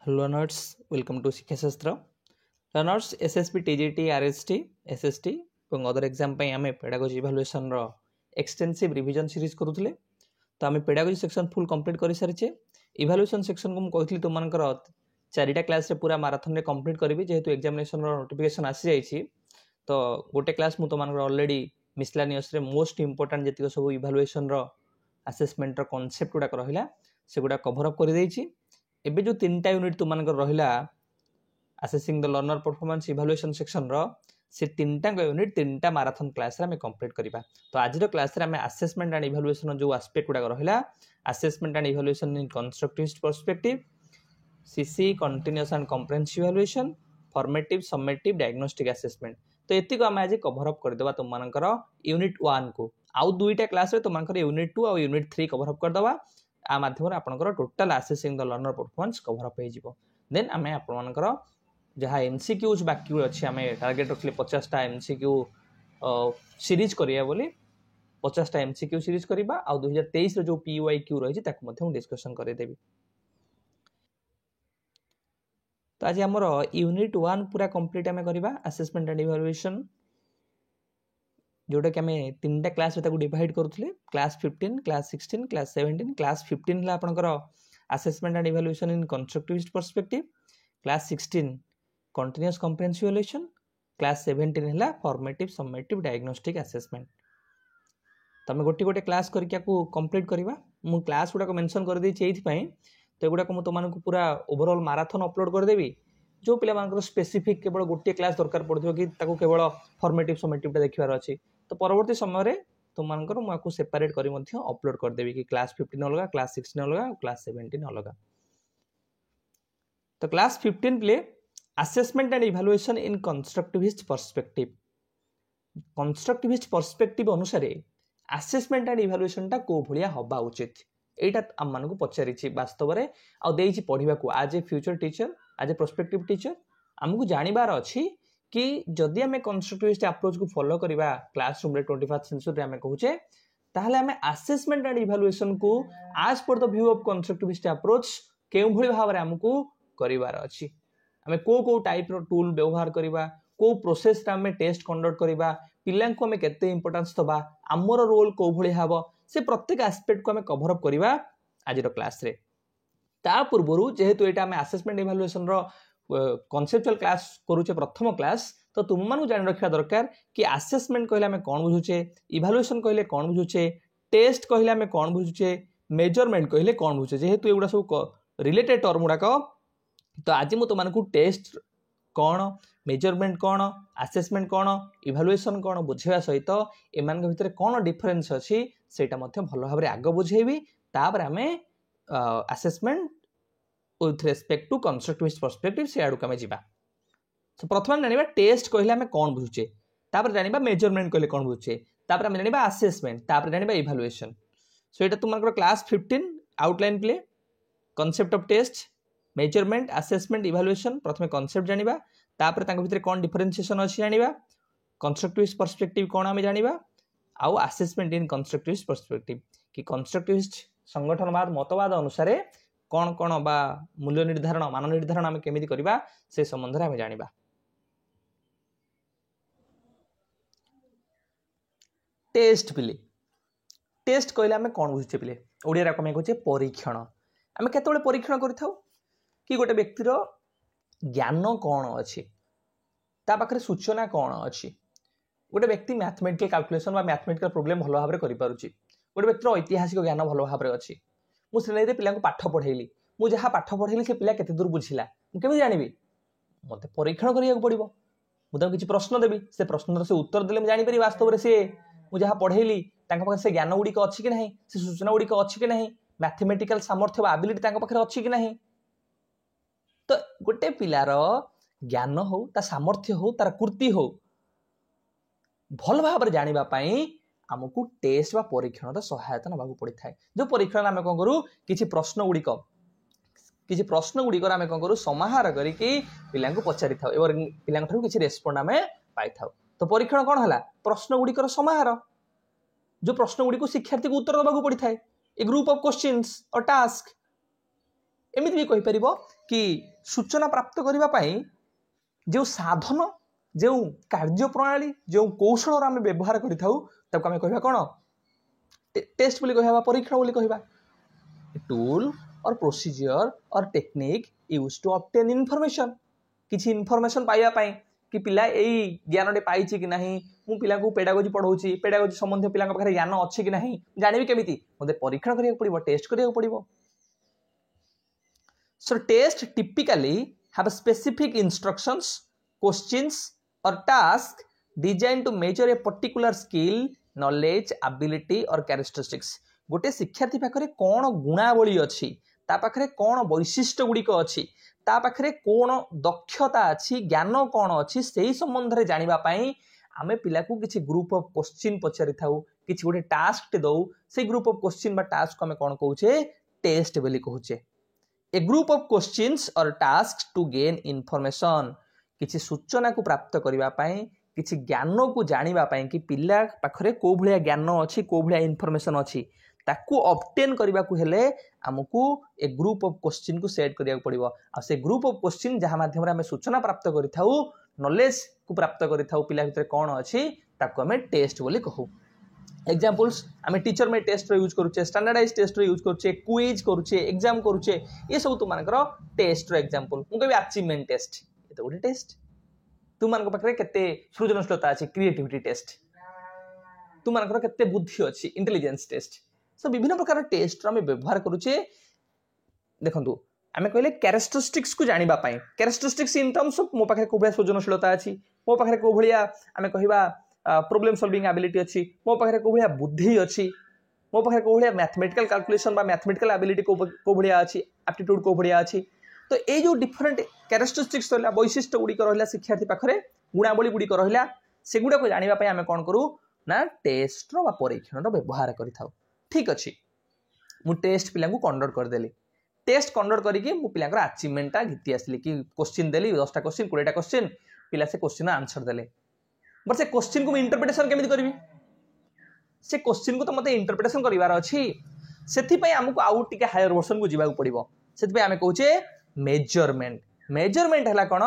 Hello learners, welcome to Shiksha Shastra. Learners, SSP, TGT, RST, SST এবং other exam ପାଇଁ ଆମେ pedagogy evaluation ର extensive revision series କରୁଥିଲେ। ତ ଆମେ pedagogy section full complete କରି ସାରିଛେ। evaluation section को ମୁଁ କହିଥିଲି ତୁମମାନଙ୍କର ଚାରିଟା କ୍ଲାସ୍ ରେ ପୁରା ମାରାଥନ ରେ complete କରିବି ଯେହେତୁ examination ର notification ଆସି ଯାଇଛି। ତ ଗୋଟେ କ୍ଲାସ୍ ମୁଁ ତୁମମାନଙ୍କର already miscellaneous ରେ most important ଯେତିକ ସବୁ evaluation ର assessment ର concept ଗୁଡାକ ରହିଲା ସେଗୁଡା cover up କରି ଦେଇଛି। ଏବେ जो तीनटा यूनिट तुमମାନଙ୍କର ରହିଲା assessing the learner performance evaluation section रो से तीनटा यूनिट तीनटा मैराथन क्लास रे हमें कंप्लीट करबा। तो आज रो क्लास रे हमें असेसमेंट एंड इवैल्यूएशन जो एस्पेक्ट गुडा रहला assessment and evaluation in constructivist perspective, CC continuous and comprehensive evaluation, formative summative diagnostic assessment. तो एति को हमें आज कवर अप कर देबा तुमମାନଙ୍କର यूनिट 1 को। आउ दुईटा क्लास रे तुमମାନଙ୍କର यूनिट 2 और यूनिट 3 कवर अप कर देबा। आ माध्यम आपनकर total assessing the learner performance cover up हो देन आम आपनकर जहाँ एमसीक्यूज बाकी अच्छी आम टार्गेट रखिले 50 टा एमसीक्यू सीरीज करिया बोली 50 टा एमसीक्यू सीरीज करबा आ 2023 रो जो पीवाईक्यू रही ताकू मध्य डिस्कशन करे देबी। तो आज हमर यूनिट 1 पूरा कंप्लीट आम करबा असेसमेंट एंड इवैल्यूएशन जोटा कि आम तीनटा क्लास डिवाइड करूँ क्लास 15 क्लास 16 क्लास 17 क्लास 15 है आपंकर assessment and evaluation in constructivist perspective, class 16 continuous comprehensive evaluation, class 17 है फॉर्मेटिव समेटिव डायग्नोस्टिक असेसमेंट। तो आम गोटे गोटे क्लास करके कंप्लीट करवा। मु क्लास गुड़ाक मेंशन कर देछि एथि तो गुड़ाक मु तुमको पूरा ओवरऑल मैराथन अपलोड करदेवी जो पिला स्पेसिफिक केवल गोटे क्लास दरकार पड़ो कि केवल फॉर्मेटिव समेटिव देखिबार अच्छी। तो परवर्ती समय तुमको मुझे सेपरेट कर अपलोड करदेवी कि क्लास 15 अलग, क्लास 16 अलग, क्लास 17 अलग। तो class 15 play assessment and evaluation in constructivist perspective. Constructivist perspective अनुसार असेसमेंट एंड इवैल्यूएशन टा को भलिया हबा उचित एटा आम मानकु पचारिछि वास्तव रे आ देइछि पढिबा को आज ए फ्यूचर टीचर आज ए प्रोस्पेक्टिव टीचर आमको जानिबार अछि कि जदि आम कंस्ट्रक्टिविस्ट अप्रोच को फॉलो करबा क्लासरूम रे 21st सेंचुरी आम कहूचे ताहले आम असेसमेंट एंड इवैल्यूएशन को as per the view of constructivist approach केउ भली भाव रे हमकु करिवार अछि। आम को टाइप रो टूल व्यवहार करबा को प्रोसेस रे आम टेस्ट कंडक्ट करबा पिलां को आम केते इंपोर्टेंस दबा हमर रोल को भली हाबो से प्रत्येक एस्पेक्ट को आम कवर अप करबा आज रो क्लास रे। ता पूर्वरु जेहेतु एटा आम असेसमेंट इवैल्यूएशन रो कॉन्सेप्चुअल क्लास करूचे प्रथम क्लास तो तुम मानू जान रखा दरकार कि असेसमेंट कहले आम कौन बुझुचे, इवैल्यूएशन कहले कौन बुझुचे, टेस्ट कहले आम कौन बुझुचे, मेजरमेंट कहले कौन बुझुचे। जेहेतु एगुड़ा सब रिलेटेड टर्म गुड़ाक तो आज मुझे तुमको टेस्ट कौन, मेजरमेंट कौन, असेसमेंट कौन, इवैल्यूएशन कौन बुझेवा सहित एमान भितर कौन डिफरेंस अच्छी सेटा मध्य भल भाव में आग बुझेबी। तापर आम assessment with respect to constructivist perspective से आड़ू कमे जिबा। तो प्रथम जानिबा टेस्ट कहले हमें कौन बुझुचे, तापर जानिबा मेजरमेंट कहले कौन बुझुचे, तापर हम जानिबा असेसमेंट, तापर जानिबा इवैल्यूएशन। सो एटा तुमकर class 15 outline play concept of test, measurement, assessment, evaluation. प्रथम कांसेप्ट जानिबा तापर तांको भितर कौन डिफरेंशिएशन अछि जानिबा, कंस्ट्रक्टिविस्ट पर्सपेक्टिव कौन आमे जानिबा आउ असेसमेंट इन कंस्ट्रक्टिविस्ट पर्सपेक्टिव कि कंस्ट्रक्टिविस्ट संगठनवाद मतवाद अनुसार कौन कौन बा मूल्य निर्धारण मान निर्धारण आम केमिति करिबा से संबंध में आम जानिबा। टेस्ट पिले टेस्ट कहले आम कौन बुझुचे पिले ओडिया कमे कहचे परीक्षण। आम केतबेले परीक्षण करिथाउ कि गोटे व्यक्तिर ज्ञान कौन अछि ता पाखरे सूचना कौन अछि। गोटे व्यक्ति मैथमेटिकल कैलकुलेशन बा मैथमेटिकल प्रॉब्लम भलो भाबरे करि पारुची, गोटे व्यक्तिर ऐतिहासिक ज्ञान भलो भाबरे अछि। मु श्रेणी पिला पाठ पढ़ेली मु जहाँ पाठ पढ़ेली से पिला केते दूर बुझिला मु केमि जानिबी मते परीक्षण करिया पड़िबो। मु किछि प्रश्न देबी से प्रश्नर से उत्तर देले मु जानि पारि वास्तव रे से मु जहाँ पढ़ेली तांका पाखे से ज्ञान गुड़िक अछि कि नहीं, से सूचना गुड़िक अछि कि नहीं, मैथमेटिकल सामर्थ्य बा एबिलिटी तांका पाखे अछि कि नहीं। तो गोटे पिलार ज्ञान हो ता सामर्थ्य हो तार कृति हो भल भाव जानिबा पई आमको टेस्ट बा परीक्षण सहायता ना पड़ी था। जो परीक्षण आम कौन करूँ किसी प्रश्न गुड़िक आम कौन करूँ समाहार करके पिला पचारि था पिला किसी रेस्पॉन्ड आम पाई था। तो परीक्षण कौन है प्रश्न गुड़िकर समाहार जो प्रश्न गुड़ी को शिक्षार्थी को उत्तर देवाक पड़ी था ए ग्रुप ऑफ क्वेश्चंस और टास्क एमती भी कहीपर कि सूचना प्राप्त करने जो साधन जो कार्य प्रणाली जो कौशल आम व्यवहार करें कह कौन टेस्ट बोली कहवा परीक्षण बोली कहवा टूल और प्रोसीजर और technique use to obtain information किसी इनफॉरमेशन पाइबा कि पिला यही ज्ञान पाई कि नहीं मु पिला को पेडागोजी पढ़ाऊँ पेडागोजी संबंधी पिला पाखे ज्ञान अच्छी कि नहीं जानवी केमी मत परीक्षण करा पड़ो टेस्ट करा पड़ो सो test typically have specific instructions questions or task designed to measure a particular skill knowledge ability or characteristics गोटे शिक्षार्थी पाखरे कौन गुणावली अच्छी ता पाखरे कौन वैशिष्ट्य गुड़िक अच्छी ता पाखरे कौन दक्षता अच्छी ज्ञान कौन अच्छी से संबंध में जानापी आम पिला को किसी ग्रुप ऑफ क्वेश्चन पचारि थाउ किसी गोटे टास्क दौ से ग्रुप ऑफ क्वेश्चन बा टास्क आम कौन कहूचे टेस्ट बोली कहूचे ए ग्रुप ऑफ क्वेश्चंस और टास्क टू गेन इनफॉरमेशन किसी सूचना को प्राप्त करने किसी ज्ञान को जानापी कि पिला पाखरे को भाया ज्ञान अच्छी को भाया इनफॉरमेशन अच्छी ताकू ऑब्टेन करने को हेले आमको ए ग्रुप ऑफ क्वेश्चन को सेट करिया पड़िबो आ से ग्रुप ऑफ क्वेश्चन जहाँ माध्यम आम सूचना प्राप्त करिथाउ नॉलेज को प्राप्त करिथाउ पिला भितर कौन अच्छी ताकू आम टेस्ट बोली कहू एग्जाम्पल्स आम टीचर में टेस्ट यूज करुचे स्टैंडर्डाइज टेस्ट यूज करुचे क्विज करुचे एग्जाम करुचे ये सब तुम टेस्ट एग्जाम्पल मुझे अचीवमेंट टेस्ट ये तो गोटे टेस्ट तुम पाखे केते सृजनशीलता अच्छी क्रिएटिविटी टेस्ट तुम केते बुद्धि अच्छी इंटेलिजेंस टेस्ट सो विभिन्न प्रकार टेस्ट आम व्यवहार करुचे देखो आम कहले कैरेक्टरिस्टिक्स को जानापी कैरेक्टरिस्टिक्स इन टर्म्स ऑफ मो पाखे को भाया सृजनशीलता अच्छी मो पाखे को भाया आम कहवा प्रोब्लेम सॉल्विंग एबिलिटी अच्छी मो पाखे को भाया बुद्धि अच्छी मो पाखे को भाया मैथमेटिकल कैलकुलेशन बा मैथमेटिकल एबिलिटी को भाया अच्छी एप्टीट्यूड को भाया अच्छी तो ये जो डिफरेंट कैरेक्टरिस्टिक्स रहा वैशिष्ट्य गुड़िक रहा शिक्षार्थी पाखे गुणावली गुड़िक रहा सेगुड़ा को जानापी आम कौन करूँ ना टेस्ट रो परीक्षण व्यवहार करें ठीक अच्छे मुझे टेस्ट पिला कंडक्ट करदेली टेस्ट कंडक्ट करके मु पिला अचीवमेंटा घिति आसली कि क्वेश्चन देली 10टा क्वेश्चन 20टा क्वेश्चन पिला से क्वेश्चन आंसर देले बट से क्वेश्चन को मैं इंटरप्रिटेशन केमिति करबी से क्वेश्चन को तो मते इंटरप्रिटेशन करिवार अछि सेथि पय हमकु आउ टिके हायर वर्जन को जिबाक पड़िबो सेथि पय आमे कहूचे मेजरमेंट हला कोन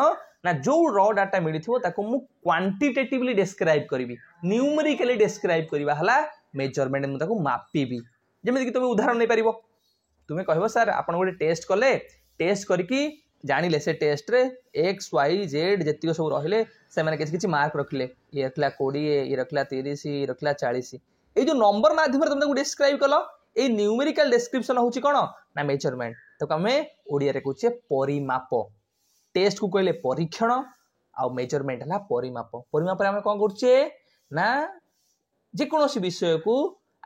ना जो रॉ डाटा मिलिथिबो ताको मु क्वांटिटेटिवली डिस्क्राइब करबी न्यूमेरिकली डिस्क्राइब करबा हला मेजरमेंट मु ताको मापिबी जेमिति कि तुम उदाहरण नै परिबो तुम्हें कहबो सर आपण गोटे टेस्ट कले टेस्ट करके जानिले से टेस्ट रे एक्स वाई जेड जतिक सब रहिले से माने किछि मार्क रखले ये रखला 20 ये रखला 30 ये रखला 40 ए जो नंबर माध्यम रे तुम डिस्क्राइब कलो ए न्यूमेरिकल डिस्क्रिप्शन होची कोन ना मेजरमेंट तो हमें ओडिया रे कहूचे परिमाप टेस्ट को कहले परीक्षण आ मेजरमेंट हला परिमाप परिमाप रे हम कोन करछे ना जे कोनोसी विषय को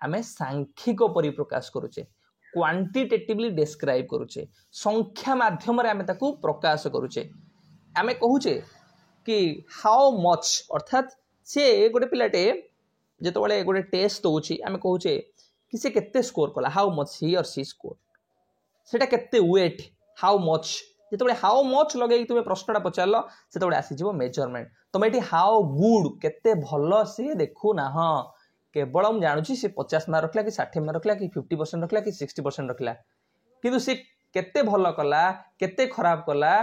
आमे सांख्यिक परिप्रकाश करूचे क्वांटिटेटिवली डिस्क्राइब करूचे संख्या माध्यम रे आमे ताकू प्रकाश करूचे आमे कहूचे कि हाउ मच अर्थात से गोटे पिलाटे जेतबेले गोटे टेस्ट दोची आमे कहूचे कि से केते स्कोर कला हाउ मच ही और सी स्कोर सेटा केते वेट हाउ मच जेतबेले हाउ मच लगे तुमे प्रश्नटा पचारलो सेतबेले आसी जिवो मेजरमेंट तुम ये हाउ गुड केते भल सी देखु ना हाँ केवल मुझे जानूँ सी 50 मार्क रखला कि 60 मार्क रखला कि 50% रखला कि 60% रखला किंतु सी केते भल कला केते खराब कला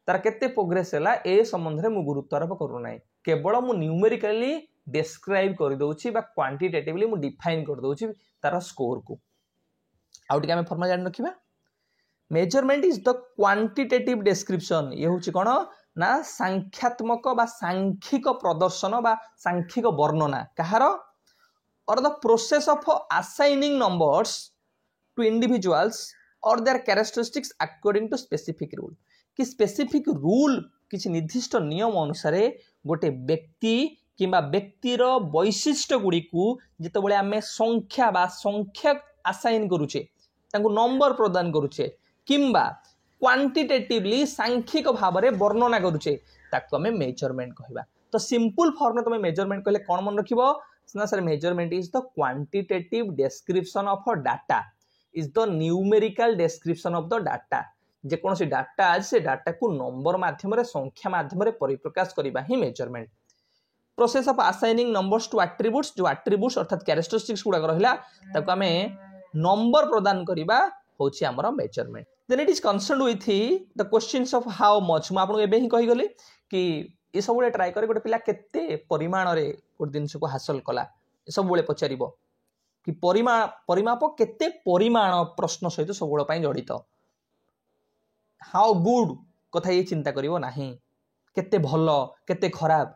तार केते प्रोग्रेस है ए संबंध में गुरुत्व आरोप करूना केवल मु न्यूमेरिकली डिस्क्राइब कर दउछि बा क्वांटिटेटिवली मु डिफाइन कर दउछि तार स्कोर को आउ टिके हम फॉर्मुला जान रखिबा measurement is the quantitative description ये होछि कोन ना सांख्यात्मक बा सांख्यिक प्रदर्शन बा सांख्यिक वर्णना कहार or the process of assigning numbers to individuals or their characteristics according to specific rule कि specific rule किसी निर्दिष्ट नियम अनुसार गोटे व्यक्ति किंबा व्यक्तिर वैशिष्ट्य गुड़ी को जितेबाला आम संख्या बा संख्या आसाइन करुचे नंबर प्रदान करुचे किंबा क्वांटिटेटिवली सांख्यिक भाव में वर्णना करुचे ताको आम मेजरमेंट कहबा तो सिंपल फॉर्म में तुम मेजरमेंट कहले कौन मन रखिबो ना sir measurement is the quantitative description of a data is the numerical description of the data जे कौन सी डाटा आज से डाटा को नंबर माध्यम रे संख्या माध्यम रे परिप्रकाश करबा ही measurement process of assigning numbers to attributes जो एट्रिब्यूट्स अर्थात कैरेक्टरिस्टिक्स गुडा रहला ताको हमें नंबर प्रदान करबा होची हमर measurement then it is concerned with the questions of how much मैं आपको एबे ही कहि गली कि ये सब ट्राई करे गोटे पिला केते परिमाण रे गोटे जिनस को हासिल कला सब बेले पचारिबो कि परिमाप केते परिमाण प्रश्न सहित सब पई जड़ित हाउ गुड कथा ये चिंता करिवो नाही केते भलो केते खराब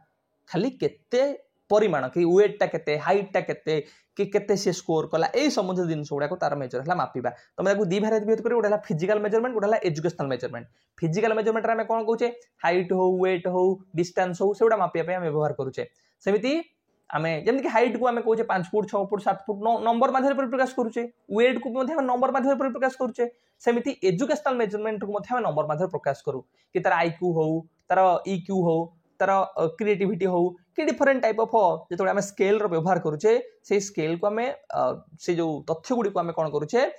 खाली केते परिमाण कि वेट टा केते हाइट टा केते कि केते से स्कोर कला ए संबंधित जिनस गुडा को तार मेजर हला मापिबा तमे ताको दी भारे विभेद करी गोटा फिजिकल मेजरमेंट गोटा एजुकेशनल मेजरमेंट फिजिकल मेजरमेंट रे हम कोन कहूचे हाइट हो वेट हो डिस्टेंस हो सेउडा मापिया पे हम व्यवहार करूचे सेमिति आमे जेमि कि हाइट को आमे कहूचे 5 फुट 6 फुट 7 फुट नंबर माध्यम रे प्रकाश करूचे वेट को मध्ये हम नंबर माध्यम रे प्रकाश करूचे सेमिति एजुकेशनल मेजरमेंट को मध्ये हम नंबर माध्यम प्रकाश करू कि तार आईक्यू हो तार ईक्यू हो तार क्रिएटिविटी हो कि डिफरेंट टाइप ऑफ जो आम स्केल व्यवहार करूचे से स्केल को आम से जो तथ्य गुड़ी को आम कौन करूचे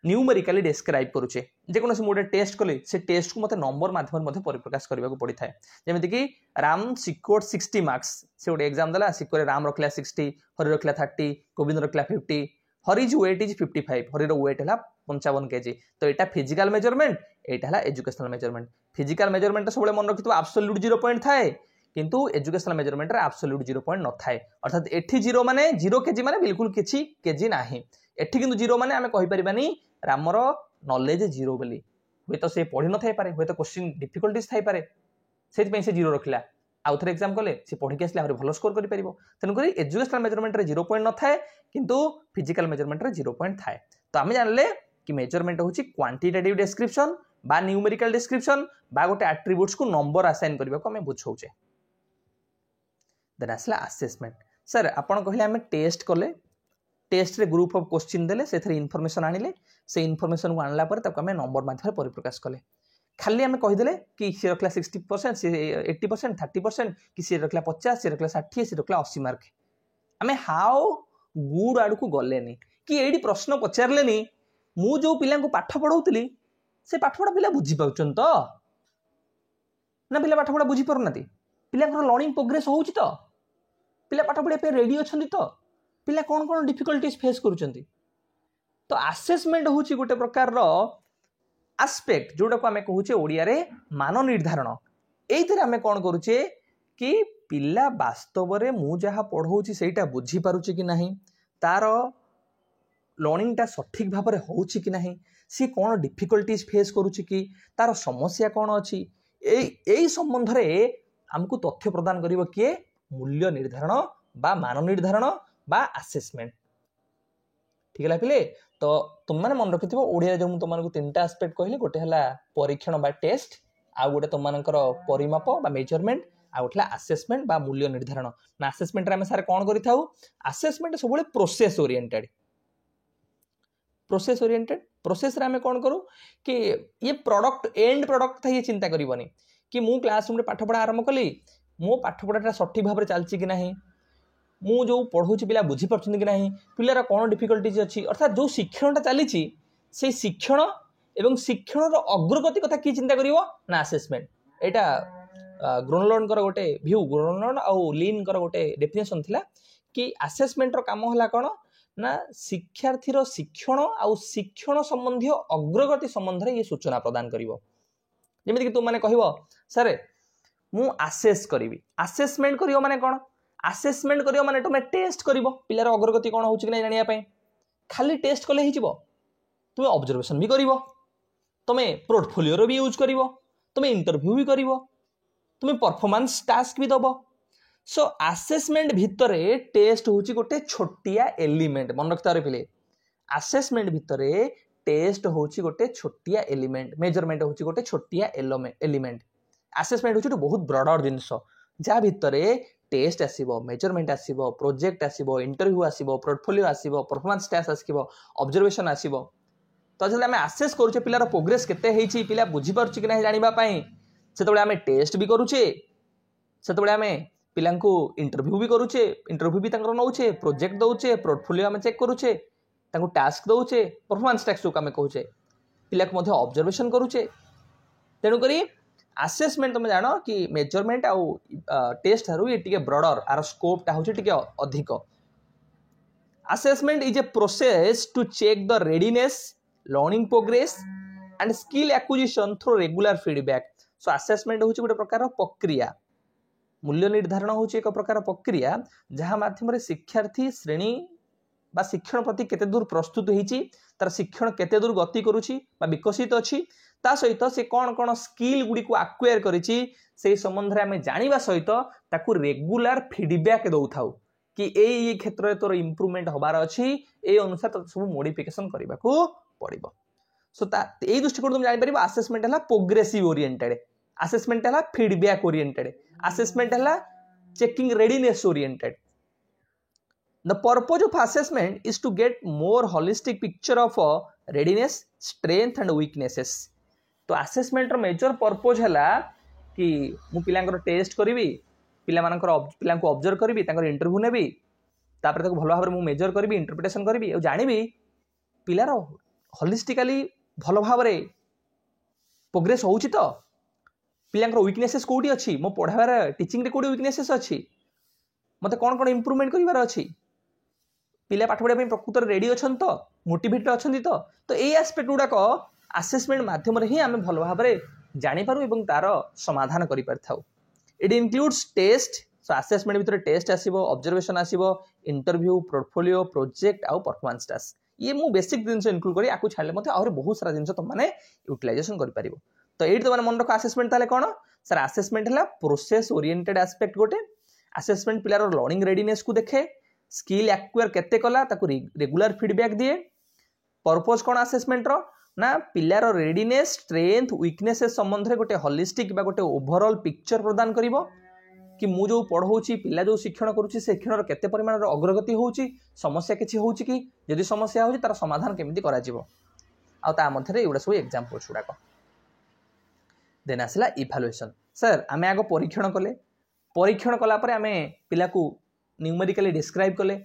न्यूमेरिकली डिस्क्राइब करूचे जेकोसी गोटे टेस्ट कले से टेस्ट को मत नंबर माध्यम परिप्रकाश करने को पड़ी थाए जमीन कि राम सिक्योर्ड 60 मार्क्स से गोटे एग्जाम देला सिक्योर राम रखला 60 हरि रखला 30 गोविंद रखला 50 हरिज वेट इज 55 हरिर वेट है 55 केजी तो यहाँ फिजिकल मेजरमेंट यहाँ एजुकेशनल मेजरमेंट फिजिकल मेजरमेंट सब मन रखि आब्सोल्यूट 0 पॉइंट थाए किंतु एजुकेशनल मेजरमेंट रे आब्सोल्यूट 0 पॉइंट न थाए अर्थात एठी 0 माने 0 केजी माने बिल्कुल किछि केजी नाही एठी किंतु 0 माने आमे कहि परिबानी रामर नॉलेज 0 बोली हुए तो से पढ़ी न थाई पारे हुए तो क्वेश्चन डिफिकल्टीज थाई पारे सेति पे से 0 रखला आउ थरे एग्जाम कले से पढ़ी के आसले आहुरी भलो स्कोर करि परिबो तेनु करी एजुकेशनल मेजरमेंट रे 0 पॉइंट न थाए किंतु फिजिकल मेजरमेंट रे 0 पॉइंट थाए तो आमे जानले कि मेजरमेंट होची क्वांटिटेटिव डिस्क्रिप्शन बा न्यूमेरिकल डिस्क्रिप्शन बा गोटे एट्रिब्यूट्स को नंबर असाइन करबा को हमें बुझौचे देन आसला असेसमेंट सर आपण कहले हमें टेस्ट कले टेस्ट रे ग्रुप ऑफ क्वेश्चन देले सेथरे इन्फॉर्मेशन आनिले से इन्फॉर्मेशन को आनला पर तक हमें नंबर माध्यम परिप्रकाश कले खाली हमें कहि देले कि सी रखला 60% सी 80% 30% कि सी रखला 50 सी रखला 60 सी रखला 80 मार्क हमें हाउ गुड आड़ को गलेनी कि एडी प्रश्न पचारलेनी मु जो पिला को पाठ पढौतली से पाठ पढा पिला बुझी पाउछन तो ना पिला पाठ पढा बुझी परनाती पिला लर्निंग प्रोग्रेस होउची तो पिला पाठ पढ़ा पे रेडी अछंती तो पिला कौन कौन डिफिकल्टीज फेस करूछंती तो असेसमेंट होउची गोटे प्रकार रो एस्पेक्ट जोटा को हमें कहूचे ओडिया रे मान निर्धारण एइथरे हमें कौन करूचे कि पिला वास्तव रे मु जहा पढ़ौची सेटा बुझी पारुची कि नाही तार लर्निंग टा सठिक भाव में होउची कि नाही सी कौन डिफिकल्टीज फेस करूची कि तार समस्या कौन अछि एई संबंध रे हमको तथ्य प्रदान करिवो किए मूल्य निर्धारण बा मान निर्धारण बा असेसमेंट ठीक है पिले तो तुम माने मन रखिथिबो ओडिया जो तुम मानको तीनटा एस्पेक्ट कहली गोटे हला परीक्षण बा टेस्ट आ गोटे तुम मानकर परिमाप बा मेजरमेंट आ गोटे असेसमेंट बा मूल्य निर्धारण ना असेसमेंट रे हम सारे कोन करिथाउ असेसमेंट सबले प्रोसेस ओरिएंटेड प्रोसेस रे हम कोन करू कि ये प्रोडक्ट एंड प्रोडक्ट था ये चिंता करिवनी कि मु क्लासरूम रे पाठ पढ़ा आरंभ कली मो पाठ पढ़ाटा सठिक भाव में चलची कि नहीं मु जो पढ़ौची पिला बुझी पारछन कि नहीं पिलार कौन डिफिकल्टीज अछि अर्थात जो शिक्षणटा चलीची से शिक्षण एवं शिक्षण रो अग्रगति कथा की चिंता करिवो ना असेसमेंट एटा ग्रोनलर्न कर गोटे व्यू ग्रोनलर्न और लीन कर गोटे डेफिनेशन थिला कि असेसमेंट रो काम होला कोन ना शिक्षार्थी रो शिक्षण और शिक्षण संबंधी अग्रगति संबंध रे ये सूचना प्रदान करिवो जेमिति कि तुम माने कहबो सर मु असेस करिवि असेसमेंट करिवो माने कोन असेसमेंट करियो माने तुम टेस्ट करिवो पिलार अग्रगति कोन होउची कि नै जानिया पय खाली टेस्ट कले हिजिवो तुम ऑब्जर्वेशन भी करिवो तुम पोर्टफोलियो रो भी यूज करिवो तुम इंटरव्यू भी करिवो तुम परफॉर्मेंस टास्क भी दबो सो असेसमेंट भितरे टेस्ट होउची गोटे छोटिया एलिमेंट मन रखता रे पिले असेसमेंट भितरे टेस्ट होउची गोटे छोटिया एलिमेंट मेजरमेंट होउची गोटे छोटिया एलिमेंट असेसमेंट होउची बहुत ब्रॉडर जिंस जा भितरे टेस्ट आसीबो मेजरमेंट आसीबो प्रोजेक्ट आसीबो इंटरव्यू आसीबो पोर्टफोलियो आसीबो परफॉर्मेंस टास्क आसीबो ऑब्जर्वेशन आसीबो तो जले हमें असेस करूचे पिलार प्रोग्रेस केते हेची पिला बुझी पारुची कि नाही जानिबा पई सेतबेले हमें टेस्ट भी करूचे सेतबेले हमें पिलांको इंटरव्यू भी करूचे इंटरव्यू भी तांकर नउचे प्रोजेक्ट दउचे पोर्टफोलियो हमें चेक करूचे तांको टास्क दउचे परफॉर्मेंस टास्क को हमें कहूचे पिला को मध्ये ऑब्जर्वेशन करूचे तेनु करी असेसमेंट तुम जानो कि मेजरमेंट आउ टेस्ट हारू ये टिके ब्रॉडर आर स्कोप टा होचे टिके अधिक assessment is a process to check the readiness learning progress and skill acquisition through regular feedback. So assessment होची गोटे प्रकार प्रक्रिया, मूल्य निर्धारण होची एक प्रकार प्रक्रिया जहाँ माध्यम शिक्षार्थी श्रेणी बा शिक्षण प्रति केते दूर प्रस्तुत होईची, तार शिक्षण केते दूर गति करुची बा विकसित अछि, ता सहित से कौन कौन स्किल गुडी को एक्वायर करिची से संबंध रे हमें जानिबा सहित ताकू रेगुलर फीडबैक दउ थाउ कि ए क्षेत्र रे तोर इंप्रूवमेंट होबार अछि, ए अनुसार तो सब मॉडिफिकेशन करबा को पड़िबो। सो ता ए दृष्टिकोण तुम जानि परिबो असेसमेंट हला प्रोग्रेसिव ओरिएंटेड, असेसमेंट हला फीडबैक ओरिएंटेड, असेसमेंट हला checking readiness oriented. The purpose of assessment is to get more holistic picture of readiness, strength and weaknesses। तो assessment रो मेजर पर्पज हला कि मु पिलांकर टेस्ट करिवि, पिला को ऑब्जर्व करिवि, तांकर इंटरव्यू नेबि, तापर ताको भलो भाबरे मु मेजर करिवि, इंटरप्रिटेशन करिवि और जानिबि पिलार होलिस्टिकली भलो भाबरे प्रोग्रेस होउची तो, पिलांकर वीकनेसेस कोठी अछि, मो पढाबार टीचिंग रे कोठी वीकनेसेस अछि, मते कोन कोन इंप्रूवमेंट करिवार अछि, पिला पाठ पढ़ा प्रकृत रेडी अच्छा तो, मोटिवेटेड अच्छा तो ये एस्पेक्ट गुड़ाक आसेसमेंट माध्यम ही आम भल भाव में जापर और तार समाधान कर। It includes test, so assessment भितर टेस्ट आसीबो, ऑब्जर्वेशन आसीबो, इंटरव्यू, पोर्टफोलियो, प्रोजेक्ट आउ परफॉर्मेंस टास्क, ये मु बेसिक जिंस इनक्लूड करी आकु छाड़ले मते और बहुत सारा जिंस तुम माने यूटिलाइजेशन कर पारिबो। तो एट तो मन रख आसेसमेंट ताले कोन सर, आसेसमेंट हला प्रोसेस ओरिएंटेड एस्पेक्ट गोटे। आसेसमेंट पिलार लर्निंग रेडीनेस को देखे, स्किल एक्वायर केते कला ताकू रेगुलर फीडबैक दिए। पर्पस कोन असेसमेंट रो ना पिलार रेडीनेस, स्ट्रेंथ, वीकनेसेस संबंध रे गोटे होलिस्टिक बा गोटे ओवरऑल पिक्चर प्रदान करिवो कि मु जो पढ़ौची, पिला जो शिक्षण करूची से शिक्षण रो केते परिमाण रो अग्रगति होउची, समस्या किछि होउची कि यदि समस्या होउची तार समाधान केमिति करा जिवो, आ ता मध्ये रे एउडा सब एग्जांपल्स गुडाक। देन आसला इवैल्यूएशन। सर आमे आगो परीक्षण कले, परीक्षण कला परे आमे पिला को न्यूमेरिकली डिस्क्राइब कले,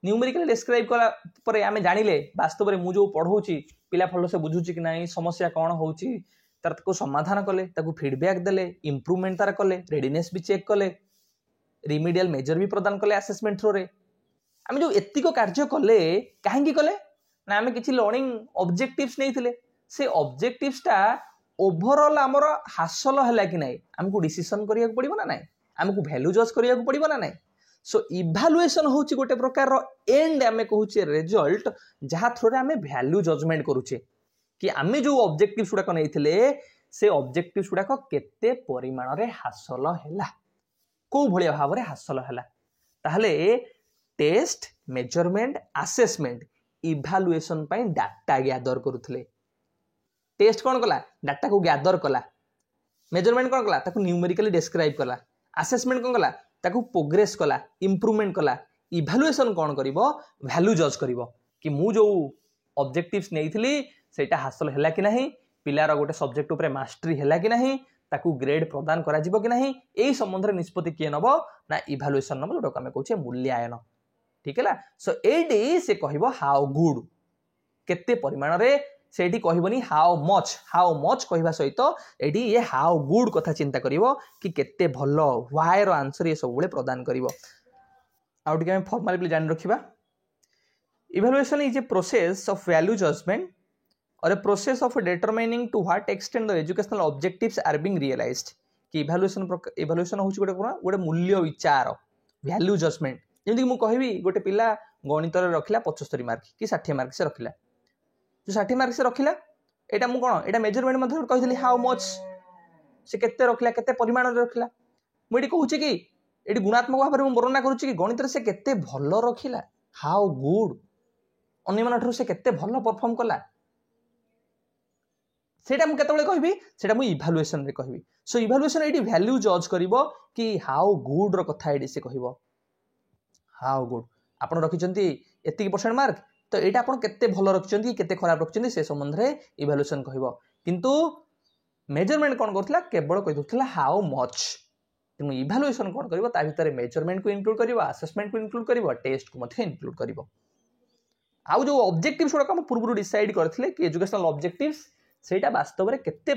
न्यूमेरिकली डिस्क्राइब कला परे आमे जानिले वास्तव रे मु जो पढ़ौची पिला फल से बुझुची कि नाही, समस्या कोन होउची, तार को समाधान कले, ताकू फीडबैक देले, इंप्रूवमेंट तार कले, रेडीनेस भी चेक कले, रिमीडियल मेजर भी प्रदान कले असेसमेंट थ्रू रे। आमे जो एतिको कार्य कले काहेकि कले ना आमे किछि लर्निंग ऑब्जेक्टिव्स नैथिले, से ऑब्जेक्टिव्स ता ओवरऑल हमर हासिल हला कि नाही, हमकु डिसीजन करिया पड़िबो ना नाही, हमकु वैल्यू जज करिया पड़िबो ना नाही। सो इवैल्यूएशन होची गोटे प्रकार रो एंड आमे कहूचे रिजल्ट जहा थ्रू रे आमे वैल्यू जजमेंट करूचे कि आमे जो ऑब्जेक्टिव्स गुडा नैथिले से ऑब्जेक्टिव्स गुडा केते परिमाण रे हासिल हैला, को भलिया भाव रे हासिल हैला। ताहले टेस्ट, मेजरमेंट, असेसमेंट, इवैल्यूएशन पई डाटा गैदर करूथले। टेस्ट कोन कला, डाटा को गैदर कला, मेजरमेंट कोन कला, ताको न्यूमेरिकली डिस्क्राइब कला, असेसमेंट कोन कला, ताको प्रोग्रेस कला, इंप्रूवमेंट कला, इवैल्यूएशन कोन करिवो, वैल्यू जज करिवो कि मु जो ऑब्जेक्टिव्स नैथिली सेटा हासिल हैला कि नाही, पिलार गोटे सब्जेक्ट ऊपर मास्टरी हैला कि नाही, ताकू ग्रेड प्रदान करा जिवो कि नाही, एई संबंध रे निष्पत्ति किए नबो ना इवैल्यूएशन नबो, जोटा हम कहूचे मूल्यांकन। ठीक हैला। सो एडी से कहिवो हाउ गुड, केते परिमाण रे, सेठी कहबनी हाउ मच कहबा सहित एडी ये हाउ गुड कथा चिंता करिवो कि केते भलो, व्हाई रो आंसर ये सब बेले प्रदान करिवो। आउट के हम फॉर्मली जान रखिबा। Evaluation is a process of value judgement और a process of determining to what extent the educational objectives are being realised. कि इवैल्यूएशन होची गोटे मूल्य विचार, वैल्यू जजमेंट। जेमि कि मु कहबी गोटे पिला गणित रे रखिला 75 मार्क कि 60 मार्क से रखिला, जो 60 मार्क से रखिला एटा मु कोन एटा मेजरमेंट मध्ये कहिसली हाउ मच से केते रखिला, केते परिमाण रे रखिला। मु एटी कहूची कि एटी गुणात्मक भाव में वर्णना करूची कि गणित रे से केते भलो रखिला, हाउ गुड, अन्य मानठु से केते भलो परफॉर्म कला, सेटा मु केतबेले कहबी, सेटा मु इवैल्यूएशन रे कहबी। सो इवैल्यूएशन एटी वैल्यू जज करिवो कि हाउ गुड रो कथा एटी से कहबो, हाउ गुड आपण रखिचंती एतिकी परसेंट मार्क, तो एटा आपण केते भलो रखिचंती, केते खराब रखिचंती, से संबंध रे इवैल्यूएशन कहबो। किंतु मेजरमेंट कोन करथला, केवल कहि दउथला हाउ मच। तेनु इवैल्यूएशन कोन करिवो, ता भितर मेजरमेंट को इंक्लूड करिवो, असेसमेंट को इंक्लूड करिवो, टेस्ट को मध्ये इंक्लूड करिवो। आउ जो ऑब्जेक्टिव्स गुडा हम पूर्व डिसाइड करथिले कि एजुकेशनल ऑब्जेक्टिव्स सेटा वास्तव रे केते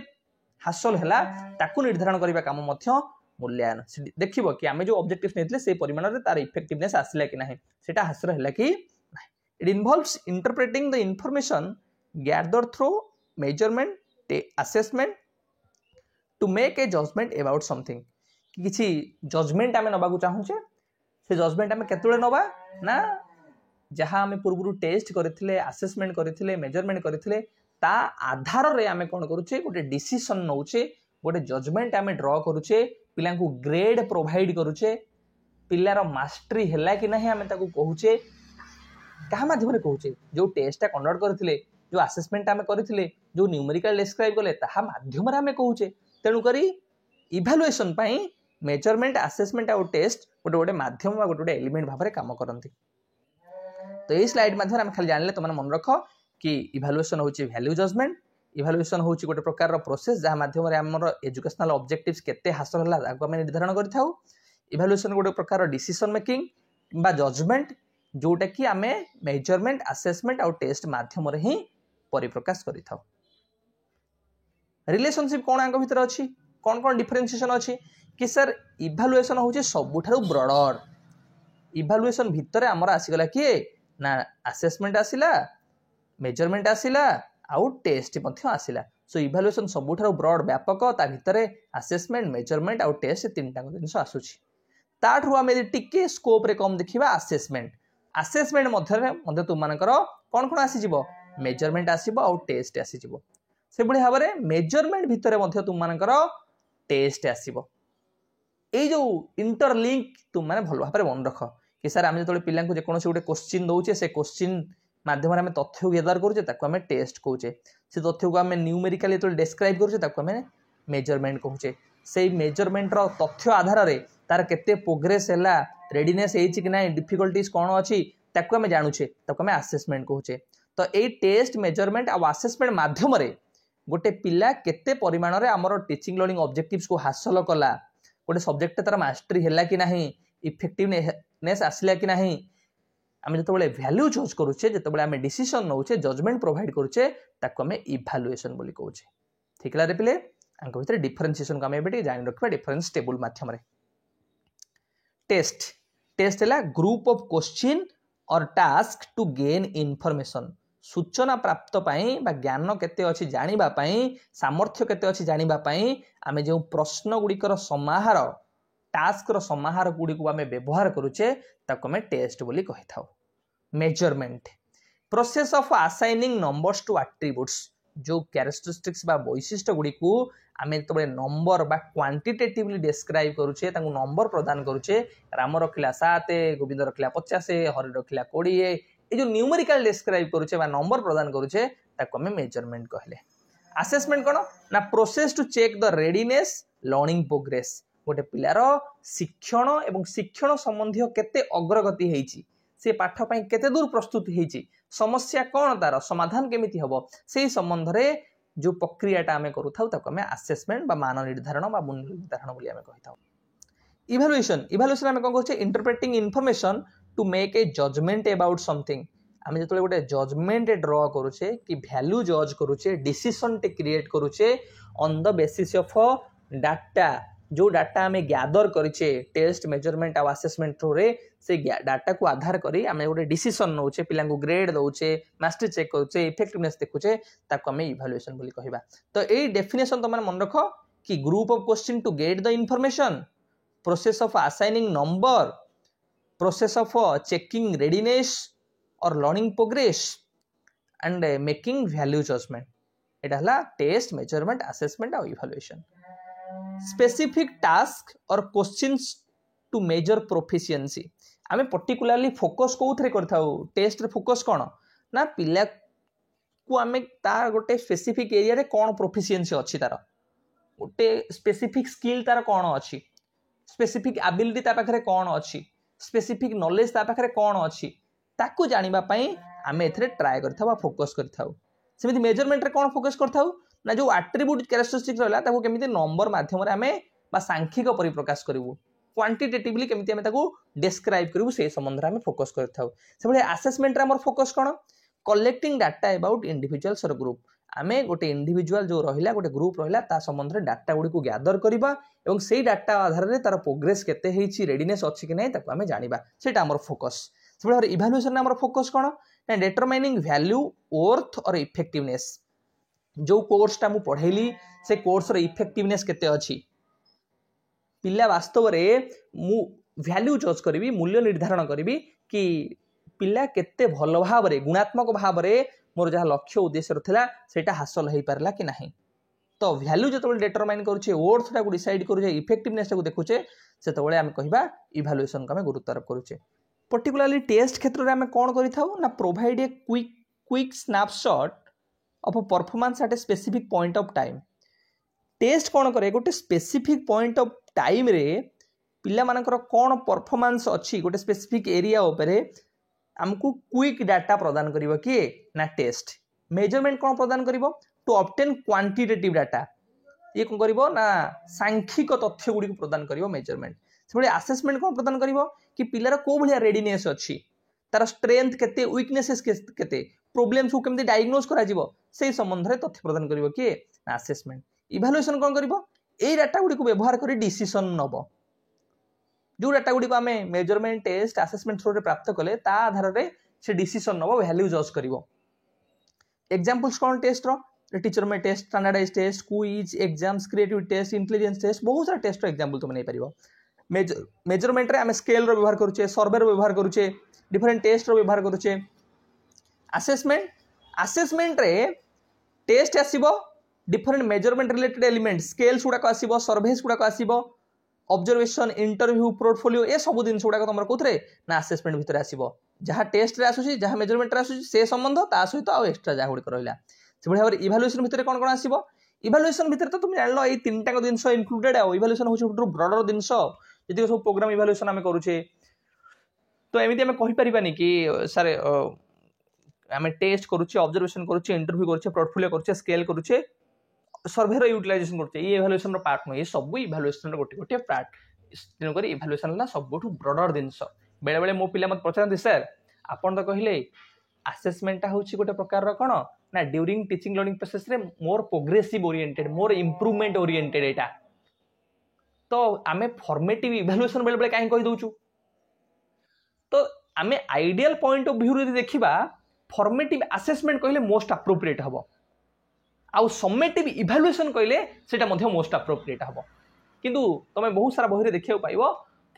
हासिल हैला ताकू निर्धारण करिबा काम मध्ये मूल्यांकन देखिबो कि आमे जो ऑब्जेक्टिव्स नेथिले से परिमाण रे तार इफेक्टिवनेस आसिला कि नाही, सेटा हासिल हैला कि नाही। It involves interpreting the information gather through measurement assessment to make a judgement about something किसी जजमेंट आम नवा चाहूचे से जजमेंट आम केतले नवा ना जहाँ आम पूर्व टेस्ट करथिले असेसमेंट करथिले मेजरमेंट करथिले ता आधार रे आम कौन करुचे गोटे डिसीजन नौचे गोटे जजमेंट आम ड्र करुचे पिला ग्रेड प्रोवाइड करुचे पिलार मास्टरी है कि नहीं आम कहूचे क्या माध्यम कहूचे जो टेस्ट कंडक्ट करथिले जो असेसमेंट आम करथिले जो न्यूमेरिकल डिस्क्राइब कले ता माध्यम आम कहूचे तेणुक इभालुएसन मेजरमेंट असेसमेंट आउ टेस्ट गोटे गोटे माध्यम गोटे गोटे एलिमेंट भाव में काम करती। तो ये स्लाइड माध्यम आम खाली जानले तुम मन रख कि इभालुएसन होची वैल्यू जजमेंट इभालुएसन होची गोटे प्रकार प्रोसेस जहाँ माध्यम आमर एजुकेशनल ऑब्जेक्टिव्स केते हासिल होला ताको आम निर्धारण करथाउ। इभालुएसन गोटे प्रकार डिसीजन मेकिंग बा जजमेंट जोटा कि आम मेजरमेंट असेसमेंट आउ टेस्ट माध्यम ही परिप्रकाश करिथाउ। रिलेशनशिप कौन आंक भितर अच्छी कौन कौन डिफरेंशिएशन अच्छी कि सर इभालुएसन होची सबुठारु ब्रॉडर इभालुएसन भितर आमर आसीगला किए ना असेसमेंट आसिला मेजरमेंट आसिला आउ टेस्ट मध्य आसिला। सो इभालुएसन सबुठारु ब्रॉड व्यापक ता भितर असेसमेंट मेजरमेंट आउ टेस्ट तीनटा जिनिस आसुची ताठू आम टिके स्कोप रे कम देखिबा असेसमेंट असेसमेंट मध्य तुम मानकर कौन कौन आसीजिवो मेजरमेंट आसीबो आउ टेस्ट आसीजिवो से भली भाव में मेजरमेंट भितर मध्य तुम मानकर टेस्ट आसीबो। ए जो इंटरलिंक तुम माने भल भाव में मन रख कि सर आम जो पिला जेकोसी गोटे क्वेश्चन दौचे से क्वेश्चन माध्यम आम तथ्य गैदर करुचे ताको आम टेस्ट कहूचे से तथ्य को आम न्यूमेरिकली जो डिस्क्राइब करुचे ताको आम मेजरमेंट कहूचे से मेजरमेंट रो तथ्य आधार रे तार केते प्रोग्रेस हैला रेडीनेस हेछि कि नाही डिफिकल्टीज कोन अछि ताको आम जानुचे ताको आम असेसमेंट कहूचे। तो ए टेस्ट मेजरमेंट आ असेसमेंट माध्यम रे गोटे पिला केते परिमाण रे हमर टीचिंग लर्निंग ऑब्जेक्टिव्स को हासिल कला गोटे सब्जेक्ट तार मास्टरी हैला कि नाही इफेक्टिवनेस आसिला कि नाही आम जो वैल्यू जज करुचे जो आम डिसीजन नौचे जजमेंट प्रोवाइड करुचे ताको आम इभालुएसन बोली कहूचे। ठीक है पिले आंक भितर डिफरेंशिएशन को आम एबे जानि रखबा डिफरेंस टेबल माध्यम रे। टेस्ट टेस्ट है ग्रुप ऑफ क्वेश्चन और टास्क टू गेन इनफॉरमेशन सूचना प्राप्त पाई बा ज्ञान केते अछि जानिबा पाई सामर्थ्य केते अछि जानिबा पाई आमे जो प्रश्न गुड़िकर समाहार टास्क रो समाहार गुड़ी को आमे व्यवहार करूचे ताको आमे टेस्ट बोली कहि थाउ। Measurement process of assigning numbers to attributes जो कैरेक्टरिस्टिक्स बा वैशिष्ट्य गुड़ी को आमे तबे नंबर बा क्वांटिटेटिवली डिस्क्राइब करूचे ताको नंबर प्रदान करूचे राम रखिला 7 गोविंद रखिला 50 हरि रखिला 20 ये जो न्यूमेरिकल डिस्क्राइब करूचे बा नंबर प्रदान करूचे ताको आमे मेजरमेंट कहले। असेसमेंट कोन ना process to check the readiness learning progress गोटे पिलार शिक्षण एवं शिक्षण संबंधी केते अग्रगति हेछि से पाठ पई केते दूर प्रस्तुत हेछि समस्या कोन तार समाधान केमिति हबो सेही संबंध रे जो प्रक्रियाटा आमे करूथाउ ताको आमे असेसमेंट बा मान निर्धारण बा मूल्य निर्धारण बोली आमे कहिथाउ। इवैल्यूएशन इवैल्यूएशन आमे कोन कहछे interpreting information to make a judgement about something आमे जतले गोटे जजमेंट ड्रॉ करूचे कि वैल्यू जज करूचे डिसीजन टे क्रिएट करूचे on the basis of data जो डाटा आमे गैदर करिचे टेस्ट मेजरमेंट आ असेसमेंट थ्रू रे से डाटा को आधार करी आमे गोटे डिसीजन नौचे पिला को ग्रेड दउचे मास्टरी चेक करूचे इफेक्टिवनेस देखुचे ताको आमे इवैल्यूएशन बोली कहिबा। तो ए डेफिनेशन तुम मन रख कि group of question to get the information process of assigning number process of checking readiness और learning progress and making value judgement एटा हला टेस्ट मेजरमेंट असेसमेंट और इवैल्यूएशन। स्पेसिफिक टास्क और क्वेश्चंस टू मेजर प्रोफिशिएंसी आमे particularly focus कोथरे करथाउ test रे focus कोन ना पिला को आमे तार गोटे स्पेसिफिक एरिया रे कोन प्रोफिशिएंसी अछि तार गोटे स्पेसिफिक स्किल तार कोन अछि स्पेसिफिक एबिलिटी ता पाखरे कोन अछि स्पेसिफिक नॉलेज ता पाखरे कोन अछि ताकू जानिबा पई आमे एथरे ट्राई करथाउ फोकस करथाउ। सेमिति मेजरमेंट रे कोन फोकस करथाउ ना जो एट्रिब्यूट कैरेक्टरिस्टिक रहला ताको केमिति नंबर माध्यम रे आमे बा सांख्यिक परिप्रकाश करिवु क्वांटिटेटिवली केमिति आमे ताको डिस्क्राइब करिवु से संबंध रे आमे फोकस करथाउ। सेबळे असेसमेंट रे हमर focus cone collecting data about individuals और ग्रुप आमे गोटे इंडिविजुअल जो रहिला गोटे ग्रुप रहिला ता संबंध रे डाटा गुडी को गैदर करबा एवं सेही डाटा आधार रे तार प्रोग्रेस केते हेछि रेडीनेस अछि कि नै ताको आमे जानिबा सेटा हमर फोकस। सेबळे इवैल्यूएशन रे हमर फोकस कोन ना डिटरमाइनिंग वैल्यू वर्थ और इफेक्टिवनेस जो कोर्सटा मु पढ़ेली से कोर्स रो इफेक्टिवनेस केते अछि पिला वास्तव रे मु वैल्यू चॉइस करबी मूल्य निर्धारण करबी कि पिला केते भल भाव रे गुणात्मक भाव रे मोर जहा लक्ष्य उद्देश्य रथिला सेटा हासिल होई परला कि नाही तो वैल्यू जतबे डिटरमाइन करूचे वर्थ टा को डिसाइड करूचे इफेक्टिवनेस टा को देखुचे सेतबेले हम कहिबा इवैल्यूएशन को हम गुरुत्व आरोप करूचे पर्टिकुलरली टेस्ट क्षेत्र रे हम कोन करि थाउ ना provide a quick snapshot of a performance at a specific point of time test कोन करे गोटे स्पेसिफिक पॉइंट ऑफ टाइम रे पिला मानकर कोन परफॉर्मेंस अछि गोटे स्पेसिफिक एरिया उपरे हमको क्विक डाटा प्रदान करिवो कि ना टेस्ट मेजरमेंट कोन प्रदान करिवो टू ऑब्टेन क्वांटिटेटिव डाटा ये कोन करिवो ना सांख्यिक तथ्य गुडी को प्रदान करिवो मेजरमेंट सेबळे असेसमेंट कोन प्रदान करिवो कि पिलार को भलिया रेडीनेस अछि तार स्ट्रेंथ केते वीकनेसेस केते प्रॉब्लम्स को केमते डायग्नोज करा जिवो सेही संबंध रे तथ्य प्रदान करिवो कि असेसमेंट इवैल्यूएशन कोन करिवो एई डाटा गुडी को व्यवहार करी डिसीजन नबो जो डाटा गुडी को हमें मेजरमेंट टेस्ट असेसमेंट थ्रू रे प्राप्त कले ता आधार रे से डिसीजन नबो वैल्यू जज करिवो एग्जांपल्स कोन टेस्ट रो teacher made test standardised test quiz exams creative test intelligence test बहुत सारा टेस्ट रो एग्जांपल तुम नै परिबो मेजरमेंट रे हम स्केल रो व्यवहार करूचे सर्वे रो व्यवहार करूचे डिफरेंट टेस्ट रो व्यवहार करूचे असेसमेंट रे टेस्ट आसीबो different measurement related element scales गुडा को आसीबो सर्वेस गुडा को आसीबो ऑब्जर्वेशन इंटरव्यू पोर्टफोलियो ए सब दिन गुडा तुम कोथरे ना असेसमेंट भितर आसीबो जहाँ टेस्ट रे आसुची जहाँ मेजरमेंट रे आसुची से संबंध ता सहित आ एक्स्ट्रा जहाँ गुडी रहिला से भाव इवैल्यूएशन भितर कोन कोन आसीबो इवैल्यूएशन भितर तो तुम जानलो ए तीनटा को जिंस इंक्लूडेड आ इवैल्यूएशन होछ ब्रॉडर जिंस जदि सब प्रोग्राम इवैल्यूएशन हम करूचे तो एमिति हम कहि परिबानी कि सर हमें टेस्ट करूचे ऑब्जर्वेशन करूचे इंटरव्यू करूचे पोर्टफोलियो करूचे स्केल करूचे सर्वे रो यूटिलाइजेशन करूचे ये इवैल्यूएशन रो पार्ट न ये सब इवैल्यूएशन रो गोटे गोटे पार्ट तेणु करी इवैल्यूएशन ना सबठु ब्रॉडर जिंस बेले बेले मो पिला मत पछारନ୍ତି सर आपण तो कहिले असेसमेंट होची गोटे प्रकार रो कोन ना ड्यूरिंग टीचिंग लर्निंग प्रोसेस रे मोर प्रोग्रेसिव ओरिएंटेड मोर इंप्रूवमेंट ओरिएंटेड एटा तो आमे फॉर्मेटिव इवैल्यूएशन बेले बेले काहे कहि दोछु तो आमे आइडियल पॉइंट ऑफ व्यू रे देखिबा फॉर्मेटिव असेसमेंट कहले मोस्ट एप्रोप्रिएट हबो आउ समेटिव इवैल्यूएशन कहले सेटा मध्ये मोस्ट एप्रोप्रिएट हबो किंतु तमे बहुत सारा बहिरे देखियो पाइबो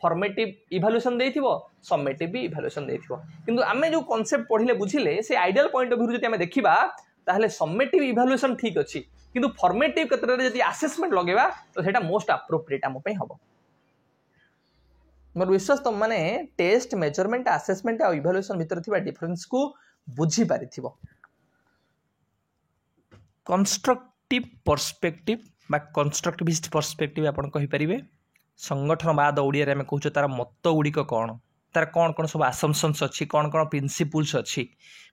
फॉर्मेटिव इवैल्यूएशन देथिबो समेटिव भी इवैल्यूएशन देथिबो किंतु आमे जो कांसेप्ट पढिले बुझिले से आइडियल पॉइंट ऑफ व्यू जति आमे देखिबा ताहले समेटिव इवैल्यूएशन ठीक अछि किंतु फॉर्मेटिव क्षेत्र रे जति असेसमेंट लगेबा तो सेटा मोस्ट एप्रोप्रिएट हम पई हबो मोर विश्वास तुम माने टेस्ट मेजरमेंट असेसमेंट आ इवैल्यूएशन भीतर थिबा डिफरेंस को बुझी पारिथिबो कंस्ट्रक्टिव पर्सपेक्टिव बा कंस्ट्रक्टिविस्ट पर्सपेक्टिव आपण कहि परिबे संगठनवाद ओडिया रे हम कहूछ तार मत गुड़िक कौन तार कौन कौन सब आसम्पशन्स अच्छी कौन कौन प्रिंसिपल्स अच्छी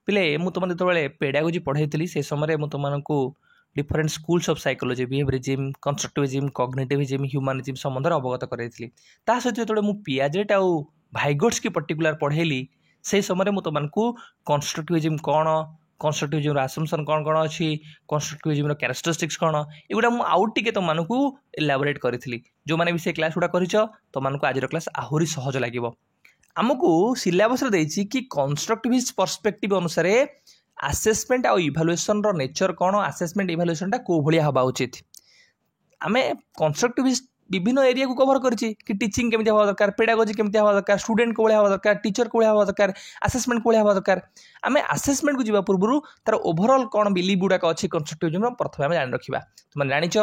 पिले मु तुम जो पेडागोजी पढ़ाई से समय मुझे तुमको different schools of psychology behaviourism constructivism cognitivism humanism संबंध अवगत कराई सहित जो मुझे पियाजेट आउ भाइगोट्स की पर्टिकुलर पढ़ेली से समय मुझे तुमको कंस्ट्रक्टिविज्म कौन कंस्ट्रक्टिविज्म आसम्पशन कौन कौन अच्छी कंस्ट्रक्टिविज्म कैरेक्टरिस्टिक्स कौन एगुड़ा मुझे आउ टे तुमको इलाबोरेट करी जो मैंने भी से क्लास गुड़ा कर तुमको आज क्लास आहरी सहज लगे आमको सिलेबस कि कंस्ट्रक्टिविस्ट पर्सपेक्टिव अनुसार असेसमेंट आ इवैल्यूएशन रो नेचर कौन असेसमेंट इवैल्यूएशन टा को भलिया हबा उचित आमे कंस्ट्रक्टिविस्ट विभिन्न एरिया को कवर करछि कि टीचिंग केमिति हवा दरकार पेडागोजी केमिति हवा दरकार स्टूडेंट को हवा दरकार टीचर को हवा दरकार असेसमेंट को हवा दरकार आमे असेसमेंट को जीवा पूर्व तार ओवरऑल कौन बिलीव गुडा अच्छी कंस्ट्रक्टिविज्म प्रथम आमे जान रखिबा तुम जानिछ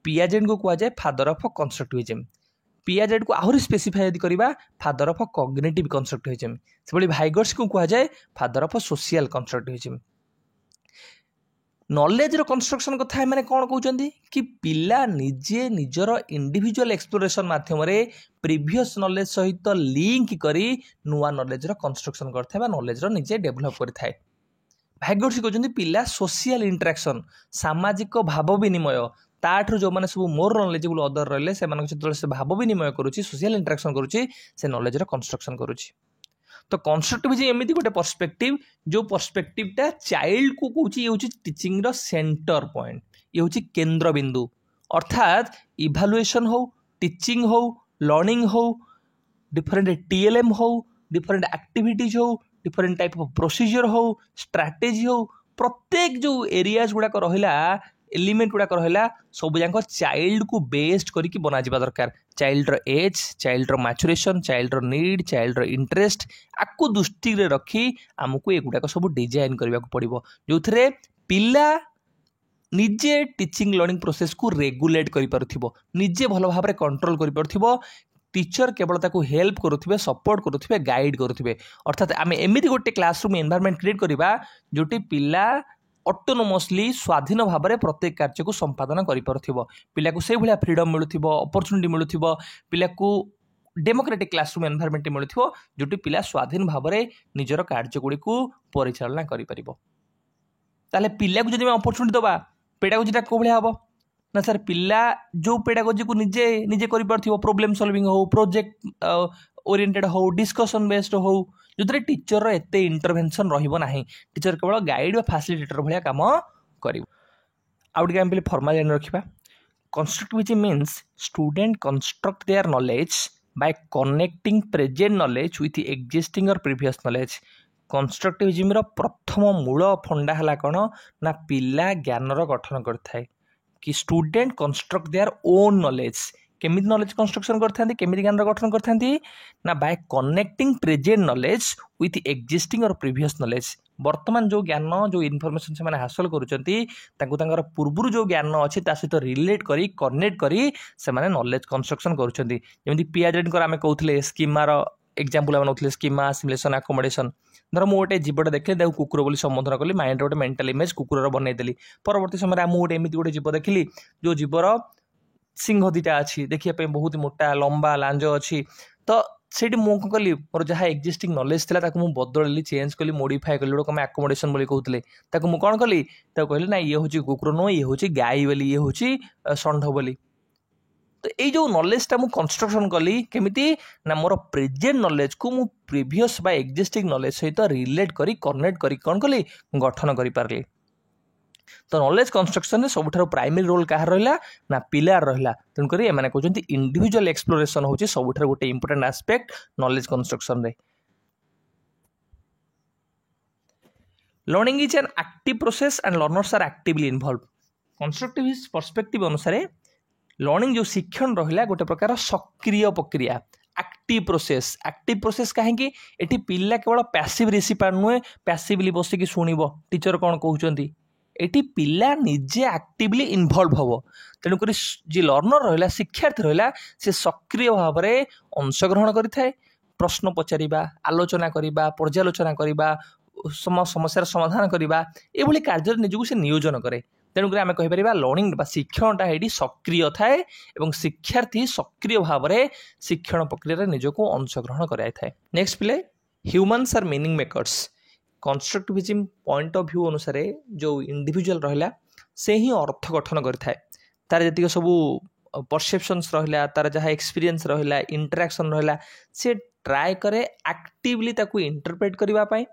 पियाजेट को कह जाए फादर ऑफ कंस्ट्रक्टिविज्म पियाजेट को आहरी स्पेसिफाई यदि करबा फादर ऑफ कॉग्निटिव कंस्ट्रक्टिविज्म से भाइगर्स को कह जाए father of social constructivism knowledge रो कंस्ट्रक्शन कथा माने कौन कहउचंदी कि पिला निजे निजर इंडिविजुअल एक्सप्लोरेशन माध्यम रे प्रीवियस नॉलेज सहित लिंक करी नुवा नॉलेज रो कंस्ट्रक्शन करथे बा नॉलेज रो निजे डेवलप करथाय भाइगर्स कहउचंदी पिला सोशल इंटरेक्शन सामाजिक भाव विनिमय ताठर जो माने सब मोर नॉलेजेबल अदर रहले से मानक जतले से भाव विनिमय करूची सोशल इंटरेक्शन करूची से नॉलेज रो कंस्ट्रक्शन करूची तो कंस्ट्रक्टिविज्म एमिति गोटे पर्सपेक्टिव जो पर्सपेक्टिव टा चाइल्ड को कहूची ये होची टीचिंग रो सेंटर पॉइंट ये होची केंद्र बिंदु अर्थात इवैल्यूएशन हो टीचिंग हो लर्निंग हो डिफरेंट टीएलएम हो डिफरेंट एक्टिविटीज हो डिफरेंट टाइप ऑफ प्रोसीजर हो स्ट्राटेजी हो प्रत्येक जो एरियाज गुड़ाक रहा एलिमेंट गुड़ाक रहा सब जाक चाइल्ड को बेस्ड करके बना जा दरकार child as child maturation child need child interest आपको दृष्टि रखी आमको एगुड़ाक सब डिजाइन करने को पड़ो जो थे पिला निजे टीचिंग लर्निंग प्रोसेस को रेगुलेट कर निजे भल भाव कंट्रोल कर टीचर केवल ताको हेल्प करुवे सपोर्ट करुवे गाइड करुवे अर्थात आम एमती गोटे क्लासरूम एनवायरनमेंट क्रिएट करवा जोटी पिला ऑटोनोमसली स्वाधीन भाव में प्रत्येक कार्य को संपादन कर पिला को से भाया फ्रीडम मिलू अपॉर्चुनिटी मिलू पिला को डेमोक्रेटिक क्लासरूम एनवायरनमेंट मिलू जोटी पिला स्वाधीन भाव में निजर कार्य गुड़ी को परिचालना कर पिला को जब अपॉर्चुनिटी दबा पेडागोजी को भाया हम ना सर पिला जो पेडागोजी को निजे निजे कर प्रोब्लेम सॉल्विंग हो प्रोजेक्ट ओरिएंटेड हो डिस्कशन बेस्ड हो जो टीचर एते इंटरवेंशन रहा टीचर केवल गाइड फैसिलिटेटर भाया काम कर आउटे फॉर्मल लाइन रखा constructivism means student construct their knowledge by connecting present knowledge with existing और प्रीवियस नॉलेज कंस्ट्रक्टिविज्म प्रथम मूल फंडा है कौन ना पिला ज्ञानर गठन करथाए कि student construct their own knowledge केमिति नॉलेज कंस्ट्रक्शन करथांती केमिति ज्ञान गठन करथांती ना bye connecting present knowledge with existing और प्रीवियस नॉलेज वर्तमान जो ज्ञान जो इनफॉरमेशन से माने हासिल करूचंती ताकू तांकर पूर्वरु जो ज्ञान अछि ता सहित रिलेट करी कनेक्ट करी से माने नॉलेज कंस्ट्रक्शन करूचंती जेमिति पियाजेड आमे कहउथले स्कीमार एग्जांपल आमे नउथले स्कीमा सिमुलेशन अकोमोडेशन धर मु गोटे जीवटा देखले ताकू कुकुर बोली संबोधन कली माइंड गोटे मेंटल इमेज कुकुर बनई देली परवर्ती समय मु गोटे एमिति गोटे जीव देखली जो जीवर सिंह दीटा अच्छी देखिए बहुत मोटा लंबा लांज अच्छी तो सेठी मु कौन कली मोर जहाँ एक्जिस्टिंग नॉलेज था मुझे बदल चेंज कली मोडिफाई कली गोटे आकोमोडेशन बोली कहते मुझे कौन कली कहली ना ये हूँ कुकुर नुह ये हूँ गाई बोली ये हूँ षंढ बोली तो ये जो नॉलेज टा मु कंस्ट्रक्शन कली केमिति ना मोर प्रेजेंट नॉलेज को मु प्रीवियस बा एक्जिस्टिंग नॉलेज सहित रिलेट करी कनेक्ट करी कौन कली गठन करि पारली तो नॉलेज कंस्ट्रक्शन में सब प्राइमरी रोल कहार रहा ना पिलार रहा तेणुक एम कहते इंडिविजुअल एक्सप्लोरेशन हूँ सब गोटे इंपोर्टेंट एस्पेक्ट नॉलेज कंस्ट्रक्शन रे learning is an active process and learners are actively involve constructivist perspective अनुसार लर्निंग जो शिक्षण रहा गोटे प्रकार सक्रिय प्रक्रिया एक्टिव प्रोसेस कहीं एटी पिला केवल पैसिव रिसीवर नुहे पैसिवली बसिकी शुणव टीचर कौन कहते एटी पिला निजे एक्टिवली इन्वॉल्व हम तेणुक जी लर्नर रहा शिक्षार्थी रहा से सक्रिय भाव में अंशग्रहण करें प्रश्न पचारिबा आलोचना करवा पर्यालोचना करवा समस्यार समाधान करवा ये कार्य निजक से नियोजन करे तेणुक आम कहीपर लर्निंग शिक्षणटा ये सक्रिय थाए और शिक्षार्थी सक्रिय भाव में शिक्षण प्रक्रिया निजक अंशग्रहण कराए नेक्स्ट पिले humans are meaning makers constructivism point of view अनुसार जो इंडिविजुअल रहा से ही अर्थ गठन करता है तार जी सब परसेप्शंस रहा तार जहाँ एक्सपीरियंस रहा इंटरेक्शन रहा से ट्राए करे एक्टिवली ताकू इंटरप्रेट करने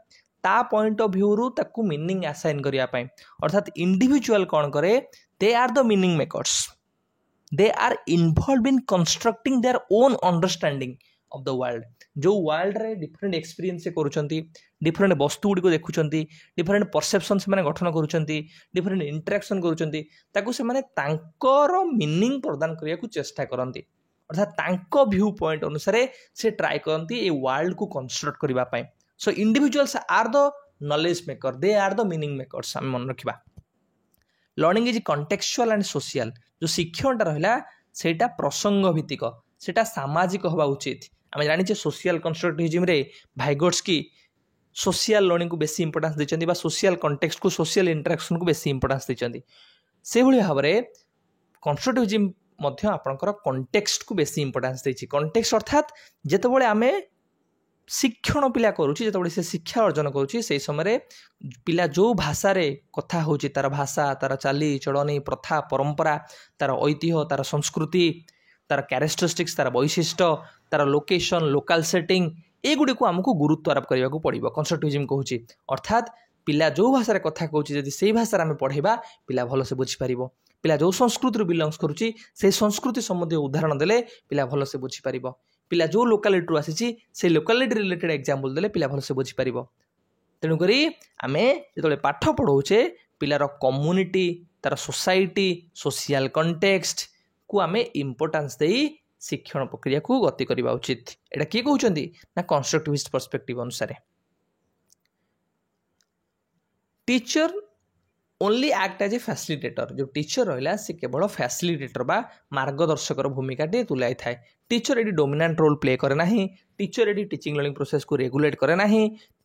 ता पॉइंट ऑफ व्यू रु ताकू मीनिंग असाइन करने अर्थात इंडिविजुअल कौन करे they are the meaning makers they are involve in constructing their own understanding of the world जो वर्ल्ड रे डिफरेंट एक्सपीरियंस से करूछंती डिफरेंट वस्तु गुडी को देखुछंती डिफरेंट परसेप्शन से माने गठन करूछंती डिफरेंट इंटरेक्शन करूछंती ताकू से माने तांकर मीनिंग प्रदान करिया को चेष्टा करंती अर्थात तांको व्यू पॉइंट अनुसार से ट्राई करंती ए वर्ल्ड को कंस्ट्रक्ट करबा पई so individuals are the knowledge maker they are the meaning makers हम मन रखिबा learning is contextual and social जो शिक्षणटा रहिला सेटा प्रसंग भित्तिक सेटा सामाजिक होबा उचित आम जानी सोशल कंस्ट्रक्टिविज्म रे भाइगोट्स्की सोशल लर्निंग को बेसी इंपोर्टेंस देछंती सोशल कॉन्टेक्स्ट को सोशल इंटरेक्शन को बेसी इंपोर्टेंस देछंती से भली भाव में कंस्ट्रक्टिविज्म मध्य आपनकर कॉन्टेक्स्ट को बेसी इंपोर्टेंस देछि कॉन्टेक्स्ट अर्थात जेतेबेले आमे शिक्षण पिला करूछि जेतेबेले से शिक्षा अर्जन करूछि से समय पिला जो भाषा रे कथा होछि तार भाषा तार चाली चलनी प्रथा परंपरा तार ऐतिह्य तार संस्कृति तार कैरेक्टरिस्टिक्स तार वैशिष्ट्य तार लोकेशन लोकल सेटिंग एगुड़ी को आमको गुरुत्व आरोप करने को पड़ो कंस्ट्रक्टिविज्म कहूँ अर्थात पिला जो भाषा कहता कहूँ जब से भाषा आम पढ़ेबा पिला भल से बुझीपार पिला जो संस्कृति बिलंग्स करुच्ची से संस्कृति संबंधी उदाहरण देले पिला भल से बुझीपार पिला जो लोकालिटी आसी से लोकालिटी रिलेटेड एग्जांपल देले पिला भल से बुझीपार तेणुक आम जो पाठ पढ़ाऊे पिलार कम्युनिटी तार सोसाइटी सोशल कंटेक्स्ट को आम इम्पोर्टान्स दे शिक्षण प्रक्रिया को गति करने उचित। एटा किए कहते ना कंस्ट्रक्टिविस्ट पर्सपेक्टिव अनुसार teacher only act as a facilitator. जो टीचर रहा सी केवल फैसिलिटेटर बा मार्गदर्शकर भूमिका टे तुलाई थाए। टीचर ये डोमिनेंट रोल प्ले करे ना। टीचर ये टीचिंग लर्निंग प्रोसेस को रेगुलेट करे ना।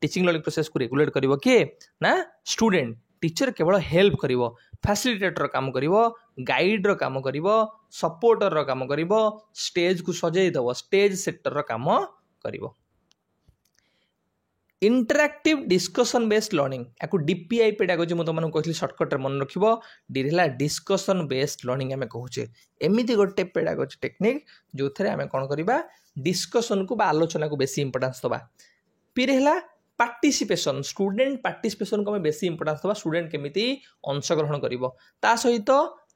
टीचिंग लर्निंग प्रोसेस को रेगुलेट करिवो किए ना स्टूडेंट। टीचर केवल हेल्प करिवो, फैसिलिटेटर काम करिवो, गाइड रो काम करिवो, सपोर्टर रो काम करिवो, स्टेज को सजाई दबो, स्टेज सेटर रो काम करिवो। इंटरैक्टिव डिस्कशन बेस्ड लर्निंग या डीपीआई पेडागोजी मुझे तुमको कहली सर्टकट मन रख डी है डिस्कशन बेस्ड लर्निंग आम कहूचे। एमती गोटे पेडागोजी टेक्निक जो थे आम कौन करवा डिस्कशन को आलोचना को बेसी इंपोर्टान्स दबा। फिर है पार्टिसिपेशन, स्टूडेंट पार्टिसिपेशन को बेसी इंपोर्टान्स दबा। स्टूडेंट केमिति अंशग्रहण कर सहित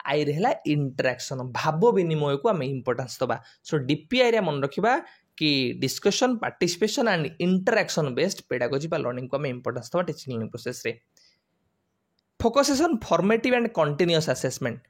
आई रहा इंटरैक्शन भाव विनिमय को आम इंपोर्टान्स दबा। सो डीपीआई मन रखा कि discussion participation and interaction based pedagogy बा लर्निंग को आम इंपोर्टान्स दबा टीचिंग लर्निंग प्रोसेस रे। Focuses on formative and continuous assessment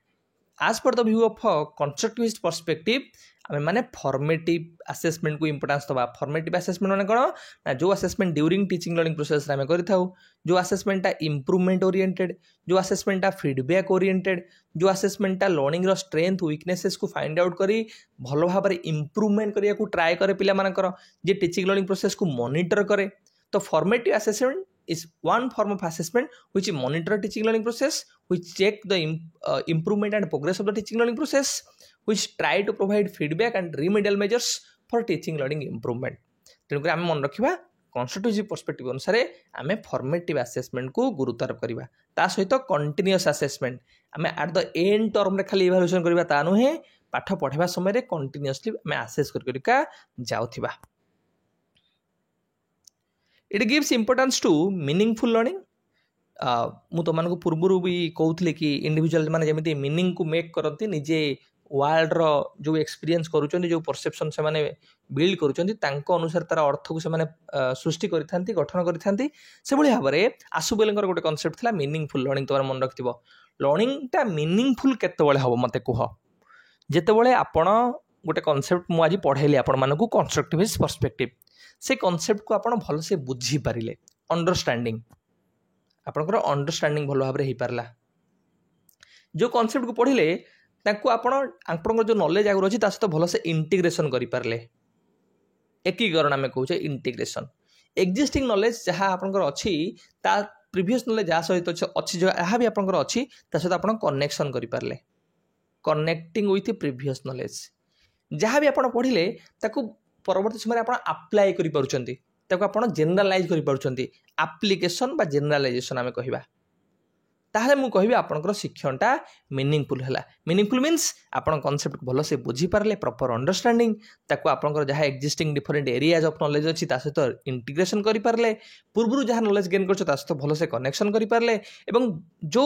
as per the view of constructivist perspective आम माने फॉर्मेटिव असेसमेंट को इंपोर्टान्स दबा। फॉर्मेटिव असेसमेंट माने कौन ना जो assessment during teaching learning process आम करिथाउ, जो असेसमेंटा इंप्रूवमेंट ओरिएंटेड, जो असेसमेंटा फीडबैक ओरिएंटेड, जो असेसमेंटा लर्निंग रो स्ट्रेंथ वीकनेसेस को फाइंड आउट करी भल भाव में इंप्रूवमेंट करिया को ट्राई करे पिला मानकर जे टीचिंग लर्निंग प्रोसेस को मॉनिटर करे। तो formative assessment is one form of assessment which monitor teaching learning process, which check the improvement and progress of the teaching learning process, which try to provide feedback and remedial measures for teaching learning improvement. तेणुक आम मन रखा constructive perspective अनुसार आम formative assessment को गुरुत्व करवा। ता सहित कंटिन्यूअस असेसमेंट आम एट द एंड टर्म रे खाली इवैल्यूएशन करवा ता नुहे, पाठ पढ़ाइबा समय कंटिन्यूअसली आम आसेस करका जाउथिबा। It gives importance to meaningful learning. मु तो मानको पूर्व भी कहूली कि इंडिविजुअल माने जेमिति मीनिंग को मेक करती निजे वर्ल्ड रो जो एक्सपीरियंस करूचंदी, जो परसेप्शन से माने बिल्ड करूचंदी तांको अनुसार तार अर्थ को से माने सृष्टि करिथांती, गठन करिथांती। से भली भाबरे आसुबेलंकर गोटे कांसेप्ट थिला मीनिंगफुल लर्निंग। तो मन रखिथिबो लर्निंग ता मीनिंगफुल केतेबेले हबो मते कुह। जेतेबेले आपण गोटे कांसेप्ट मु आज पढाइली आपण मानकू कंस्ट्रक्टिविस्ट पर्सपेक्टिव, से कॉन्सेप्ट को आपण भल से बुझी पारिले, अंडरस्टैंडिंग आपनकर अंडरस्टैंडिंग भल भाव हो पारला। जो कॉन्सेप्ट को पढ़िले ताको आपन जो नॉलेज आगर अच्छी सहित भल से इंटीग्रेशन करि पारले। एकीकरण आम कहूचे इंटीग्रेशन। एक्जिस्टिंग नॉलेज जहाँ आपनकर अच्छी ता प्रीवियस नॉलेज जहाँ सहित अच्छी जहाँ भी आपनकर अच्छी ता सहित आपन कनेक्शन करि Parle, connecting with previous knowledge. जहाँ भी आपन पढ़िले ताको परवर्ती समय आप अप्लाई करि जेनरालाइज करि एप्लिकेशन बा जेनरालाइजेशन आम कहवा। ताहले मु कहबी आपनकर शिक्षणटा मीनिंगफुल है। मीनिंगफुल मीन्स आपन कॉन्सेप्ट को भल से बुझी पारले, प्रॉपर अंडरस्टैंडिंग ताको आपनकर जहाँ existing different areas of knowledge अच्छी ता सहित इंटीग्रेशन करि पारले, पूर्व जहाँ नॉलेज गेन करछ ता सहित भल से कनेक्शन करि पारले, एवं जो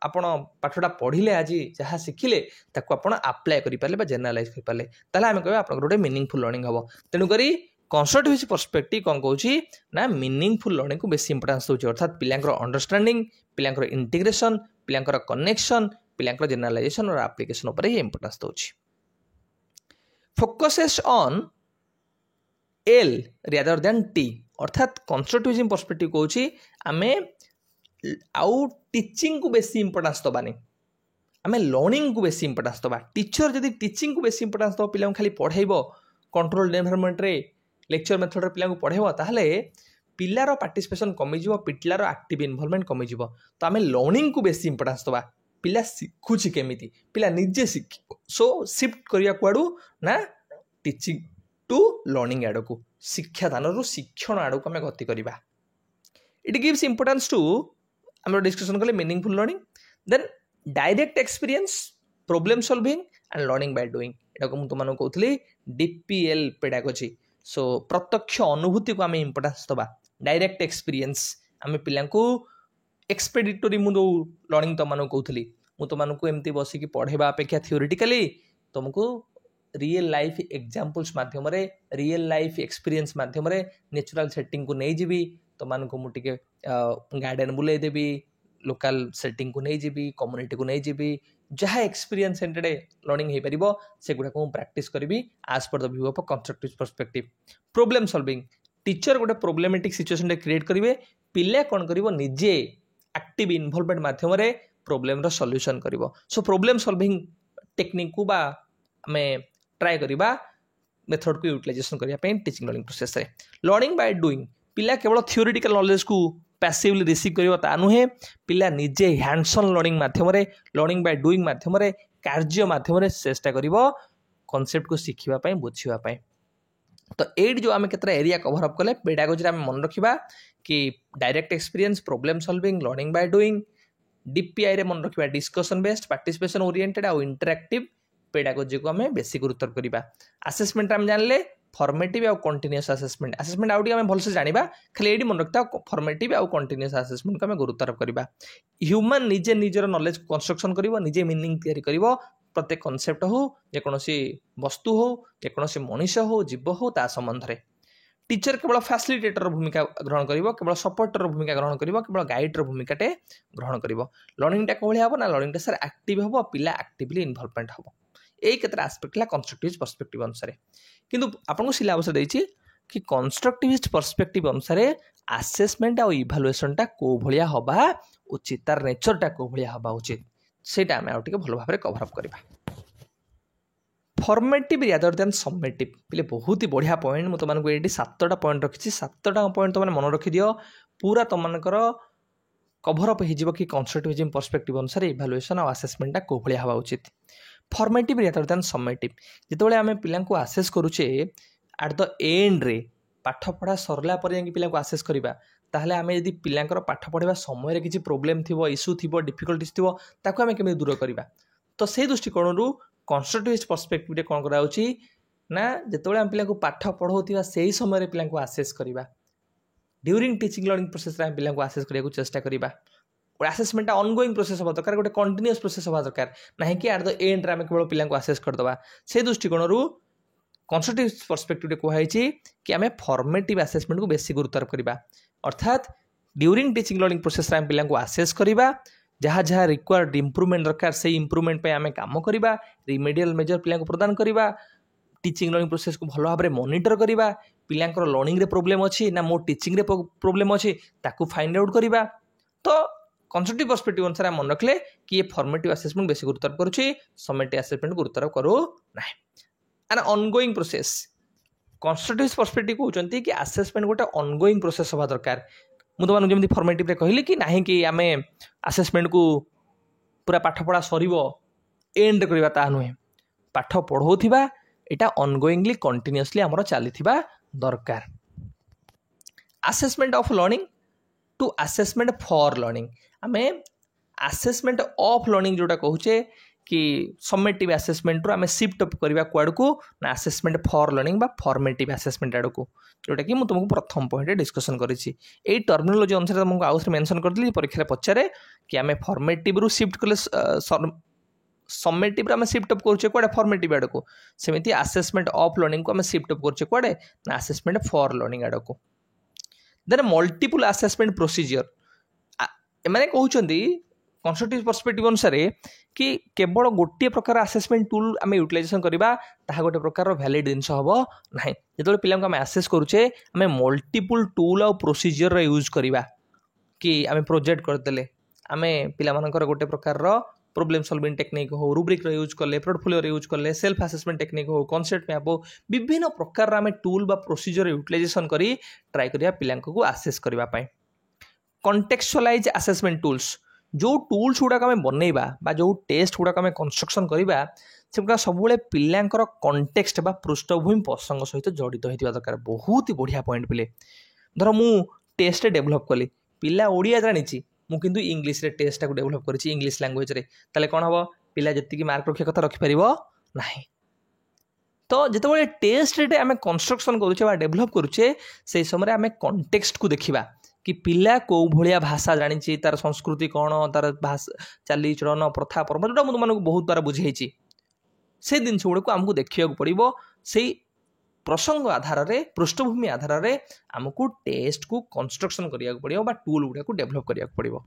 आपण पाठटा पढ़िले आज जहाँ शिखिले ताको आपण अप्लाई करि पारले बा जेनरालाइज करि पारले, ताले आमे कहबा आपन गोटे मीनिंगफुल लर्निंग हबो। तेनु करी कंस्ट्रक्टिव पर्सपेक्टिव कौन कहूँ ना मीनिंगफुल लर्निंग को बेसी इंपोर्टेंस दूसरी, अर्थात पिलांकर अंडरस्टैंडिंग, पिलांकर इंटीग्रेशन, पिलांकर कनेक्शन, पिलांकर जेनरालाइजेशन और एप्लिकेशन उपर ही इंपोर्टेंस दूसरी। Focuses on L rather than T, अर्थात कंस्ट्रक्टिविज्म पर्सपेक्टिव कहूँ आमे आउ टीचिंग को बेसी इंपोर्टेंस दबानी, आमे लर्निंग को बेसी इंपोर्टेंस दबा। टीचर जदि टीचिंग को बेसी इंपोर्टेंस दब पिला खाली पढ़ाइब कंट्रोल्ड एनवायरनमेंट रे लेक्चर मेथड रे पिला पढ़ाइब ताहले पिलार पार्टिसिपेशन कमिजिव, पिलार एक्टिव इनवॉल्वमेंट कमिजिव। तो आमे लर्निंग को बेसी इंपोर्टेंस दबा, पिला शिखुची केमिति, पिला निजे शिख। सो शिफ्ट करिया कुआडू ना टीचिंग टू लर्निंग आड़ को, शिक्षादान रु शिक्षण आड़ को आमे गति करिबा। इट गिव्स इंपोर्टेंस टू आम डिस्कसन कले meaningful learning, then direct experience, problem solving and learning by doing. एटा को तुमको कहूली डीपीएल पेडागोजी। सो प्रत्यक्ष अनुभूति को आम इंपोर्टेंस दबा, डायरेक्ट एक्सपीरियंस आम पिला एक्सपेडिटोरी मुझे लर्निंग तुमको कहूली, तुमको एमती बसिकी पढ़ेवा अपेक्षा थियोरिटिकली तुमको रियल लाइफ एग्जांपल्स माध्यम रे, रियल लाइफ एक्सपीरियंस माध्यम रे नेचुरल सेटिंग को नहीं जीवी तुमको मुझे गार्डन बुले देवी लोकल सेटिंग को नहीं जीवी कम्युनिटी को नहीं जीवी जहाँ एक्सपीरियंस सेंटेड लर्निंग हो पार से गुड़ाक प्रैक्टिस करी as per the view of constructive perspective problem solving teacher गोटे प्रोब्लेमेटिक सिचुएशन क्रिएट करेंगे पिला कौन कर निजे एक्टिव इनवॉल्वमेंट माध्यम प्रोब्लेम सॉल्यूशन कर सो प्रोब्लेम सॉल्विंग टेक्निक को आम ट्राए करवा मेथड को यूटिलाइजेशन करने टीचिंग लर्निंग प्रोसेस रे लर्निंग बाय डूइंग पिला केवल थ्योरेटिकल नॉलेज को पैसिवली रिसीव करता नुहे पिला निजे हैंड्स ऑन लर्निंग माध्यम लर्निंग बाय डूइंग माध्यम कार्य माध्यम चेष्टा कर कॉन्सेप्ट को शिखापी बुझापी तो एट जो आम केतरा एरिया कवर अप कले पेडागोजी आम मन रखा कि direct experience problem solving learning by doing DPI रे मन रखा डिस्कशन बेस्ड पार्टिसिपेशन ओरिएंटेड आउ इंटरैक्टिव पेडागोजी को आम बेसी गुरुत्व करवा आसेसमेंट आम जानले फॉर्मेटिव आउ कंटीन्यूअस असेसमेंट आसेसमेंट आउ आम भलसे जाना खाली ये मन रखता फॉर्मेटिव आउ कंटीन्यूअस असेसमेंट को आम गुरुत्व करवा ह्यूमन निजे निजर नॉलेज कंस्ट्रक्शन कर निजे मीनिंग तैयारी कर प्रत्येक कॉन्सेप्ट हो जेकोसी वस्तु हो जेकोसी मनीष हो जीव हो ता संबंध में टीचर केवल फैसिलिटेटर भूमिका ग्रहण कर केवल सपोर्टर भूमिका ग्रहण कर केवल गाइडर भूमिकाटे ग्रहण कर लर्निंगटा कौन हम ना लर्निंगटा सर एक्टिव हम पिला एक्टिवली इनवॉल्वमेंट हम यही केतरा एस्पेक्ट है कंस्ट्रक्टिव पर्सपेक्टिव अनुसार किंतु आपको सिलेबस देछि कि कंस्ट्रक्टिविस्ट पर्सपेक्टिव अनुसार आसेसमेंट आ इभालुएशनटा को भलिया हबा उचित तार नेचरटा को भलिया हबा उचित सेटा आम आउटे भल भाव कवर अप करवा फॉर्मेटिव रादर देन सबमेटिव पिले बहुत ही बढ़िया पॉइंट मुझे तुमको ये 7टा पॉइंट रखी 7टा पॉइंट तुम मन रखी दियो पूरा तुमकर कभर अप हो कि कंस्ट्रक्टिविज्म पर्सपेक्टिव अनुसार इभालुएशन और आसेसमेंटा को भलिया हवा उचित फॉर्मेटिव रादर देन सबमेटिव जितेबाला आम पिला आसेस करुचे एट द एंड रे पाठ पढ़ा सरला पर पिला आसेस करवा ताहले आम यदि पिलांकर पाठ पढ़ा समय किसी प्रोब्लेम थी इश्यू थी डिफिकल्टीज थी ताको आम केमी दूर करवा तो से दृष्टिकोण कंस्ट्रक्टिविस्ट पर्सपेक्टिव कौन कराउची ना जितेबाला आम पिला पाठ पढ़ाऊा से ही समय पिला आसेस करवा ड्यूरिंग टीचिंग लर्निंग प्रोसेस आम पिला आसेस करने चेष्टा करवा आसेसमेंट ऑनगोइंग प्रोसेस हवा दरकार गोटे कंटिन्यूअस प्रोसेस हवा दरकार ना कि एट द एंड आम केवल पिला आसेस करदे से दृष्टिकोण कंस्ट्रक्टिव पर्सपेक्टिव कहुई कि आम फॉर्मेटिव आसेसमेंट को बेसी गुरुत्व करवा अर्थात ड्यूरिंग टीचिंग लर्निंग प्रोसेस आम पिला आसेस करवा जहाँ जहाँ रिक्वायर्ड इम्प्रूवमेंट दरकार से इम्प्रूवमेंट आम काम करवा रिमेडियल मेजर पिला प्रदान करवा टीचिंग लर्निंग प्रोसेस को भल भाव मॉनिटर करवा पिलांकर लर्निंग रे प्रॉब्लम अच्छी ना मो टीचिंग रे प्रॉब्लम अच्छी ताकू फाइंड आउट करवा तो कंस्ट्रक्टिव पर्सपेक्टिव अनुसार मन रखले कि ये फॉर्मेटिव असेसमेंट बेसी गुरुत्व करुच्ची सबमेटिव असेसमेंट गुरुत्व करू ना and ongoing process constructive perspective कहते कि असेसमेंट गोटे ऑनगोइंग प्रोसेस हवा दरकार मुझे तुमको जमी फॉर्मेटिव रे कहली कि नहीं कि आम असेसमेंट को पूरा पाठ पढ़ा सर एंड करवा ता नुहे पाठ पढ़ाऊा यहाँ ऑनगोइंगली कंटिन्यूअसली आमर चली दरकार assessment of learning to assessment for learning आम असेसमेंट ऑफ लर्निंग जोटा कहूचे कि सबमेटिव असेसमेंट रू आम शिफ्ट अप करवा कुआड़ को ना असेसमेंट फॉर लर्निंग बा फॉर्मेटिव असेसमेंट आड़ को जोटा कि तुमको प्रथम पॉइंट डिस्कसन करी टर्मिनोलॉजी अनुसार तुमको आउस मेंशन करदी परीक्षा पचारे कि आम फॉर्मेटिव रू शिफ्ट कले सबमेटिव आम शिफ्ट अप करुचे कुआड़े फॉर्मेटिव आड़ को सेमती असेसमेंट ऑफ लर्निंग को आम शिफ्ट अप करुचे कुआड़े ना असेसमेंट फॉर लर्निंग आड़ को देन मल्टीपल असेसमेंट प्रोसीजर एमाने कहउछंती कंस्ट्रक्टिव पर्सपेक्टिव अनुसार कि केवल गोटे प्रकार असेसमेंट टूल आम यूटिलाइजेशन करवा ताहा गोटे प्रकार वैलिड जिनस हम ना जो पिला आम आसेस करुचे आम मल्टीपल टूल और प्रोसीजर यूज करवा कि आम प्रोजेक्ट करदे आम पिला गोटे प्रकार प्रॉब्लम सॉल्विंग टेक्निक हो रूब्रिक यूज कले पोर्टफोलियो यूज कले सेल्फ असेसमेंट टेक्निक हो कॉन्सेप्ट मैप हो विभिन्न प्रकार आम टूल बा प्रोसीजर यूटिलाइजेशन करी ट्राई करिया पिला को आसेस करने कॉन्टेक्चुअलाइज असेसमेंट टूल्स जो टूल्स गुड़ाक आम बनइबा बा जो टेस्ट गुड़ाक आम कंस्ट्रक्शन करवा से सब पिलांकर कंटेक्स्ट बा पृष्ठभूमि प्रसंग सहित जड़ित होता दरकार बहुत ही बढ़िया पॉइंट पिले धर मु टेस्ट डेभलप कली पिला ओडिया जानी मु किंतु इंग्लिश रे टेस्ट को डेभलप करी इंग्लिश लैंग्वेज रे ताले कौन हम पिला जी मार्क रखा कथा रखिपर ना तो जिते टेस्ट रे आम कंस्ट्रक्शन करुचे डेभलप करुचे से समय आम कंटेक्स्ट को देखा कि पिला कौ भाया भाषा जानी तार संस्कृति कौन तार भाषा चाली चलन प्रथा परंपरा जोटा मुझे बहुत बार बुझे से जिन गुड़ा को आमको देखा पड़ो से प्रसंग आधार रे पृष्ठभूमि आधार रे हमको टेस्ट को कंस्ट्रक्शन करिया पड़ियो बा टूल गुडा को डेवलप करिया पड़ियो।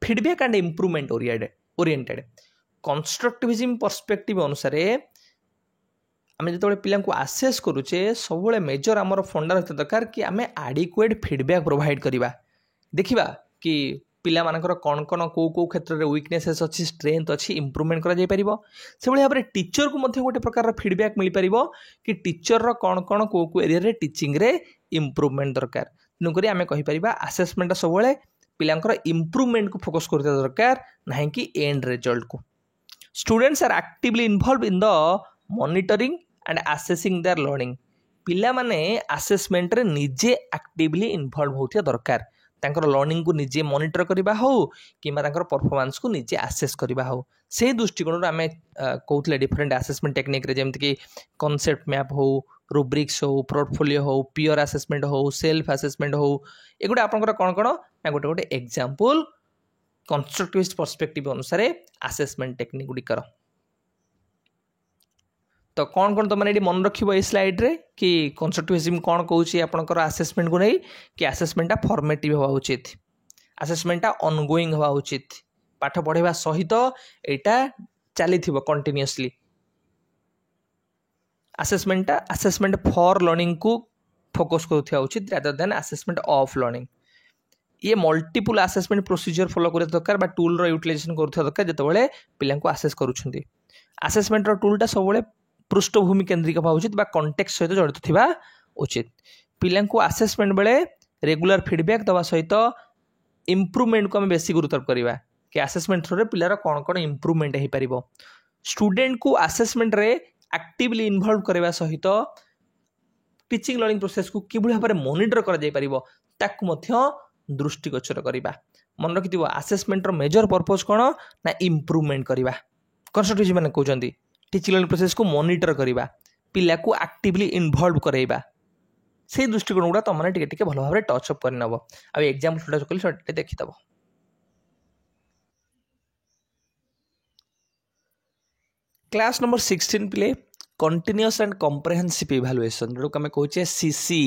Feedback and improvement oriented constructivism perspective अनुसार आम जो पिला को आसेस करुचे सब मेजर आमर फंडा रखते दरकार कि आम एडिक्वेट फीडबैक प्रोवाइड करवा देखा कि पिला मानकर कौन कौन कौ क्षेत्र में वीकनेसेस अच्छी स्ट्रेंथ अच्छी इम्प्रूवमेंट कर से भाव में टीचर को गोटे प्रकार फीडबैक मिल पार कि टीचर कौन कौन कौ एरिया टीचिंग रे इम्प्रूवमेंट दरकार। तेणुक आम कहीपर आसेसमेंट सब पिलांकर इम्प्रूवमेंट को फोकस करते दरकार ना कि एंड रिजल्ट को। Students are actively involve in the monitoring and assessing their learning. पिला माने आसेसमेंट रे निजे एक्टिवली इन्वॉल्व होतिया दरकार तांकर लर्निंग को निजे मॉनिटर करबा हो किमा तांकर परफॉर्मेंस को निजे आसेस करबा हो। से दृष्टिकोण आम कहते डिफरेंट आसेसमेंट टेक्निक रे जेमति कि कॉन्सेप्ट मैप हो रुब्रिक्स हो पोर्टफोलियो हो पियर आसेसमेंट हो सेल्फ आसेसमेंट हो एगुड़ा आपनकर कौन कौन ना गोटे गोटे एग्जांपल कंस्ट्रक्टिविस्ट पर्सपेक्टिव अनुसार आसेसमेंट टेक्निक गुड़िकर। तो कौन कौन तुम ये मन रखिब ये स्लाइड रे कि कंस्ट्रक्टिविज्म कौन कहूँ आपनकर आसेसमेंट को नहीं कि आसेसमेंटा फॉर्मेटिव हवा उचित आसेसमेंटा ऑनगोइंग हवा उचित पाठ पढ़ाइबा सहित एटा चली कंटिन्यूअसली आसेसमेंट फॉर लर्निंग को फोकस करुवा उचित rather than assessment of learning. ये मल्टीपल आसेसमेंट प्रोसीजर फॉलो करने दरकार बा टूल रो यूटिलाइजेशन करुवा दरकार जेतेबेले पिला को आसेस करूछंती। आसेसमेंट रो टूलटा सबले पृष्ठभूमि केन्द्रिक हवा उचित बा कॉन्टेक्स्ट सहित जड़ित थिबा उचित। पिला को आसेसमेंट बेले रेगुलर फीडबैक दवा सहित इम्प्रूवमेंट को आम बेसी गुरुत्व करवा कि आसेसमेंट थ्रू रे पिलार कौन कौन इम्प्रूवमेंट हो पार। स्टूडेंट को आसेसमेंट रे एक्टिवली इन्वॉल्व करवा सहित टीचिंग लर्निंग प्रोसेस को किभली भाव में मॉनिटर करा जाय परिबो ताकू मध्य दृष्टिगोचर करवा। मन रखिथिबो आसेसमेंट रो मेजर पर्पस कौन ना इम्प्रूवमेंट करवा। कंस्ट्रक्टिविज्म माने कहउचंदी टीचिंग लर्निंग प्रोसेस को मॉनिटर करवा पिला को एक्टिवली इन्वॉल्व कराइबा से दृष्टिकोण गुड़ा तुम मैंने टिके भल भाव में टच अप करनब। आ एग्जांपल चकली से देखिदब। क्लास नंबर 16 पिले कंटिन्यूअस एंड कॉम्प्रिहेंसिव इवैल्यूएशन जो आम कहचे सीसी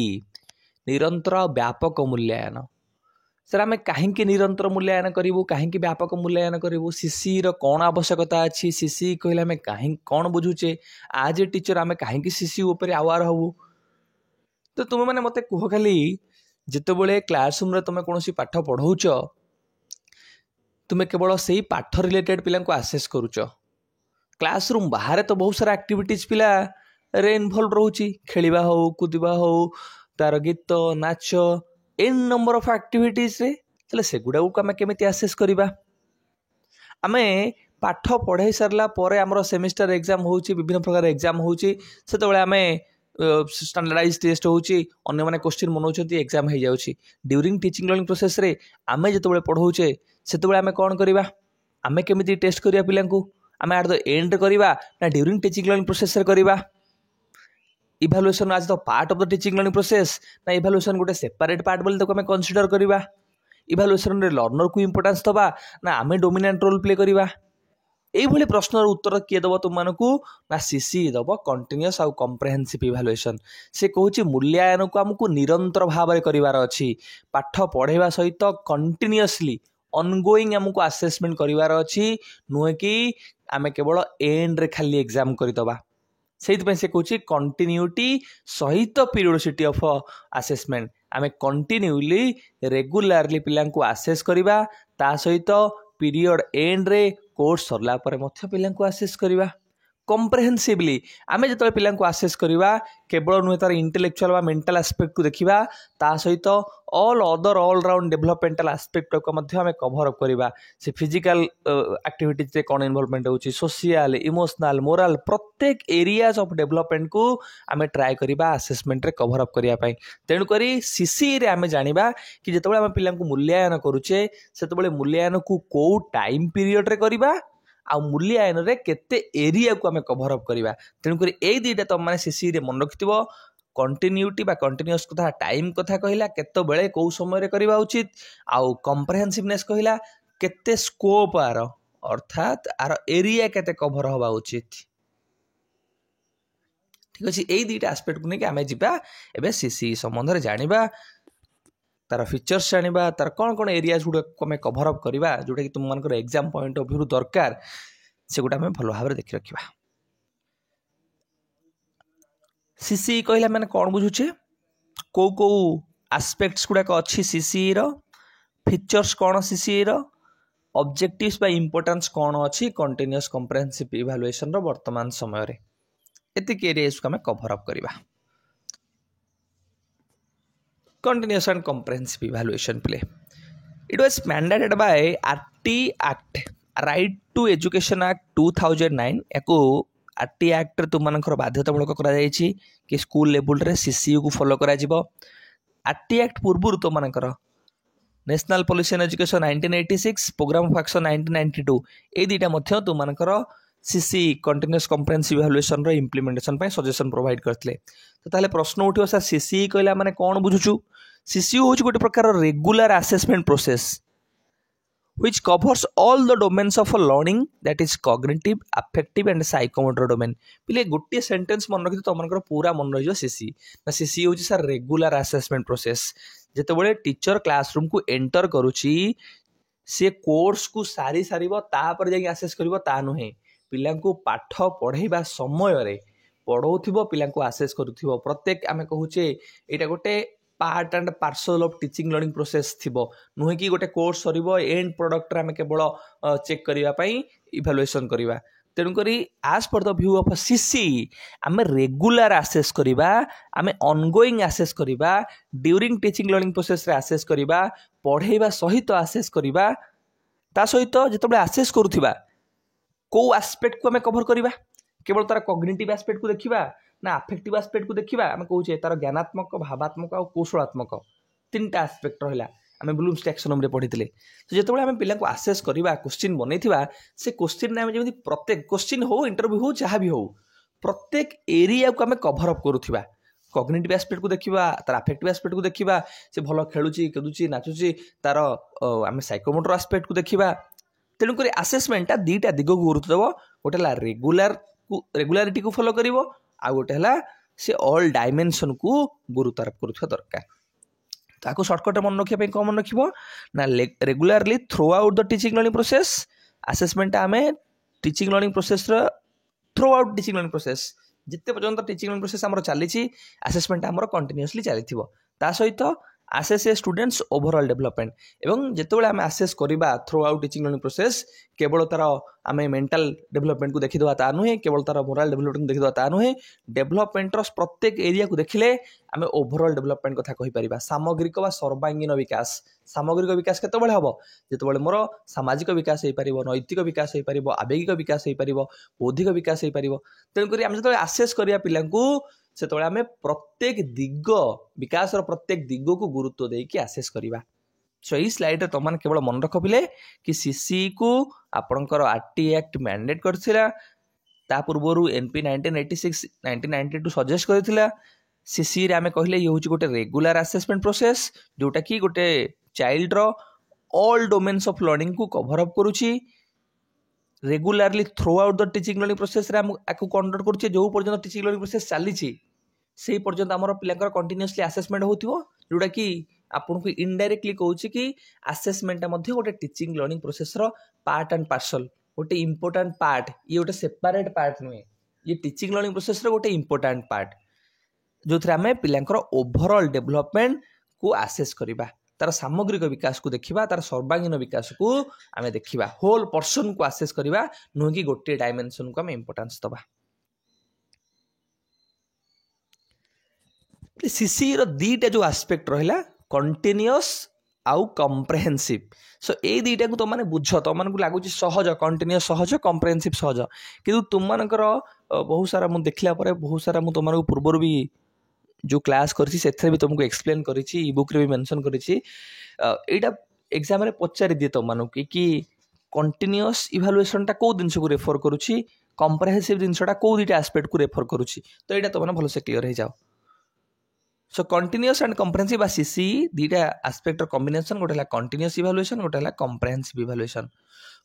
निरंतर व्यापक मूल्यांकन। सर आम कहीं निरंतर मूल्यांकन करूँ कहीं व्यापक मूल्यांकन करूँ सीसी रो कौन आवश्यकता अच्छी सीसी कहले आम कहीं कौन बुझुचे आज ए टीचर आम कहीं सीसी उपर आवार हबू। तो तुम मैंने मत कह खाली जितेबले क्लासरूम रे तुम कौन पाठ पढ़ाऊच तुम्हें केवल से ही पाठ रिलेटेड पिला को आसेस करुच। क्लासरूम बाहर तो बहुत सारा एक्टिविटीज पिला रे इनवॉल्व रोची खेलिबा हो कूदिबा हो तार गीत नाच एन नंबर ऑफ एक्टिविटीज रे तले सेगुडा को आम केमिति आसेस करबा। आमे पाठ पढ़ाई सारला परे हमर सेमिस्टर एग्जाम होची विभिन्न प्रकार एग्जाम होची सेतबेले आमे स्टैंडर्डाइज टेस्ट होची अन्य माने क्वेश्चन मनौछती एग्जाम हो जाउची। ड्यूरिंग टीचिंग लर्निंग प्रोसेस रे आमे जतबेले पढ़ौचे सेतबेले आमे कोन करबा आमे केमिति टेस्ट करिया पिला को आमे एट द एंड करबा ना ड्यूरिंग टीचिंग लर्निंग प्रोसेस रे करबा। इवैल्यूएशन आज the part of the teaching learning process ना इवैल्यूएशन गोटे सेपरेट पार्ट बोली ताको आमे कंसीडर करबा। इवैल्यूएशन रे लर्नर को इंपोर्टेंस दबा ना आमे डोमिनेंट रोल प्ले करबा। एभली प्रश्नर उत्तर किए दब तुम मानकू ना सीसी दब कंटिन्यूअस आउ कॉम्प्रिहेंसिव इवैल्यूएशन। से कहूँ मूल्यांकन को आमको निरंतर भाव में करार अच्छी पाठ पढ़ाइबा सहित कंटिन्यूअसली ऑनगोइंग आमको आसेसमेंट करार अच्छी नुहे कि आम केवल एंड रे खाली एग्जाम करदबा। से कहूँ कंटिन्यूटी सहित पीरियोडिसिटी ऑफ आसेसमेंट आम कंटिन्यूली रेगुलारली पिला को आसेस करवा ता सहित पीरियड एंड रे कोर्स सरला परे मध्य पिला को आसेस करवा। कॉम्प्रिहेंसिवली आमे जतले पिला को आसेस करवा केवल नुहे तार इंटेलेक्चुअल बा मेंटल एस्पेक्ट को देखिबा ता सहित all other all round developmental aspect को मध्य आमे कवर अप करवा। से फिजिकल एक्टिविटीज रे कोन इन्वॉल्वमेंट होची सोशल इमोशनल मोरल प्रत्येक एरियाज ऑफ डेवलपमेंट को आमे ट्राई करवा असेसमेंट रे कवर अप करिया पई। तेणु करी सीसी रे आमे जानिबा कि जतबे आमे पिला को मूल्यांकन करूचे सेतबे मूल्यांकन को को टाइम पीरियड रे करबा आ मूल्यांकन रे केते एरिया को आमे कवर अप करबा। तेणु करी ए दुईटा तुम माने सीसी रे मन रखिथिबो कंटिन्यूटी बा कंटिन्यूअस कथा टाइम कथा कहला केते बेले को समय रे करबा उचित आउ कॉम्प्रिहेंसिवनेस कहला केते स्कोप आर अर्थात आर एरिया केते कवर होबा उचित। ठीक अच्छे यही दुईटा आस्पेक्ट को लेकिन आम जा ए सीसी संबंध में जाना तार फीचर्स जाना तार कौन कौन एरियाज गुड़ाक आम कभर अप करवा जोटा कि तुम मान एग्जाम पॉइंट ऑफ व्यू दरकार से गुटा आम भल भाव देखी रखा सीसी कहला मैंने कौन बुझुचे कौ आस्पेक्ट्स गुड़ाक अच्छी सीसी रो फीचर्स कौन सीसी रो ऑब्जेक्टिव्स बा इंपोर्टेंस कौन अच्छी कंटिन्यूअस कॉम्प्रिहेंसिव इवैल्यूएशन रो वर्तमान समय रे एतिक एरियाज को आम कभर अप करवा continuous and comprehensive evaluation play it was mandated by RT act right to education act 2009 याको आरटी एक्ट तुम मानकर बाध्यतामूलक करा जायछि कि स्कूल लेवल रे सीसीयू को फॉलो करा जिवो आरटी एक्ट पूर्व तुम मानकर national policy on education 1986 programme of action 1992 ए दुईटा मध्य तुम मानकर सीसी कंटिन्यूअस कॉम्प्रिहेंसिव इवैल्यूएशन रो इंप्लीमेंटेशन पय सजेशन प्रोवाइड करथिले तो ताले प्रश्न उठियो सर सीसी कहला माने कोन बुझुछु सीसीयू होछि गोटे प्रकार regular assessment process which covers all the domains of a learning that is cognitive affective and psychomotor domain पिले गोटे सेंटेंस मन रखि तो मनकर पूरा मन रहियो सीसी ना सीसी होछि सर रेगुलर असेसमेंट प्रोसेस जेते बळे टीचर क्लासरूम को एंटर करूची से कोर्स को सारी सारिबो तापर जाई असेस करिवो ता नहे पिला को पाठ पढाइबा समय रे पढौथिबो पिला को असेस करूथिबो प्रत्येक आमे कहूचे एटा गोटे part and parcel of teaching learning process थिबो नुहे कि गोटे कोर्स सरिबो एंड प्रोडक्ट रे आमे केवल चेक करिवा पई इवैल्यूएशन करिवा तेणु करी as per the view of CC आमे रेगुलर असेस करिवा आमे ऑनगोइंग असेस करिवा ड्यूरिंग टीचिंग लर्निंग प्रोसेस रे असेस करिवा पढाइबा सहित असेस करिवा ता सहित जेतबे असेस करूथिबा को एस्पेक्ट को आमे कवर करिवा केवल तार कॉग्निटिव एस्पेक्ट को देखिबा ना अफेक्टिव एस्पेक्ट को देखिबा आमे कहूचे तार ज्ञानात्मक भावात्मक और कौशलात्मक तीनटा एस्पेक्ट रहिला आमे ब्लूम्स टैक्सोनॉमी रे पढितले तो जेतबे आमे पिला को असेस करिवा क्वेश्चन बनैथिबा से क्वेश्चन ने आमे जेमि प्रत्येक क्वेश्चन हो इंटरव्यू हो जहां भी हो प्रत्येक एरिया को आमे कवर अप करूथिबा कॉग्निटिव एस्पेक्ट को देखिबा तार अफेक्टिव एस्पेक्ट को देखिबा से भलो खेलुची केदुची नाचुची तार आमे साइकोमोटर एस्पेक्ट को देखिबा तेणु करी असेसमेंट दीटा दिग को गुरुत्व देव गोटे ला रेगुलारिटी को फॉलो करिवो आ गोटे हला से ऑल डायमेंशन को गुरुत्व आरोप करुवा दरकार ताको शॉर्टकट मन रखिया कौन मन रखिबो ना regularly throughout the teaching learning process assessment आमे टीचिंग लर्निंग प्रोसेस रो throughout teaching learning process जिते पर्यंत टीचिंग लर्निंग प्रोसेस हमर चलीची असेसमेंट हमर कंटीन्यूअसली चलीथिबो ता सहित आसेस ए स्टूडेंट्स ओवरऑल डेवलपमेंट एवं जेतेबेले आमे आसेस करिबा through out teaching learning process केवल तार आमे मेंटल डेवलपमेंट को देखिदवा ता नुहे केवल तार मोरल डेवलपमेंट को देखिदवा ता नुहे डेवलपमेंट रो प्रत्येक एरिया को देखिले आमे ओवरऑल डेवलपमेंट कथा कहि परिबा सामग्रिक वा सर्वांगीन विकास सामग्रिक विकास केतेबेले हबो जेतेबेले मोर सामाजिक विकास होई परिबो नैतिक विकास होई परिबो आवेगिक विकास होई परिबो बौद्धिक विकास होई परिबो तेन करी आमे जेतेबेले आसेस करिया पिलांकू सेतबेले आमे प्रत्येक दिग विकास रो प्रत्येक दिग को गुरुत्व देकी आसेस करिबा सो ई स्लाइड रे तमान केवल मन रख पिले कि सीसी को आपनकर आरटी एक्ट मैंडेट करथिला ता पूर्वरु एनपी 1986 1992 सजेस्ट करथिला सीसी रे आमे कहिले ये होची गोटे रेगुलर असेसमेंट प्रोसेस जोटा कि गोटे चाइल्ड रो ऑल डोमेन्स ऑफ लर्निंग को कवर अप करूची regularly throughout the teaching learning process रे हम आकु कंडक्ट करछे जो पर्यंत टीचिंग लर्निंग प्रोसेस चलीची से पर्यंत हमर पिलांकर कंटीन्यूअसली असेसमेंट होतिबो जोटा कि आपन को इनडायरेक्टली कहूची कि असेसमेंट मध्ये गोटे टीचिंग लर्निंग प्रोसेस रो पार्ट एंड पार्सल गोटे इंपोर्टेंट पार्ट ये गोटे सेपरेट पार्ट नुहे ये टीचिंग लर्निंग प्रोसेस रो गोटे इंपोर्टेंट पार्ट जो थरे हमें पिलांकर ओवरऑल डेवलपमेंट को असेस करिबा तार सामग्रिक विकास को देखिबा तार सर्वांगीन विकास को आमे देखिबा होल पर्सन को असेस करिबा नुहे कि गोटे डायमेंशन को आमे इंपोर्टेंस दबा सीसी रो दीटा जो एस्पेक्ट रहिला कंटीन्यूअस आउ कॉम्प्रिहेंसिव सो ए दीटा को तो माने बुझ तो मन को लागुची सहज कंटीन्यूअस सहज कॉम्प्रिहेंसिव सहज किंतु तुम मानकर बहुत सारा मु देखला परे बहुत सारा मु तुमन को पूर्व भी जो क्लास करछि सेथे भी तुमको एक्सप्लेन करिछि ई बुक रे भी मेंशन करिछि एटा एग्जाम रे पचारि दिए तो मानु कि कंटीन्यूअस इवैल्यूएशन टा को दिनस को रेफर करूछि कॉम्प्रिहेंसिव दिनसटा को दीटा एस्पेक्ट को रेफर करूछि तो एटा तो माने भलो से क्लियर हे जाओ so continuous and comprehensive CC दीटा एस्पेक्ट कॉम्बिनेशन गोटे कंटीन्यूअस इवैल्यूएशन गोटे कंप्रिहेंसिव इवैल्यूएशन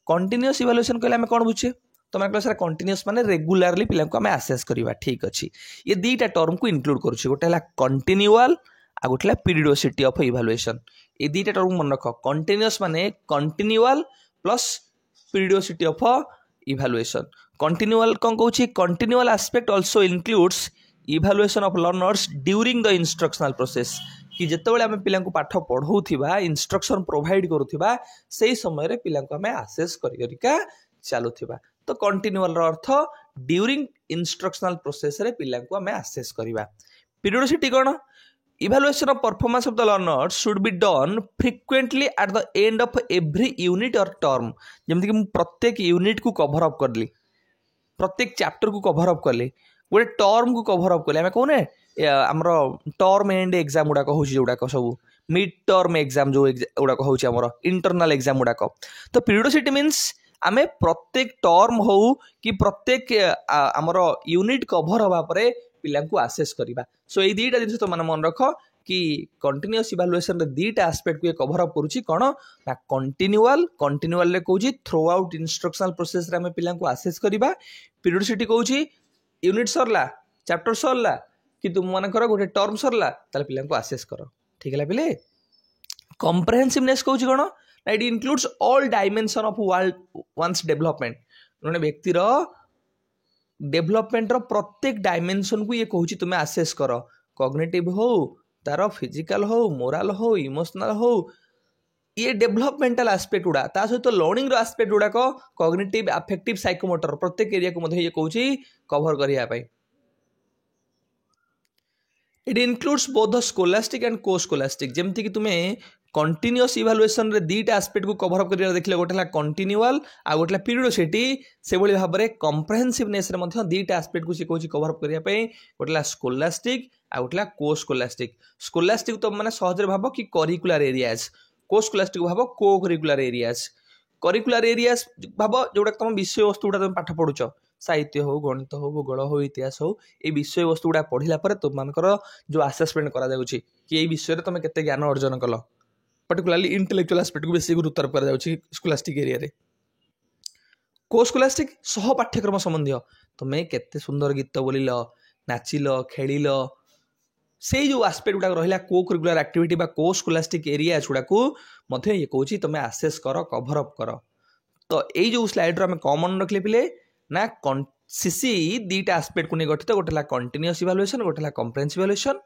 कंटीन्यूअस इवैल्यूएशन कहले हमें कोन बुझे तुम कह कंटिन्यूअस माने रेगुलारली पिला को आम आसेस करवा ठीक अच्छे ये दुईटा टर्म को इनक्लूड करुच्छे गोटे है कंटिन्यूअल आ गोटे पीरियोडिसिटी ऑफ इवैल्यूएशन ये दुईटा टर्म मन रख कंटिन्यूअस माने continual plus periodicity of evaluation continual कौन कहूँ continual aspect also includes evaluation of learners during the instructional process कि जितेबाला आम पिला पाठ पढ़ाऊा इंस्ट्रक्शन प्रोवाइड करुवा से समय पिला आम आसेस करिका चलुवा तो कंटिन्यूअल अर्थ ड्यूरिंग इंस्ट्रक्शनल प्रोसेस रे पिला को आम आसेस करवा पीरियोडिसिटी कौन evaluation of performance of the learner should be done frequently eight the end of every unit और टर्म जमती कि प्रत्येक यूनिट को कवर अप करली प्रत्येक चैप्टर को कवर अप कली गोटे टर्म को कवर अप कले आम कहने आमर टर्म एंड एग्जाम गुड़ाक होड़ाक सब मिड टर्म एग्जाम जो गुड़ाक होमर इंटरनाल एग्जाम गुड़ाक तो पीरियोडिसिटी मीन्स आम प्रत्येक टर्म हो कि प्रत्येक आमर यूनिट कवर हवा परे पिला को आसेस करवा सो ये दुईटा जिन तुम मन रख कि कंटिन्यूअस इवैल्यूएशन दुईटा एस्पेक्ट को कवर अप करुच्ची कौन ना कंटिन्यूअल रे कहूँ थ्रू आउट इंस्ट्रक्शनल प्रोसेस रे आम पिला को आसेस करवा पीरियोडिसिटी कहूँ यूनिट सरला चैप्टर सरला कि तुम मन कर गोटे टर्म सरला ताले पिला को आसेस कर ठीक है पिले कम्प्रेहेंसिवनेस कहूँ कौन ना it includes all dimension of one's development जड़े व्यक्तिर डेवलपमेंट प्रत्येक डायमेंशन को ये कहूँ तुम्हें आसेस कर कॉग्निटिव हो तार फिजिकल हो मोराल हो इमोशनल हो ये डेवलपमेंटल एस्पेक्ट गुड़ा ता सहित लर्निंग एस्पेक्ट गुड़ाक कॉग्निटिव अफेक्टिव साइकोमोटर प्रत्येक एरिया को ये कहूँ कवर करने it includes both the scholastic and co scholastic जमती कि तुम्हें कंटिन्यूअस इवैल्यूएशन रे दुईटा एस्पेक्ट को कवर अप कर देखले गोटे कंटिन्यूअल आ गोटे पीरियोडिसिटी से भाई भाव में कम्प्रेहेंसिवनेस रे दुईटा एस्पेक्ट को सी कहूँ कवर अप करने गोटे स्कोलास्टिक आ गोटे को स्कोलास्टिक तो मैंने सहज भाव कि करिकुलर एरियाज को स्कोलास्टिक भाव को करिकुलर एरियाज करिकुलर एरियाज भाव जोटा तुम विषय वस्तु गुड़ा तुम पाठ पढ़ुच साहित्य हो गणित हो भूगोल हो इतिहास हो ये विषय वस्तु गुड़ा पढ़ला तुम जो आसेसमेंट करा कि ये विषय तुम केते ज्ञान अर्जन कल पर्टिकुलाली इंटेलेक्चुअल एस्पेक्ट को बेसी गुरुत्व आरोप करा स्कोलास्टिक एरिया रे को स्कोलास्टिक सह पाठ्यक्रम संबंधी तुम्हें केते सुंदर गीत बोलिल नाचिल खेलिल से जो आस्पेक्ट गुड़ा रहा को करिकुलर एक्टिविटी को स्कोलास्टिक एरिया गुड़ा को ये कहूँ तुम आसेस कर कभर अप कर तो यही जो स्लाइड आम कमन रखले पिले ना सीसी दुईटा एस्पेक्ट को नहीं गठित गोटे कंटिन्यूअस इवैल्यूएशन गोटे कम्प्रेहेंसिव इवैल्यूएशन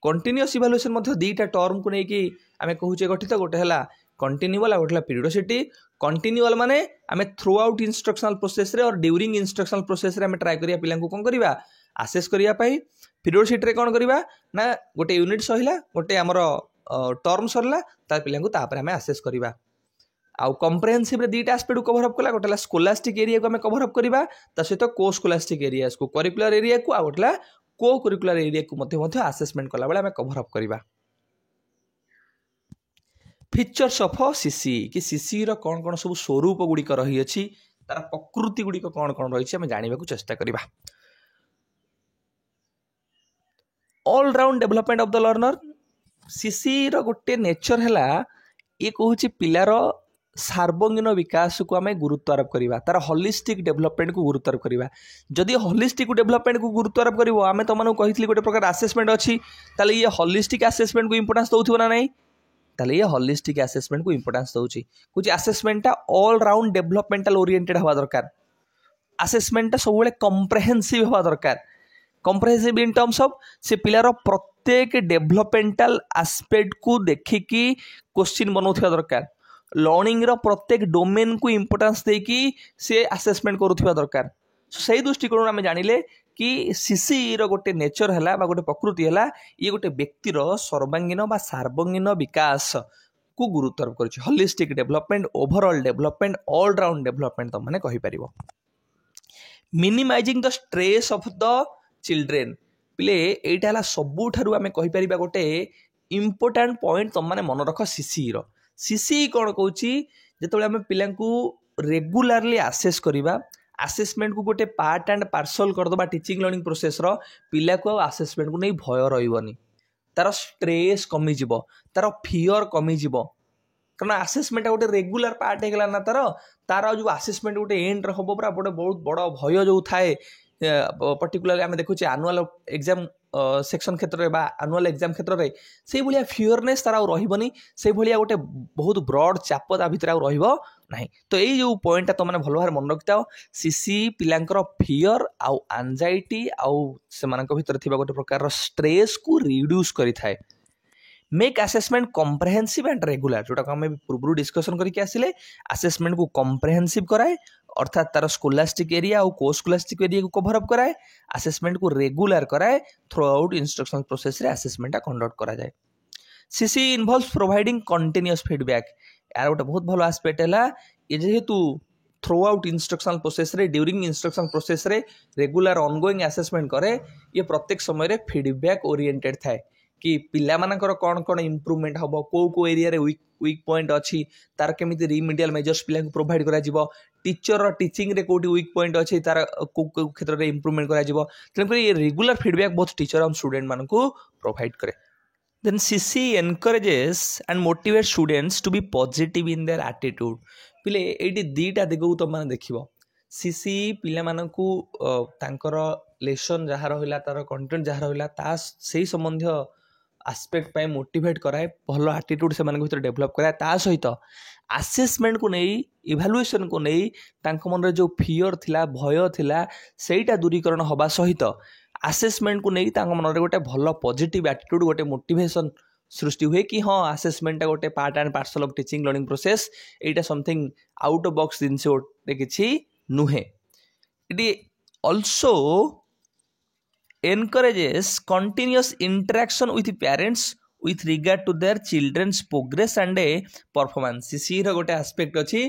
कंटिन्यूअस इवैल्यूएशन दुईटा टर्म को लेकिन आम कहूँ गठित गोटे है कंटिन्यूअल आ गोटे पीरियोडिसिटी कंटिन्यूअल माने आम थ्रू आउट इंस्ट्रक्शनल प्रोसेस रे और ड्यूरिंग इंस्ट्रक्शनल प्रोसेस रे आम ट्राए करिया पिला को कौन करवा आसेस करिया पाई पीरियोडिसिटी रे कौन करवा ना गोटे यूनिट सहिला गोटे आमर टर्म सरला तार पिला को तापर आम आसेस करवा आउ कम्प्रेहेंसिव रे दुईटा एस्पेक्ट को कवर अप कला गोटे स्कोलास्टिक एरिया को आम कवर अप करवा ता सहित को स्कोलास्टिक एरिया को करिकुलर एरिया को आ गोटे को करिकुलर एरिया को आसेसमेंट कला बेले आम कवर अप करवा फीचर्स ऑफ सीसी कि सीसी रो कौन कौन सब स्वरूप गुड़िक रही अछि तार प्रकृति गुड़िक कौन कौन रही आम जानवा चेष्टा करवा all round development of the learner CC रो गोटे नेचर है ये कहूँ पिलार सार्वजनीन विकास को आम गुरुत्व आरोप करवा तार होलिस्टिक डेवलपमेंट को गुरुत्व आरोप करवा जदि होलिस्टिक डेवलपमेंट को गुरुत्व आरोप कर आम तुमको कही गोटे प्रकार आसेसमेंट अच्छी ताले ये होलिस्टिक आसेसमेंट को इंपोर्टेंस दौथिबो ना नहीं ताले ये होलिस्टिक आसेसमेंट को इंपोर्टेंस दउची कुछ आसेसमेंटा ऑल राउंड डेवलपमेंटल ओरिएंटेड हवा दरकार आसेसमेंटा सब बेले कम्प्रेहेंसिव हवा दरकार कम्प्रेहेंसिव इन टर्म्स ऑफ से पिलार प्रत्येक डेवलपमेंटल एस्पेक्ट को देखिकी क्वेश्चन बनाउथिबा दरकार लर्निंग रो प्रत्येक डोमेन को इंपोर्टेंस देकी से आसेसमेंट करुथिबा दरकार सही दृष्टिकोण आम जानिले कि सीसी रो गोटे नेचर है गोटे प्रकृति है ये गोटे व्यक्तिर सर्वांगीन बा सार्वजनीन विकास को गुरुत्व आरोप कर holistic development overall development all round development तुम मैंने कहीपर minimizing the stress of the children पिले एटा है सबुठारु आम कहीपर गोटे इंपोर्टाट पॉइंट तुम मैंने मन रख सीसी रो सीसी कौन कहूँ जो आम पिला रेगुलारली आसेस करवा आसेसमेंट को गोटे पार्ट एंड पार्सल करदे टीचिंग लर्निंग प्रोसेस रो पिला को आसेसमेंट को नहीं भय रही तार स्ट्रेस कमिज तार फियर कमिज कारण आसेसमेंट गोटे रेगुलर पार्ट हो गला ना तार जो आसेसमेंट गोटे एंड हम पूरा गोटे बहुत बड़ भय जो थाए पर्टिकुलरली आम देखुचे आनुआल एग्जाम सेक्शन क्षेत्र में आनुआल एग्जाम क्षेत्र में से भाया फियरनेस तार रही से भाया गोटे बहुत ब्रॉड चाप ता भितर ना तो यही जो पॉइंटा तुम मैंने भल भाव मन रखी था सीसी पिलांकर फियर आउ एंजाइटी आउ से भीतर थिबा गोटे प्रकार स्ट्रेस को रिड्यूस करिथाए make assessment comprehensive and regular जोटा को आम पूर्व डिस्कसन करके आसिले असेसमेंट को कॉम्प्रिहेंसिव कराए अर्थात तार स्कोलास्टिक एरिया और को स्कोलास्टिक एरिया को कवर अप कराए असेसमेंट को रेगुलर कराए थ्रू आउट इंस्ट्रक्शन प्रोसेस रे असेसमेंट कंडक्ट करा जाए CC involves providing continuous feedback यार गोटे बहुत भल आस्पेक्ट है ये जेहेतु थ्रू आउट इंस्ट्रक्शनल प्रोसेस रे ड्यूरिंग इंस्ट्रक्शन प्रोसेस रे रेगुलर ऑनगोइंग असेसमेंट करे ये प्रत्येक समय रे फीडबैक ओरिएंटेड थाए कि पिला मानकर कौन कौन इम्प्रूवमेंट हम को एरिया रे वीक पॉइंट अच्छी तार केमिति रिमिडियल मेजर्स पिला को प्रोवाइड करा जिवो टीचर टीचिंग रे कोटी वीक पॉइंट अच्छी तार को क्षेत्र रे इम्प्रूवमेंट करा जिवो तेन ये रेगुलर फीडबैक बहुत टीचर और स्टूडेंट मान को प्रोवाइड करे then CC encourages and motivate students to be positive in their attitude पिले एटी दीटा दिग को तुम मैंने देखिबो सीसी पिला मानकू तांकर लेसन जहाँ रहा तार कंटेंट जहाँ रहा ता से संबंधी आस्पेक्ट पे मोटिवेट कराए भल एटीट्यूड से भीतर डेभलप कराए ता सहित आसेसमेंट को नहीं इभालुएसन को नहीं तांक मन जो फियर थिला भय थिला सेटा दूरीकरण हवा सहित आसेसमेंट को नहीं तांक मन गोटे भल पॉजिटिव एटीट्यूड गोटे मोटिवेशन सृष्टि हुए कि हाँ आसेसमेंट गोटे part and parcel of teaching learning process Etah something out of box जिनस गोटे किछि नुहे it also encourages continuous interaction with parents with regard to their children's progress and performance CC रो गोटे एस्पेक्ट अच्छी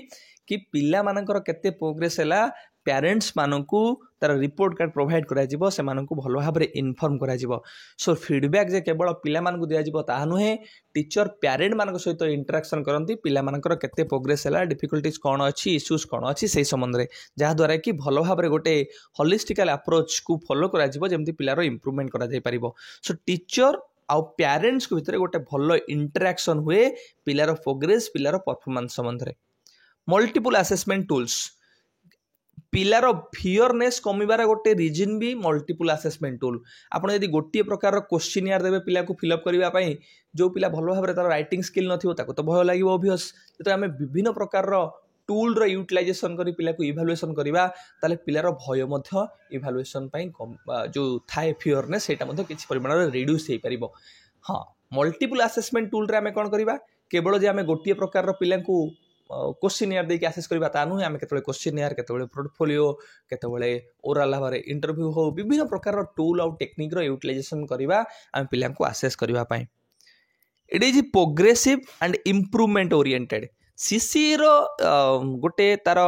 कि पिला मानकर केते प्रोग्रेस हैला पेरेंट्स मानकू तार रिपोर्ट कार्ड प्रोवाइड करा जिवो से मानकू भलो भाबरे इन्फॉर्म करा जिवो सो फीडबैक जे केवल पिला मानकू दिया जिवो ता नुहे टीचर पेरेंट मानक सहित इंटरेक्शन करंती पिला मानकर केते प्रोग्रेस हैला डिफिकल्टीज कोन अछि इश्यूज कोन अछि से संबंध रे जहा द्वारा कि भलो भाबरे गोटे होलिस्टिकल अप्रोच को फॉलो करा जिवो जेमति पिलारो इंप्रूवमेंट करा जाय परिबो सो टीचर आउ पेरेंट्स को भितर गोटे भलो इंटरेक्शन हुए पिलारो प्रोग्रेस पिलारो परफॉर्मेंस संबंध रे मल्टीपल असेसमेंट टूल्स पिलार फियरनेस कमिबार गोटे रिजन भी मल्टीपल असेसमेंट टूल आपड़ यदि गोटे प्रकार क्वेश्चनियर देवे पिला को फिलअप करने जो पिला भल भाव तार राइटिंग स्किल नथिबो ताको तो भय लगे ऑब्वियस तो आम विभिन्न प्रकार टूल यूटिलाइजेशन कर पिला को इभालुएसन करवा ताले पिलार भय मध्य इभालुएसन जो थाए फियरनेस सेटा मध्य किछि परिमाण रे रिड्यूस हो पारिबो हाँ मल्टीपल असेसमेंट टूल रे आम कौन करवा केवल जे आम गोटे प्रकार पिला को क्वेश्चनियर देके आसेस करबा ता नुहे आम केतबेले क्वेश्चनियर केतबेले पोर्टफोलियो केतबेले ओरल भाबरे इंटरव्यू हो विभिन्न प्रकार टूल और टेक्निक रो यूटिलाइजेशन करबा आम पिला को आसेस करबा पई it is progressive and improvement oriented CC रो गोटे तार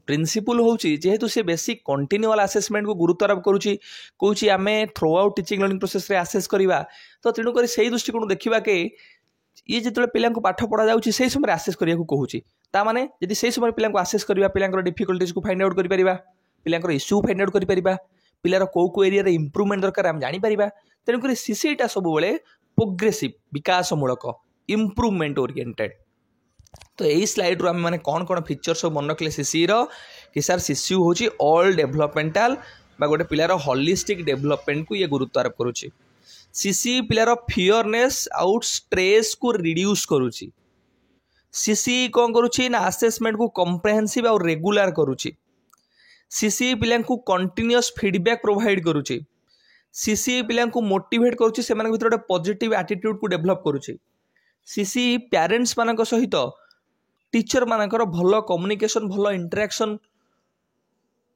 प्रिंसिपल होची जेहेतु से बेसिक कंटिन्यूअल असेसमेंट को गुरुत्व आरोप करूची कहूची आमे through out teaching learning process रे आसेस करबा तो तेणु करी सेही दृष्टिकोण देखिबा के ये जिते पिला पाठ पढ़ा जाऊँगी से समय आसेस करने को कहूँ ताने जदि से समय पिला आसेस करवा पिला डिफिकल्टीज को फाइंड आउट कर पिला इश्यू फाइंड आउट कर पिलार को एरिया रे इम्प्रूवमेंट दरकार आम जापर तेणुक सीसीटा सब प्रोग्रेसिव विकासमूलक इम्प्रूवमेंट ओरिएंटेड तो यही स्लाइड रू आम कौन कौन फीचर सब मन रखले सीसी कि सार सीसी हूँ ऑल डेभलपमेंटाल गोटे पिलार होलिस्टिक डेभलपमेंट को ये गुरुत्व आरोप करुच्ची सीसी पिलार फियरनेस आउट स्ट्रेस को रिड्यूस करुच्ची सीसी कौन करुच्ची ना असेसमेंट को कॉम्प्रिहेंसिव और रेगुलर करुच्ची सीसी पिला को कंटिन्यूअस फीडबैक प्रोवाइड करुच्ची सीसी पिला को मोटिवेट करुच्ची से मानक भीतर पॉजिटिव एटीट्यूड को डेवलप करुच्ची सीसी पेरेंट्स मानक सहित टीचर मानकर भल कम्युनिकेशन भल इंटरेक्शन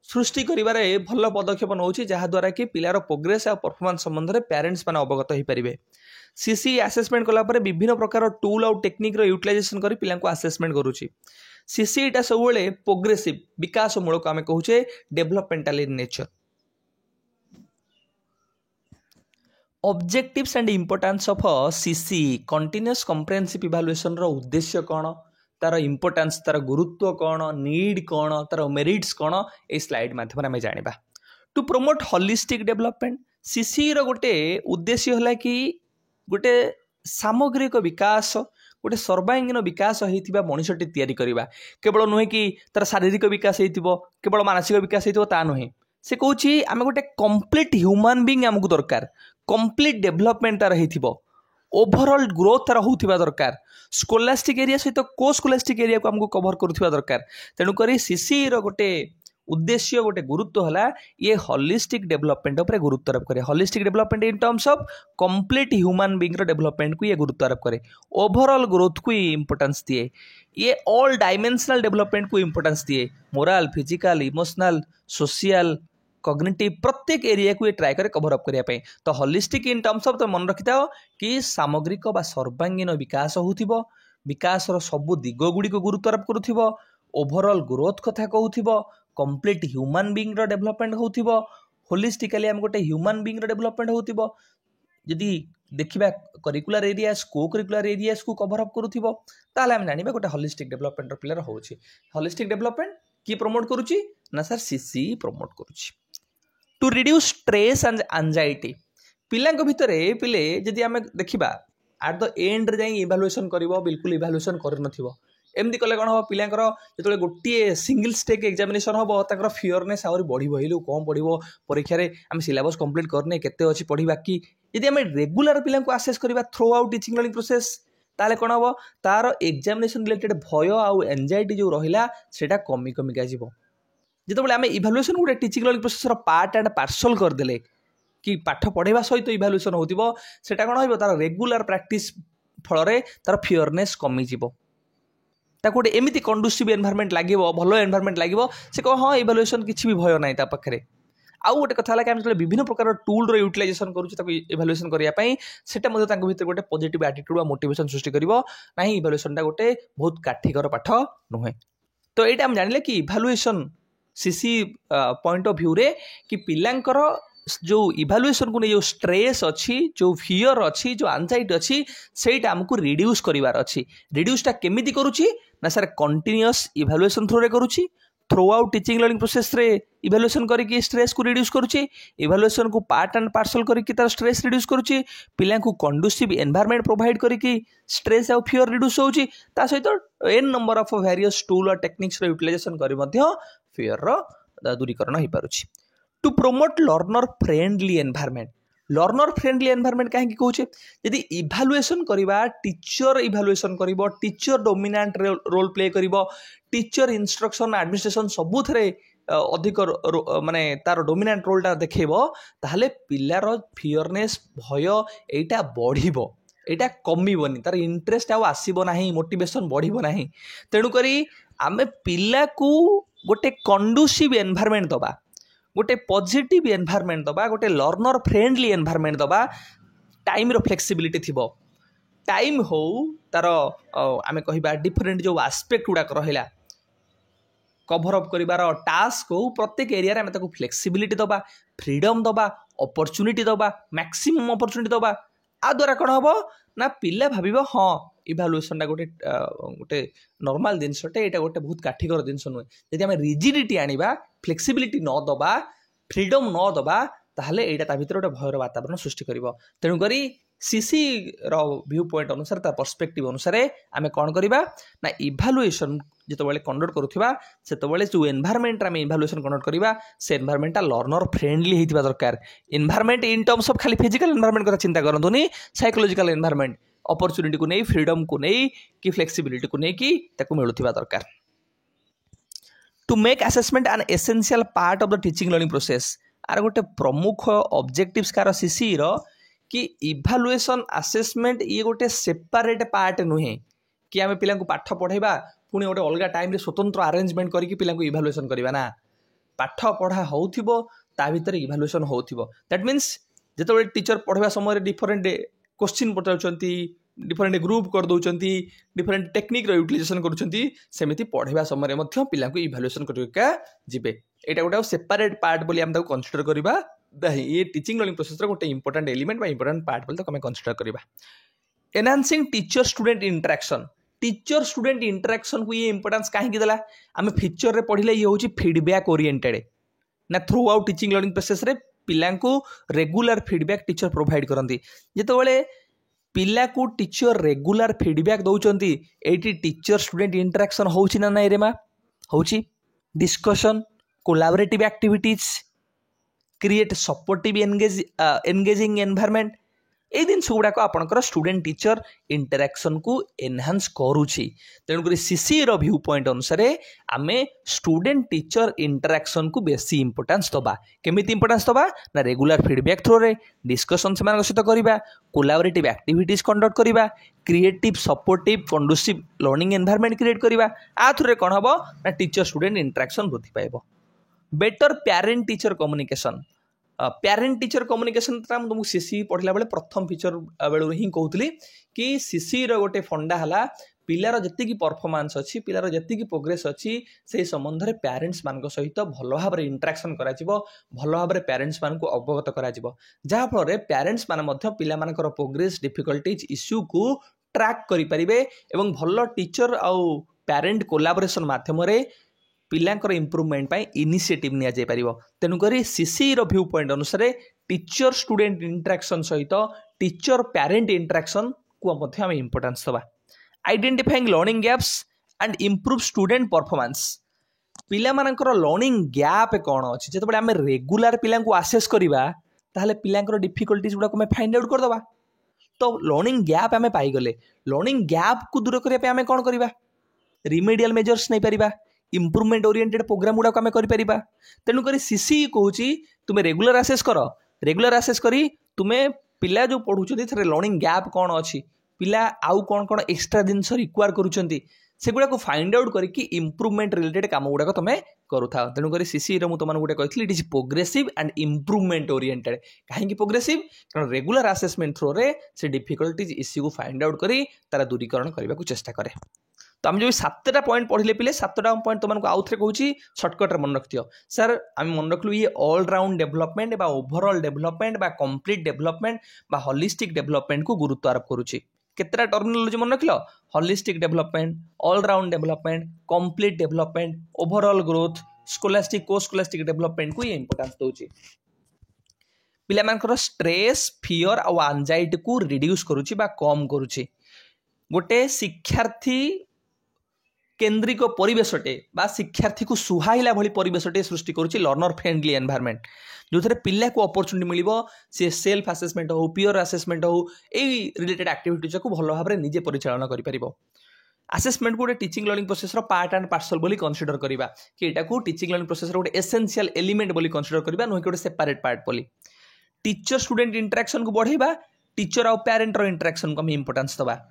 सृष्टि करिबारे भल पदक्षेप नौछि जहाद्वारा कि पिलार प्रोग्रेस और परफॉर्मेंस संबंध में पेरेंट्स मैंने अवगत हो पारे सीसी आसेसमेंट कलापर विभिन्न प्रकार टूल और टेक्निक यूटिलाइजेशन कर पिला को आसेसमेंट करुच्ची सीसी इटा सब प्रोग्रेसिव विकासमूलक आम कहूचे developmental in nature objectives and importance of CC continuous comprehensive evaluation रो उद्देश्य कौन तार इंपोर्टेंस तार गुरुत्व कौन नीड कौन तार मेरिट्स कौन ए स्लाइड माध्यम आम जाना to promote holistic development CC रो गोटे उद्देश्य है कि गोटे सामग्रिक विकास गोटे सर्वांगीन विकास होता मनुष्यटी तैयारी करवा केवल नुहे कि तार शारीरिक विकास हो केवल मानसिक विकास होता नुहे से कौन आम गोटे कंप्लीट ह्यूमन बीइंग आमको दरकार कंप्लीट डेभलपमेंट तार हो ओभरऑल ग्रोथ तार होता दरकार स्कोलास्टिक एरिया सहित को स्कोलास्टिक एरिया को आमको कभर करुवा दरकार तेणुक सीसी गोटे उद्देश्य गोटे गुरुत्व है ये होलिस्टिक डेभलपमेंट उपर गुरुत्व आरोप करे holistic development in terms of complete human being development को ये गुरुत्व आरोप करे ओवरऑल ग्रोथ को इंपोर्टेंस दिए ये ऑल डायमेंशनल डेभलपमेंट को इंपोर्टेंस दिए morale physical emotional social cognitive प्रत्येक एरिया को ये ट्राए करे कवर अप करने तो होलिस्टिक इन टर्म्स ऑफ तो मन रखि था कि सामग्रिक बा सर्वांगीन विकास होउथिबो विकास सबू दिग गुड़ी को गुरुत्व आरोप करुथिबो ओवरऑल ग्रोथ कथा कहूथिबो कंप्लीट ह्यूमन बीइंग रो डेभलपमेंट होउथिबो होलिस्टिकली हम गोटे ह्यूमन बीइंग रो डेभलपमेंट होउथिबो यदि देखिबा करिकुलर एरियाज को करिकुलर एरियाज को कवर अप करुथिबो ताले हम जानिबा गोटे होलिस्टिक डेभलपमेंट रो प्लेयर होउछि होलिस्टिक डेभलपमेंट की प्रमोट करूछि ना सर सीसी प्रमोट करूछि to reduce stress and anxiety पिला भितर पिले जदि आम देखा एट द एंड रे जाई इवालुएशन करिवो बिल्कुल इवालुएशन कर नथिवो एमती कले कौन हम पिलांकर जो गोटे सिंगल स्टेक एग्जामिनेशन हम ताकर फियरनेस आहुरी बढ़िबो हेलु कौन पढ़िबो परीक्षा रे हम सिलेबस कंप्लीट करने केते अछि पढ़ी बाकी यदि हम रेगुलर पिला को आसेस करबा through out teaching learning process ताले कौन हम तार एग्जामिनेशन रिलेटेड भय आउ एंजाइटी जो रहिला सेटा कमी कमी का जिवो जिते आम इभालुएसन गोटे teaching learning process part and parcel करदे कि पाठ पढ़ाइबा सहित इभालुएसन होतिबो सेटा कौन हो तार रेगुलर प्रैक्टिस फल तार फियरनेस कमी जिवो ताको गोटे एमती कंडुसिव एनवायरनमेंट लगे भल एनवायरनमेंट लगे से कह हाँ इभालुएसन किसी भी भय ना पाखे आउ गोटे कथा है कि विभिन्न प्रकार टूल यूटिलाइजेशन करूँ इभालुएसन करने से भर गोटे पॉजिटिव एटीट्यूड व मोटिवेशन सृष्टि कर ना इभालुएसनटा गोटे बहुत काठिकर पाठ नुहे तो यहाँ आम जानिले कि evaluation CC point of view रे कि पिलांकर जो इभालुएसन को नहीं जो स्ट्रेस अच्छी जो फियर अच्छी जो एंजाइटी अच्छी सेटा आमको रिड्यूस करिवार अच्छी रिड्यूसटा केमिति करूची ना सर कंटिन्यूअस इभालुएसन थ्रू रे करूची throughout teaching learning process रे इभालुएसन करके स्ट्रेस को रिड्यूस करूची इभालुएसन को पार्ट एंड पार्सल करके तार स्ट्रेस रिड्यूस करूची पिला को कंडुसिव एनवायरनमेंट प्रोवाइड करके स्ट्रेस और फियर रिड्यूस होची ता सहित an number of various tool और टेक्निक्स रो यूटिलाइजेशन करी मध्य फियर रो दूरीकरण हो पारुची to promote learner friendly environment learner friendly environment कहीं कहे यदि इभालुएसन करवा teacher evaluation करिवो teacher dominant role play करिवो टीचर इंस्ट्रक्शन एडमिनिस्ट्रेशन सबुथरे अधिक माने तार डोमिनेंट रोलटा देखेबो ताहले पिलार फियरनेस भय एटा बढ़िबो एटा कमिबोनी तार इंटरेस्ट आउ आसीबो नाही मोटिवेशन बढ़िबो नाही तेणु करी आमे पिला को गोटे कंडुसिव एनवायरनमेंट दबा गोटे पॉजिटिव एनवायरनमेंट दबा गोटे लर्नर फ्रेंडली एनवायरनमेंट दबा टाइम रो फ्लेक्सिबिलिटी थिबो टाइम हो तार आमे कहिबा डिफरेंट जो एस्पेक्ट गुडा रहिला कभर अप करिवार टास्क हो प्रत्येक एरिया रे आमे ताको फ्लेक्सिबिलिटी दबा फ्रीडम दबा अपॉर्चुनिटी दबा मैक्सिमम अपॉर्चुनिटी दबा आ द्वारा कौन हम ना पिला भाव हाँ इभालुएसनटा गोटे गोटे नॉर्मल जिनसटे यहाँ गोटे बहुत काठिकर जिनस नुहे यदि आम रिजिडिटी आनिबा फ्लेक्सिबिलिटी न दबा फ्रीडम न दबा ताहले एटा ता भीतर गोटे भयर वातावरण सृष्टि करिवो तेणुकरी सीसी रो व्यू पॉइंट अनुसार ता पर्सपेक्टिव अनुसार आम कौन करवा ना इभालुएसन जिते कंडक्ट करुवा से जो एनवायरनमेंट आम इभालुएसन कंडक्ट करवा से एनवायरनमेंटा लर्नर फ्रेंडली होता दरकार एनवायरनमेंट इन टर्म्स ऑफ खाली फिजिकल एनवायरनमेंट कथा चिंता करंतुनी साइकोलॉजिकल एनवायरनमेंट अपॉर्चुनिटी को नहीं फ्रीडम को नहीं कि फ्लेक्सिबिलिटी को नहीं कि ताको मिलुथिबा दरकार to make assessment an essential part of the teaching learning process आर गोटे प्रमुख ऑब्जेक्टिव्स कार सीसी रो कि इभालुएसन असेसमेंट ये गोटे सेपरेट पार्ट नुहे कि आम पिला पाठ पढ़ाइबा पुणी गोटे अलग टाइम स्वतंत्र अरेंजमेंट करके पिला इभालुएसन करवा ना पाठ पढ़ा होउथिबो ता भीतर इभालुएसन होउथिबो दैट मीन्स जेते टीचर पढ़ाइबा समय डिफरेंट क्वेश्चन पचाउछंती डिफरेंट ग्रुप कर दउछंती डिफरेंट टेक्निक रो यूटिलाइजेशन करूछंती सेमिति पढ़ाइबा समय मध्य पिला इभालुएसन करके जिबे एटा गोटे सेपरेट पार्ट बोली हम ताको कंसीडर करबा ये टीचिंग लर्निंग प्रोसेस रो गोटे इंपोर्टेंट एलिमेंट बा इंपोर्टेंट पार्ट बोली ताको हम कंसीडर करबा enhancing teacher student interaction teacher student interaction को ये इंपोर्टेंस कहीं देला आम फ्यूचर रे पढ़िले ये होची फीडबैक ओरिएंटेड ना through out teaching learning process रे पिला को रेगुलर फीडबैक टीचर प्रोवाइड करती जिते पिला को टीचर रेगुलर फीडबैक दौरान एटी टीचर स्टूडेंट इंटरेक्शन होची ना नाई रे मा होची discussion collaborative activities create supportive engaging environment ये जिन गुड़ाक आपंकर स्टूडेंट टीचर इंटरेक्शन को एनहांस करुच्ची तेणुक सीसी रो व्यू पॉइंट अनुसार आम स्टूडेंट टीचर इंटरेक्शन को बेसी इंपोर्टेंस दबा केमिति इंपोर्टेंस दबा ना रेगुलर फीडबैक थ्रो रे डिस्कशन से सहित करवा कोलैबोरेटिव एक्टिविटीज कंडक्ट करवा creative supportive conducive learning environment create करवा आ थ्रू कौन हम ना टीचर स्टूडेंट इंटरेक्शन वृद्धि पाइब better parent teacher communication parent teacher communication तुमको सीसी पढ़ला बेले प्रथम फीचर बेलू ही कहूली कि सीसी रो गोटे फंडा है पिलार जी परफॉर्मेंस अच्छी पिलार जी प्रोग्रेस अच्छी से संबंध में पेरेंट्स मान सहित भल भाव में इंटरेक्शन करा भल भाव में पेरेंट्स मान को अवगत करा जहाँफल पेरेंट्स मान पिलामानकर प्रोग्रेस डिफिकल्टीज इश्यू को ट्रैक करें एवं भल टीचर आउ पेरेंट कोलाबोरेशन माध्यम पिलांकर इम्प्रूवमेंट पाई इनिशिएटिव निया जाय परिबो तेनुकरी सीसी रो व्यू पॉइंट अनुसार टीचर स्टूडेंट इंटरेक्शन सहित टीचर पेरेंट इंटरेक्शन को मध्य आम इंपोर्टेंस दबा identifying learning gaps and improve student performance पिला मानकर लर्निंग गैप कौन अच्छी जो आम रेगुलर पिला आसेस करवा ताहले पिलांकर डिफिकल्टीज गुड़ा आम फाइंड आउट करदबा तो लर्निंग गैप आम पाइगले लर्निंग गैप को दूर करने आम कौन करवा रिमेडियल मेजर्स नहीं पारिबा इम्प्रूवमेंट ओरिएंटेड प्रोग्राम गुड़ाक आम कर तेणुक सीसी कहूँ तुम्हें रेगुलर आसेस करी तुम्हें पिला जो पढ़ुं थे लर्निंग गैप कौन अच्छी पिला आउ कौन कौन एक्सट्रा जिनस रिक्वायर करुँच फाइंड आउट करके इम्प्रूवमेंट रिलेटेड काम गुड़ाक तुम करूथा तेणुक सीसी मुझे गोटे कही it is progressive and improvement oriented कहीं प्रोग्रेसिव कारण रेगुलर आसेसमेंट थ्रो रे से डिफिकल्टीज इश्यू को फाइंड आउट करी तार दूरीकरण करने को चेष्टा करे तो आम जो 7टा पॉइंट पढ़ले पिले 7टा पॉइंट तुमको आउ थे कहूँ सर्टकट मन रखिथ सर आम मन रखलु ये ऑलराउंड डेवलपमेंट बा ओवरऑल डेवलपमेंट बा कंप्लीट डेवलपमेंट बा होलिस्टिक डेवलपमेंट को गुरुत्व आरोप करुच्ची केतटा टर्मिनोलॉजी मन रखिल holistic development all round development complete development overall growth scholastic को स्कोलास्टिक डेवलपमेंट को ये इंपोर्टेंस दूची पिलामानकर स्ट्रेस फियर और एंजाइटी को रिड्यूस करुच्ची बा कम करुच्ची गोटे शिक्षार्थी केन्द्रिक परिवेशटे बा शिक्षार्थी को सुहाइला भली परिवेशटे सृष्टि करुच्ची लर्नर फ्रेंडली एनवायरनमेंट जो थे पिला को अपॉर्चुनिटी मिलिबो से सेल्फ असेसमेंट हो पीयर असेसमेंट हो एई रिलेटेड एक्टिविटीज को भल भाव में निजे परिचालन करि परिबो असेसमेंट को टीचिंग लर्निंग प्रोसेस रो पार्ट एंड पार्सल बोली कंसीडर करबा कि एटा को टीचिंग लर्निंग प्रोसेस रो गोटे एसेंशियल एलिमेंट बोली कंसीडर करबा नो गोटे सेपरेट पार्ट बोली टीचर स्टूडेंट इंटरेक्शन को बढ़ाइबा टीचर और पेरेंट रो इंटरेक्शन को हम इंपोर्टेंस दबा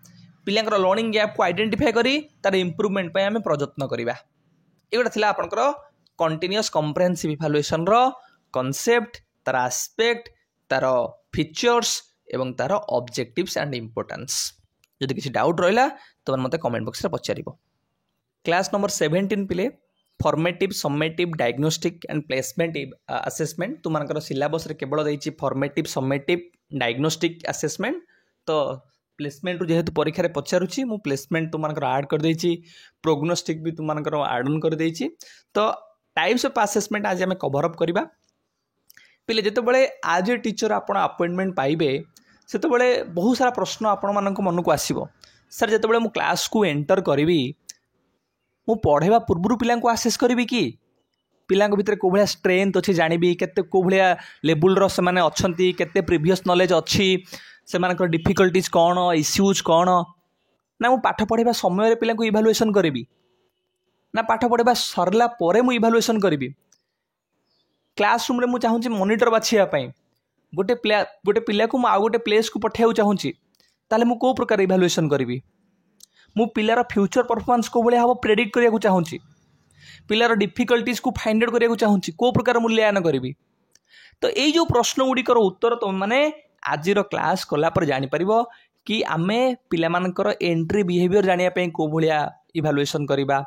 पिलांकर लर्निंग गैप को आइडेंटिफाई करी तार इम्प्रूवमेंट आम प्रयत्न करवा एगुड़ा थिला आपनकर कंटिन्यूअस कम्प्रेहेंसिव इवैल्यूएशन रो कॉन्सेप्ट तार एस्पेक्ट तार फीचर्स एवं तार ऑब्जेक्टिव्स एंड इम्पोर्टेंस जदि किसी डाउट रहा तो मते कमेंट बॉक्स रे पचारिबो क्लास नंबर 17 पिले formative summative diagnostic and placement assessment तुमनकर सिलेबस रे केवल देछि फॉर्मेटिव सम्मेटिव डायग्नोस्टिक असेसमेंट तो प्लेसमेंट जेहेतु परीक्षा पचारुची मु प्लेसमेंट तुमनकर ऐड कर देछि प्रोग्नोस्टिक भी तुमनकर ऐड ऑन कर देछि तो टाइप्स ऑफ असेसमेंट आज हमें कवर अप करबा पिले जते बळे आज टीचर आपण अपॉइंटमेंट पाइबे सेते बळे बहुत सारा प्रश्न आपण मानक मन को आसीबो सर जते बळे मु क्लास को एंटर करबी मु पढ़ेबा पूर्व पिला को आसेस करबी कि पिला भितर को भलिया स्ट्रेंथ अच्छी जानबी केते को भलिया लेवल रो से माने अछंती केते प्रीवियस नॉलेज अच्छी से मानकर डिफिकल्टीज कौन इश्यूज कौन ना मु पाठ पढ़ेबा समय पिला को इवैल्यूएशन करबी ना पाठ पढ़ेबा सरला परे मु इवैल्यूएशन करबी क्लासरूम रे मु चाहूँ मॉनिटर बाछिया पई गोटे पिला को आउ गोटे प्लेस को पठाइବାକୁ चाहूँगी ताले मु को प्रकार इवैल्यूएशन करबी मु पिलार फ्यूचर परफॉर्मेंस को भले हम प्रेडिक्ट करने को चाहूँगी पिलार डिफिकल्टीज को फाइंड आउट करने को चाहूँगी को प्रकार मूल्यांकन करी तो यही जो प्रश्न गुड़िकर उत्तर तुम मैंने आज क्लास कलापर जापर कि आमे पिलामानकर एंट्री बिहेवियर जानापी को भाया इवैल्यूएशन करवा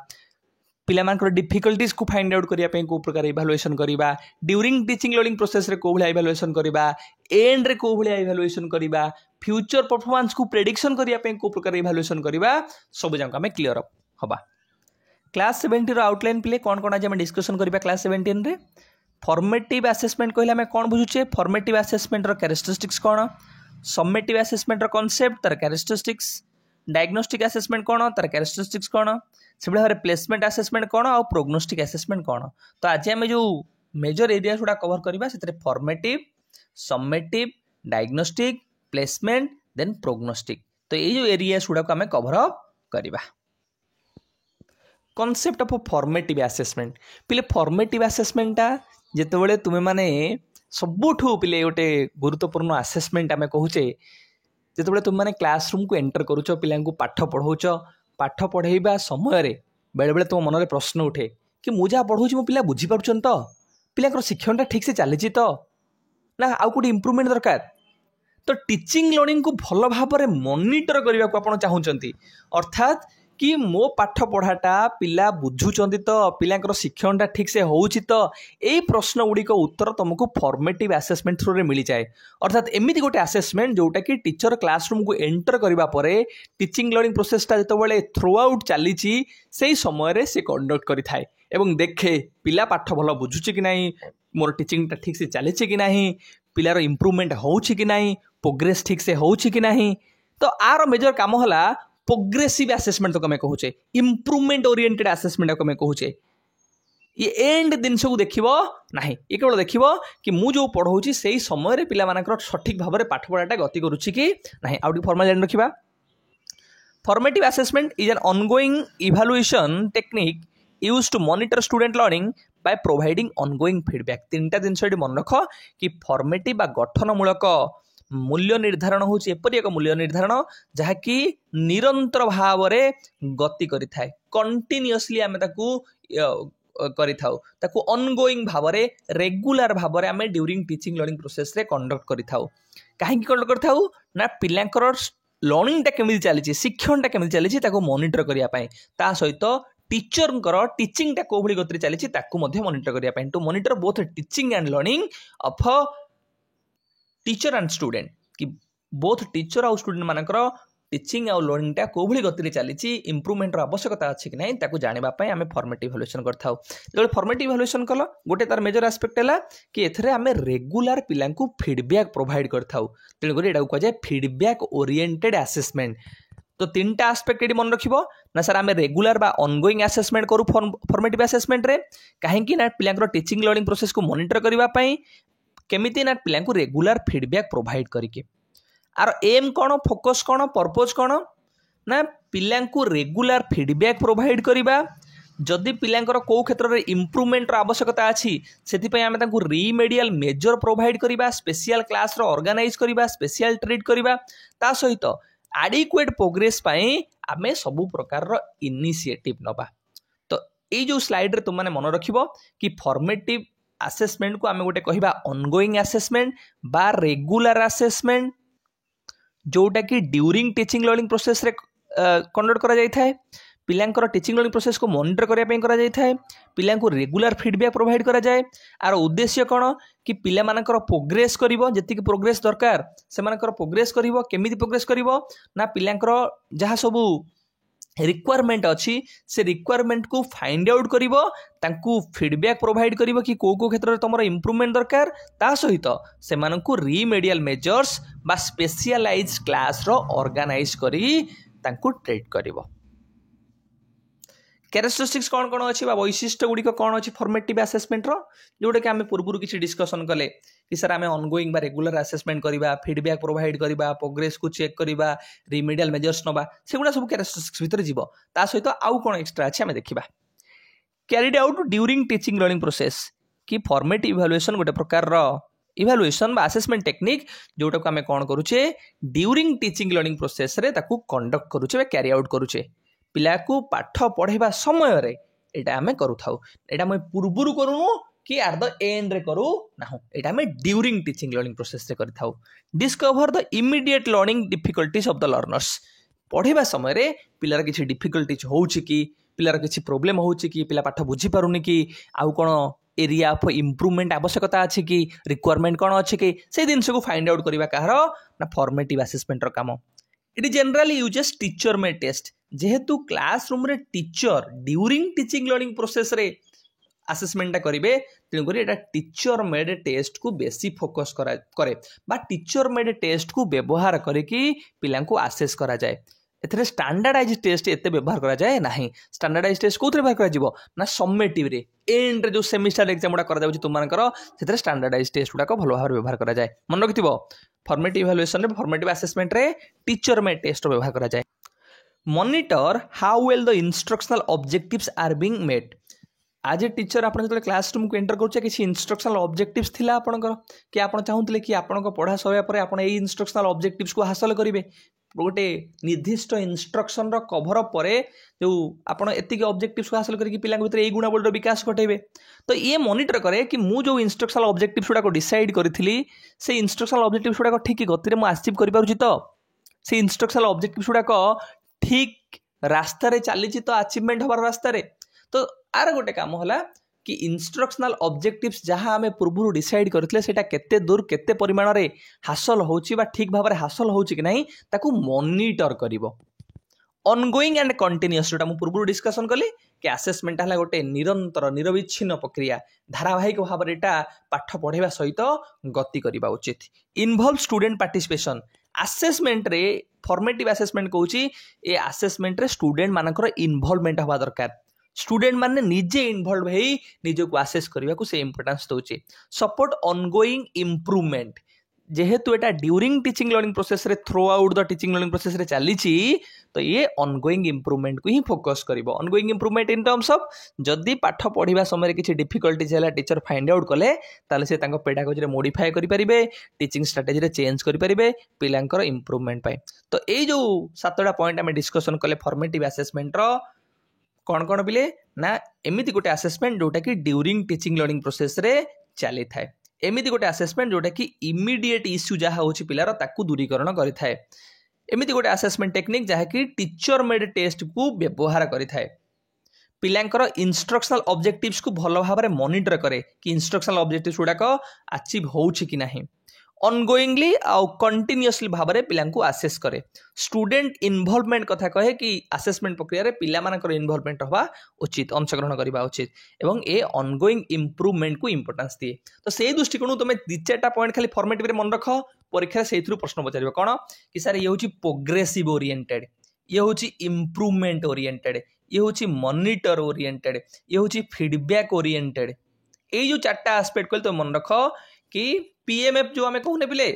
पिलामानकर डिफिकल्टीज को फाइंड आउट करने को प्रकार इवैल्यूएशन करवा ड्यूरिंग टीचिंग लर्निंग प्रोसेस रे को भाया इवैल्यूएशन करवा एंड रे को भाया इवैल्यूएशन करवा फ्यूचर परफॉर्मेंस को प्रेडिक्शन करने को प्रकार इवैल्यूएशन करवा सब जाक आम क्लीयर हवा क्लास 17 आउटलाइन पिले कौन कौन आज डिस्कसन करवा क्लास 17 रे फॉर्मेटिव असेसमेंट कहले आम कौन बुझुचे फॉर्मेटिव असेसमेंट रो कैरेक्टरिस्टिक्स कौन समेटिव आसेसमेंट रो कांसेप्ट तार कैरेक्टरिस्टिक्स डायग्नोस्टिक आसेसमेंट कौन तार कैरेक्टरिस्टिक्स कौन से भाव प्लेसमेंट आसेसमेंट कौन और प्रोग्नोस्टिक आसेसमेंट कौन। तो आज आम जो मेजर एरिया गुड़ा कवर करवा से formative summative diagnostic placement then prognostic. तो ये जो एरिया गुड़ा को आम कवर अप करवा। कॉन्सेप्ट ऑफ फॉर्मेटिव आसेसमेंट पिले फॉर्मेटिव आसेसमेंटा जिते तुम्हें माने सबुठू पिले गोटे गुरुत्वपूर्ण आसेसमेंट आम कहूचे जिते तुम मैंने क्लासरूम को एंटर करुच पिला पाठ पढ़ाऊच पाठ पढ़ाइबा समय बेले बेले तुम मन में प्रश्न उठे कि मुझे पढ़ाऊँ मो पिला बुझीपार तो पिला शिक्षणटा ठीक से चली तो ना आउ कोई इम्प्रूवमेंट दरकार। तो टीचिंग लर्निंग को भल भाव में मॉनिटर करने को आप चाहते अर्थात कि मो पाठ पढ़ाटा पिला बुझुचंती तो पिलांकर शिक्षणटा ठीक से होउछि तो यही प्रश्न गुड़िक उत्तर तुमको फॉर्मेटिव आसेसमेंट थ्रू रे मिल जाए। अर्थात एमिति गोटे आसेसमेंट जोटा कि टीचर क्लासरूम को एंटर करबा परे टीचिंग लर्निंग प्रोसेसटा जितेबाला थ्रू आउट चली से समय से कंडक्ट करिथाए एवं देखे पिला पाठ भल बुझुछि कि नहीं मोर टीचिंगटा ठीक से चली कि नहीं पिलार इम्प्रूवमेंट होउछि कि नहीं प्रोग्रेस ठीक से होउछि कि नहीं। तो आर मेजर काम होला प्रोग्रेसिव आसेसमेंट तो कहूचे इम्प्रूवमेंट ओरिएंटेड आसेसमेंट को कहूचे ये एंड जिन को देखो ना ये केवल देख कि मुझे पढ़ाऊँ से ही समय पिला सठिक भाव में पाठ पढ़ाटा गति करुच्ची कि ना आउ फॉर्मल जान रखा। Formative assessment is an ongoing evaluation technique used to monitor student learning by providing ongoing feedback. तीनटा जिनस मन रख कि फॉर्मेटिव बा गठनमूलक मूल्य निर्धारण हूँ एपरी एक मूल्य निर्धारण जहाँकि निरंतर भाव में गति करिथाए कंटिन्यूअसली आम ताकू ऑनगोइंग भाव में रेगुलर भाव में आम ड्यूरिंग टीचिंग लर्निंग प्रोसेस रे कंडक्ट करिथाउ। कहीं कंडक्ट करिथाउ ना पिलांकर लर्निंगटा केमिति चली शिक्षणटा केमिति चली ताकू मॉनिटर करिया पई ता सहित टीचर टीचिंगटा को भली गति चली ताकू मध्य मॉनिटर करिया पई to monitor both teaching and learning of teacher and student कि बोथ टीचर और स्टूडेंट मानकर टीचिंग और लर्निंगटा को भली गति चली इम्प्रूवमेंट आवश्यकता अच्छी कि नहीं ताकू जानापी आम फॉर्मेटिव इवैल्यूएशन करथाउ। जो फॉर्मेटिव इवैल्यूएशन कल गोटे तार मेजर एस्पेक्ट है कि एथरे आम रेगुलर पिला फीडबैक प्रोवाइड करथाउ तेणुकर एटा कहुए फीडबैक ओरिएंटेड आसेसमेंट। तो तीनटा एस्पेक्ट ये मन रखिबो ना सर आम रेगुलर बा ऑनगोइंग आसेसमेंट करू फॉर्मेटिव आसेसमेंट रे कहीं ना पिलांकर टीचिंग लर्निंग प्रोसेस को मॉनिटर करबा पई केमिति ना पिला रेगुलर फीडबैक प्रोवाइड करके आर एम कौन फोकस कौन पर्पज कौन ना पिला रेगुलर फीडबैक प्रोवाइड करवा जदि पिलांकर कौ क्षेत्र में इम्प्रूवमेंट आवश्यकता अच्छी से आम रिमेडियल मेजर प्रोवाइड करवा स्पेशल क्लास ऑर्गेनाइज करवा स्पेशल ट्रीट करवा ता सहित एडिक्वेट प्रोग्रेस आम सबु प्रकार इनिशिएटिव नबा। तो ये जो स्लाइड रे तुम माने मन रखिबो कि फॉर्मेटिव आसेसमेंट को आम गोटे कहवा ऑनगोइंग आसेसमेंट बा रेगुलर आसेसमेंट जोटा कि ड्यूरिंग टीचिंग लर्निंग प्रोसेस रे कंडक्ट करा जाय थाए पिलांकर टीचिंग लर्निंग प्रोसेस को मॉनिटर करने ପାଇଁ करा जाय थाए पिलां को रेगुलर फीडबैक प्रोवाइड करा जाए। आर उद्देश्य कौन कि पिला मानकर प्रोग्रेस करिवो जेतिक प्रोग्रेस दरकार से मानकर प्रोग्रेस करिवो केमिति प्रोग्रेस करिवो ना पिलांकर जहाँ सबू रिक्वायरमेंट अच्छी से रिक्वायरमेंट को फाइंड आउट करिवो तांकू फीडबैक प्रोवाइड करिवो कि को क्षेत्र में तुम इम्प्रूवमेंट दरकार ता सहित से मानकू रिमेडियल मेजर्स बा स्पेशलाइज क्लास रो ऑर्गेनाइज करी तांकू ट्रीट करिवो। कैरेक्टरिस्टिक्स कौन कौन अच्छी वैशिष्ट्य गुड़िक कौन अच्छी फॉर्मेटिव आसेसमेंट रो जोटा कि आम पूर्व किसी डिस्कसन कले कि सर आम ऑनगोइंग बा रेगुलर आसेसमेंट करवा फीडबैक प्रोवाइड करवा प्रोग्रेस को चेक करवा रिमेडियल मेजर्स नवा सेगुड़ा सब कैरेक्टरिस्टिक्स भितर जीव ता सहित आउ कौन एक्स्ट्रा अच्छे आम देखा carried out during teaching learning process कि फॉर्मेटिव इवैल्यूएशन गोटे प्रकार इवैल्यूएशन बा आसेसमेंट टेक्निक जोटा को आम कौन करुचे ड्यूरिंग टीचिंग लर्निंग प्रोसेस रे ताकू कंडक्ट करुचे कैरी आउट करुचे पिला को पाठ पढ़ेबा समय रे एटा हमें करू थाउ एटा मैं पूर्वरु करूनु कि आर द एंड रे करू ना एटा हमें ड्यूरिंग टीचिंग लर्निंग प्रोसेस रे करि थाउ। Discover the immediate learning difficulties of the learners पढ़ेबा समय रे पिलार किछि डिफिकल्टीज होउछि कि पिलार किछि प्रॉब्लम होउछि कि पिला पाठ बुझी पारुनी कि आउ कोन एरिया ऑफ इम्प्रूवमेंट आवश्यकता अछि कि रिक्वायरमेंट कोन अछि कि से दिन को फाइंड आउट करबा काहर ना फॉर्मेटिव असेसमेंट रो काम। It generally uses teacher made test जेहेतु क्लासरूम रे teacher during teaching learning process रे आसेसमेंटा करेंगे तेणुक ये टीचर मेड टेस्ट को बेसी फोकस करे बा टीचर मेड टेस्ट को व्यवहार करके पिला आसेस करा जाए एथे स्टैंडर्डाइज टेस्ट एत व्यवहार करा जाए नहीं स्टैंडर्डाइज टेस्ट कौन व्यवहार कर सम्मेटिव रे एंड जो सेमिस्टर एग्जाम गुड़ा कर तुमको से स्टैंडर्डाइज टेस्ट गुड़ाक भल भाव व्यवहार करा जाए मन रखि फॉर्मेटिव इवैल्यूएशन रे फॉर्मेटिव असेसमेंट रे टीचर मेड टेस्ट व्यवहार करा जाए monitor how well the instructional objectives are being met as a teacher आप जो क्लासरूम को एंटर करुचे किसी इंस्ट्रक्शनल ऑब्जेक्टिव्स थिला आपनकर कि आप चाहूले कि आपन पढ़ा सरिया पर आप इंस्ट्रक्शनल ऑब्जेक्टिव्स को हासिल करेंगे गोटे निर्दिष्ट इंस्ट्रक्शन रो कभर पर जो आपन एतिक ऑब्जेक्टिव्स को हासिल करके पिला भीतर ए गुणावलीर विकास घटेबे तो ये मॉनिटर करे कि मु जो इंस्ट्रक्शनल ऑब्जेक्टिव्स गुड़ाक डिसाइड करी से इंस्ट्रक्शनल ऑब्जेक्टिव्स गुड़ाक ठीक गति में अचीव कर पारुछि तो से इंस्ट्रक्शनल ऑब्जेक्टिव्स गुड़ाक ठीक रास्तार चली तो अचीवमेंट हबार रास्तार तो आर गोटे काम है कि इंस्ट्रक्शनल ऑब्जेक्टिव्स जहाँ आम पूर्व डिसाइड करते सेटा केते दूर केते परिमाण रे हासिल होची बा ठीक भाव में हासिल होची कि नहीं ताकू मॉनिटर करिवो ऑनगोइंग एंड कंटिन्यूअस जोटा मु पूर्व डिस्कशन कली कि असेसमेंट है गोटे निरंतर निरविच्छिन्न प्रक्रिया धारावाहिक भाव में पाठ पढ़ाइबा सहित गति करबा उचित इनवॉल्व स्टूडेंट पार्टिसिपेशन असेसमेंट रे फॉर्मेटिव असेसमेंट कहूची ए असेसमेंट रे स्टूडेंट मानकर इन्वॉल्वमेंट हवा दरकार स्टूडेंट माने निजे इन्वॉल्व होई निजो को असेस करबा को से इंपोर्टेंस दोची सपोर्ट ऑनगोइंग इंप्रूवमेंट जेहेतु एटा ड्यूरिंग टीचिंग लर्निंग प्रोसेस रे throughout the teaching learning process रे चलीची तो ये ऑनगोइंग इंप्रूवमेंट को ही फोकस करिवो ongoing improvement in terms of जदी पाठ पढ़िबा समय रे किछि डिफिकल्टीज हैला टीचर फाइंड आउट कले ताले से तांको पेडागोजी रे मॉडिफाई करि परिबे टीचिंग स्ट्रेटजी रे चेंज करि परिबे पिलांकर इंप्रूवमेंट पाए तो ए जो सातटा पॉइंट हम डिस्कशन कले फॉर्मेटिव असेसमेंट रो कौन कौन बिले ना एमिति गोटे असेसमेंट जोटा कि ड्यूरिंग टीचिंग लर्निंग प्रोसेस रे चली थाए एमिति गोटे असेसमेंट जोटा कि इमीडिएट इश्यू जहाँ होची पिलार ताकू दूरीकरण करि थाए एमिति गोटे असेसमेंट टेक्निक जहाँ कि टीचर मेड टेस्ट को व्यवहार करि थाए पिलांकर इंस्ट्रक्शनल ऑब्जेक्टिव्स को भल भाव में मॉनिटर करे कि इंस्ट्रक्शनल ऑब्जेक्टिव्स गुड़ाक अचीव होउछि कि नहीं ऑनगोइंगली आउ कंटिन्यूअसली भाव में पिला आसेस करे स्टूडेंट इन्वॉल्वमेंट कथा कहे कि असेसमेंट प्रक्रिया रे पिला मानकर इन्वॉल्वमेंट हवा उचित अंशग्रहण करबा उचित एवं ए ऑनगोइंग इंप्रूवमेंट को इंपोर्टेंस दिए तो से दृष्टिकोण तुम दि चार पॉइंट खाली फॉर्मेटिव रे मन रख परीक्षा से प्रश्न पचार कौन कि सर ये हूँ प्रोग्रेसिव ओरिएंटेड ये हूँ इंप्रूवमेंट ओरिएंटेड ये हूँ मॉनिटर ओरिएंटेड ये हूँ फीडबैक ओरिएंटेड ये जो चार्टा एस्पेक्ट कहले तो मन रख कि पीएमएफ जो आम कहूने पिले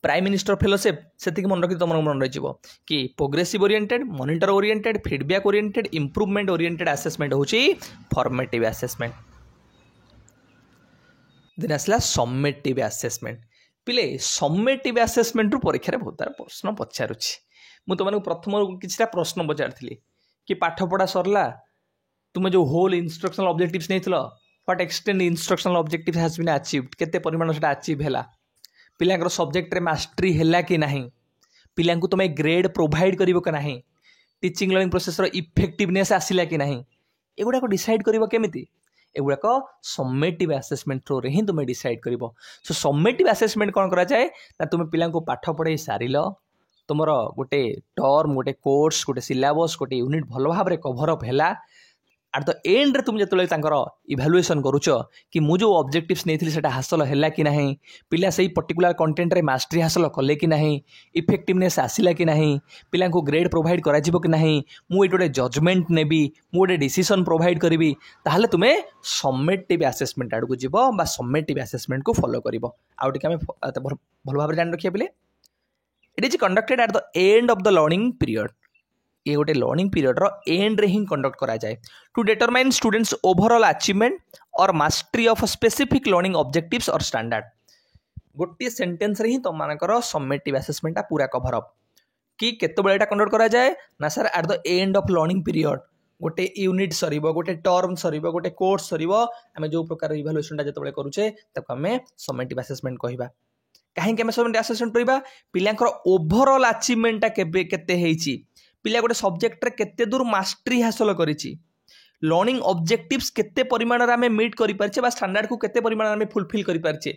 प्राइम मिनिस्टर फेलोशिप से मन रखी तुम मन रही कि progressive oriented monitor oriented feedback oriented improvement oriented assessment होची फॉर्मेटिव असेसमेंट देन आसला सम्मेटिव असेसमेंट पिले सम्मेटिव असेसमेंट रु परीक्षा रे बहुत प्रश्न पचारुछि मु तुमको प्रथम किछटा प्रश्न पचारथिली कि पाठ पढ़ा सरला तुम जो होल इंस्ट्रक्शनल ऑब्जेक्टिव्स नैथिलो what extend instructional objective has been achieved केते परिमाण सेटा अचीव हैला पिलांकर सब्जेक्ट रे मास्टरी हैला कि नाही पिलांकु तुम ग्रेड प्रोवाइड करिवो कि नाही टीचिंग लर्निंग प्रोसेस रो इफेक्टिवनेस आसिला कि नाही एगुडा को डिसाइड करिवो केमिति एगुडा को सम्मेटिव असेसमेंट थ्रू रे ही तुम डिसाइड करिवो सो सम्मेटिव असेसमेंट कोन करा जाय ना तुम पिलांकु पाठ पढाई सारिलो तुमर गोटे टर्म गोटे कोर्स गोटे सिलेबस गोटे यूनिट भल भाव में कभर अप हैला एट द एंड रे तुम जो इभालुएसन करुच कि मु जो ऑब्जेक्टिव्स नहीं सेटा हासिल है कि नहीं पिला से पर्टिकुलर कंटेंट रे मास्टरी हासिल कले कि नहीं इफेक्टिवनेस आसिला कि नहीं पिला को ग्रेड प्रोवाइड करा जिवो कि नहीं मु गोटे जजमेंट नेबी मु गोटे डिसीजन प्रोवाइड करी ताहले तुमे सम्मेटिव असेसमेंट आड़ को जीव बा सम्मेटिव असेसमेंट को फॉलो करिवो आउ टिके हम भल भाव जान रखिया पिले it is conducted at the end of the learning period ये गोटे लर्निंग पीरियड रो एंड रे ही कंडक्ट करा जाए to determine students overall achievement और mastery of specific learning objectives और स्टैंडर्ड गोटे सेंटेंस रे ही तुम मानकर सम्मेटिव असेसमेंट पूरा कवर अप कि केते बेले एटा कंडक्ट करा जाए ना sir at the end of learning period गोटे यूनिट सरीबो गोटे टर्म सरीबो गोटे कोर्स सरीबो आमे जो प्रकार इवैल्यूएशन ता जतबेले करूचे ताको आमे सम्मेटिव असेसमेंट कहिबा काहे के सम्मेटिव असेसमेंट करिबा पिलांकर ओवरऑल अचीवमेंट केबे केते हेची पिला गोटे सब्जेक्ट रे केते दूर मास्टरी हासिल करिछि लर्निंग ऑब्जेक्टिव्स केते परिमाण रे आमे मीट करि परछे बा स्टैंडर्ड को केते परिमाण रे आमे फुलफिल करि परछे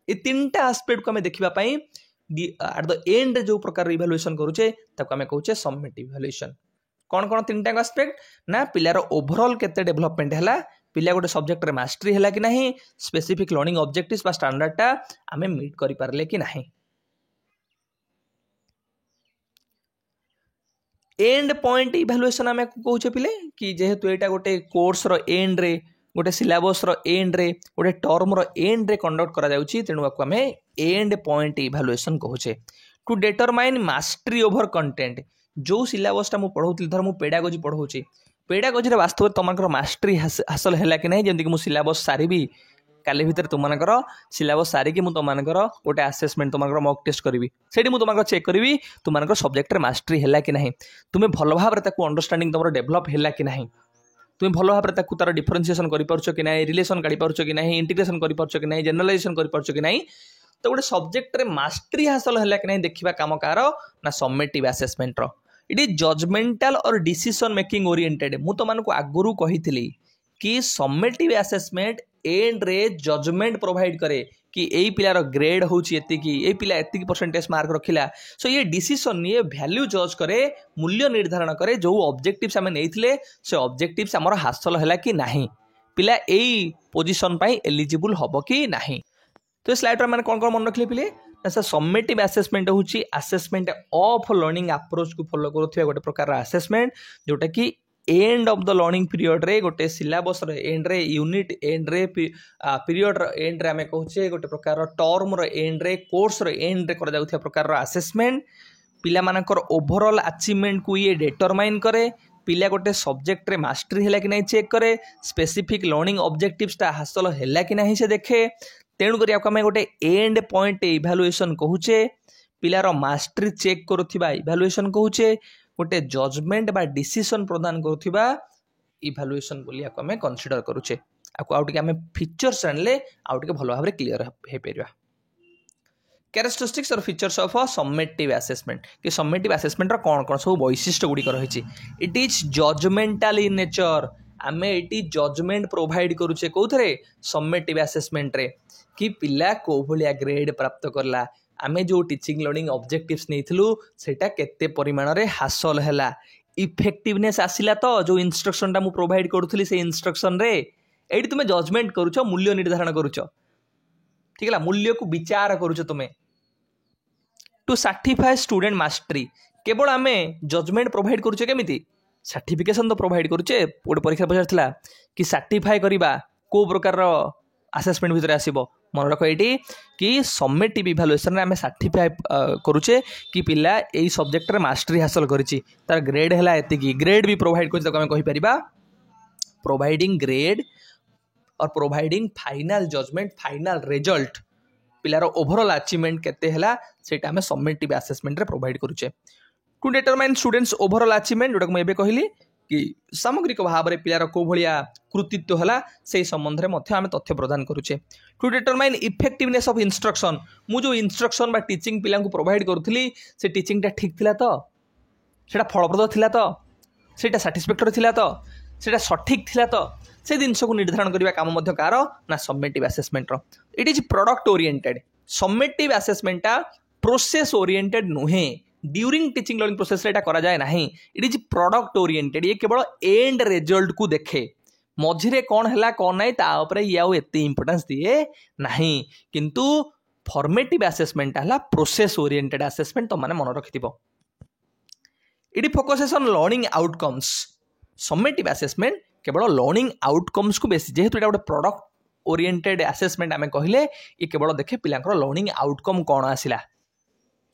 ए तीनटा एस्पेक्ट को आमे देखिबा पई एट द एंड जो प्रकार इवैल्यूएशन करूचे ताको आमे कहूचे सम्मेटिव इवैल्यूएशन कौन कौन तीन टाइम आस्पेक्ट ना पिलार ओवरऑल केते डेवलपमेंट है, पिला गोटे सब्जेक्ट रे मास्टरी है कि नहीं, स्पेसिफिक लर्निंग ऑब्जेक्टिव्स बा स्टैंडर्ड टा आमे मीट करि पारले कि नहीं। एंड पॉइंट इवैल्यूएशन आमे कहूचे पिले कि जेहेतु एटा गोटे कोर्स रो एंड रे, गोटे सिलेबस रो एंड रे, गोटे टर्म रो एंड रे कंडक्ट करा जाउची, तेनु आको आमे एंड पॉइंट इवैल्यूएशन कहूचे। To determine mastery over content, जो सिलेबस टा मु पढौतली, धर मु पेडागोजी पढौची, पेडागोजी रे वास्तव तुमकर मास्टरी हासिल हैला कि नहीं, जेंति कि मु सिलेबस सारिबी काली भितर तुमकर सिलेबस सारिकी मु तुमकर गोटे असेसमेंट तुमकर मॉक टेस्ट करी, सेठी मु तुमकर चेक करी तुमकर सब्जेक्ट रे मास्टरी हैला कि नहीं, तुमे भलो भाव रे ताकू अंडरस्टैंडिंग तुमर डेवलप हैला कि नहीं, तुम भलो भाव रे ताकू तार डिफरेंशिएशन करि पारछो कि नहीं, रिलेशन काढी पारछो कि नहीं, इंटीग्रेशन करि पारछो कि नहीं, जनरलाइजेशन करि पारछो कि नहीं। तो गोटे सब्जेक्ट रे मास्टरी हासिल हैला कि नहीं देखिबा काम कार ना समेटिव असेसमेंट रो। इट इज जजमेंटल और डिसीजन मेकिंग ओरिएंटेड। मु तो मानको आगुरु कहितली कि समेटिव असेसमेंट एंड रे जजमेंट प्रोवाइड करे कि एई पिलार ग्रेड होची एति कि एई पिला एति कि परसेंटेज मार्क रखिला, सो ये डिसीजन ये वैल्यू जज करे, मूल्य निर्धारण करे, जो ऑब्जेक्टिव्स हमें नेइथिले से ऑब्जेक्टिव्स हमर हासिल हैला कि नहीं, पिला एई पोजीशन पई एलिजिबल हबो कि नहीं। तो स्लाइड रे माने कोन कोन मन रखले पिले ऐसा समेटिव असेसमेंट होची असेसमेंट ऑफ लर्निंग अप्रोच को फॉलो करथि गोटे प्रकार असेसमेंट जोटा कि end of the learning period रे, गोटे सिलेबस रे एंड रे, यूनिट एंड रे, पीरियड रे एंड रे आमे कहूचे, गोटे प्रकार टर्म रे एंड रे, कोर्स रे एंड रे कर जाउथिया प्रकार असेसमेंट। पिला मानकर ओवरऑल अचीवमेंट को ये डिटरमाइन करे, पिला गोटे सब्जेक्ट रे मास्टरी हैला कि नहीं चेक करे, स्पेसिफिक लर्निंग ऑब्जेक्टिव्स ता हासिल हैला कि नहीं से देखे। तेणु करी आमे गोटे एंड पॉइंट इवैल्यूएशन कहूचे, पिलार मास्टरी चेक करुथिबा इवैल्यूएशन कहूचे, गोटे जजमेंट बा डिसीजन प्रदान करुथिबा इवैल्यूएशन बोली आको आमे कंसीडर करूचे। आको आउट के आमे फीचर्स जानले आउट के भलो भाबरे क्लियर हे पेरिबा। कैरेक्टरिस्टिक्स और features of a summative assessment, कि समेटिव असेसमेंट रा कोन कोन सब वैशिष्ट्य गुडी रहिछि। It is judgemental in nature, आमे एटी जजमेंट प्रोवाइड करूचे कोथरे समेटिव असेसमेंट रे, कि पिला को भलिया ग्रेड प्राप्त करला, आमे जो टीचिंग लर्निंग ऑब्जेक्टिव्स नेथिलु सेटा केते परिमाण रे हासिल हैला, इफेक्टिवनेस आसिला, तो जो इंस्ट्रक्शन टा मु प्रोवाइड करूथली से इंस्ट्रक्शन रे एटी तुमे जजमेंट करूछो, मूल्य निर्धारण करूछो, ठीक है, मूल्य को विचार करूछो तुमे। टू सर्टिफाई स्टूडेंट मास्टरी, केवल आमे जजमेंट प्रोवाइड करूछे केमिति, सर्टिफिकेशन तो प्रोवाइड करूचे। गोटे परीक्षा पचारथिला कि सर्टिफाई करिबा को प्रकार रो असेसमेंट भितर आसीबो, मन रख एटी कि समेटिव इवैल्यूएशन रे आमे सर्टिफाई करूचे कि पिला एई सब्जेक्ट रे मास्टरी हासिल करिछि, तार ग्रेड हैला एति कि ग्रेड भी प्रोवाइड करिछि, ताको आमे कहि परिबा प्रोवाइडिंग ग्रेड और providing final judgement, final result, पिलार ओवरऑल अचीवमेंट केते हैला सेटा आमे समेटिव असेसमेंट रे प्रोवाइड करूचे। To determine students overall achievement, जोटा मैं एबे कहली कि सामग्रिक भाव में पिलार को भलिया कृतित्व हैला से संबंध में मध्य आमे तथ्य प्रदान करूचे। To determine effectiveness of instruction, मु जो इंस्ट्रक्शन बा टीचिंग पिला को प्रोवाइड करूथली से टीचिंग टा ठीक थिला, तो सेटा फलप्रद थिला, तो सेटा सैटिस्फैक्टरी थिला, तो सेटा सठिक थिला, तो से जिनस को निर्धारण करबा काम मध्य कार ना समेटिव असेसमेंट रो। It is product oriented, summative assessment टा प्रोसेस ओरिएंटेड नुहे, ड्यूरिंग टीचिंग लर्निंग प्रोसेस रे करा जाए नहीं। इट इज प्रोडक्ट ओरिएंटेड, ये केवल एंड रिजल्ट को देखे, मझिरे कौन हैला कौन नहीं ता ऊपर ये आउ एते इंपोर्टेंस दिए नहीं, किंतु फॉर्मेटिव असेसमेंट हैला प्रोसेस ओरिएंटेड असेसमेंट, तो माने मन रखिथिबो। It focuses on learning outcomes, summative assessment केवल लर्निंग आउटकम्स को बेसी, जेहेतु एटा गोटे प्रोडक्ट ओरिएंटेड असेसमेंट आमे कहिले ये केवल देखे पिलांकर लर्निंग आउटकम कौन आसिला,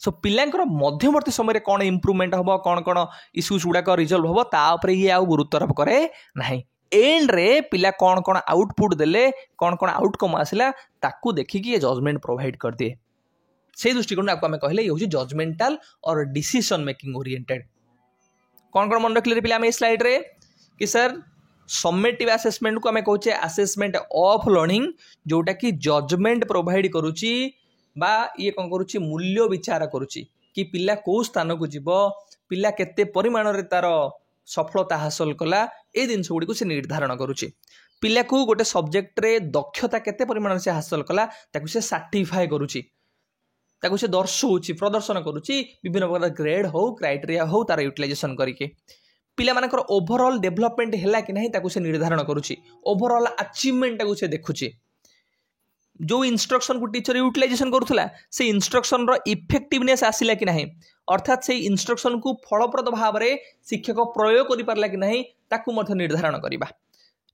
सो पिलांकर मध्यवर्ती समय रे कौन इंप्रूवमेंट हबो, कौन कौन इश्यूज गुडा को रिजल्व हबो, ता ऊपर ये आउ गुरुत्वारोप करे नाही। एंड रे पिला कौन कौन आउटपुट देले, कौन कौन आउटकम आसिला, ताकू देखि कि ये जजमेंट प्रोवाइड कर दिए। से दृष्टिकोण आपको आमे कहले ये होची जजमेंटल और डिसीजन मेकिंग ओरिएंटेड। कौन कौन मन रखले रे पिला आमे स्लाइड रे कि सर समेटिव असेसमेंट को आमे कहूचे असेसमेंट ऑफ लर्निंग, जोटा कि जजमेंट प्रोवाइड करूची बा ये कौन करूची मूल्य विचार करूची कि पिला को स्थान को जीव, पिला केते परिमाण रे तार सफलता हासिल कला, ए जिनस गुडी को से निर्धारण करूची। पिला को गोटे सब्जेक्ट रे दक्षता केते परिमाण से हासिल कला ताकू से सर्टिफाई करूची, ताकू से दर्शाउची, प्रदर्शन करूची, विभिन्न प्रकार ग्रेड हो, क्राइटेरिया हो, तार यूटिलाइजेशन करके। पिला मानकर ओवरऑल डेवलपमेंट है कि नहीं से निर्धारण करुच्ची ओवरऑल अचीवमेंट से देखुची जो इंस्ट्रक्शन को टीचर यूटिलाइजेशन करूला से इंस्ट्रक्शन रो इफेक्टिवनेस आसिला कि नहीं अर्थात से इंस्ट्रक्शन को फलप्रद भाव में शिक्षक प्रयोग कर पारला कि नहीं ताकू मध्य निर्धारण करबा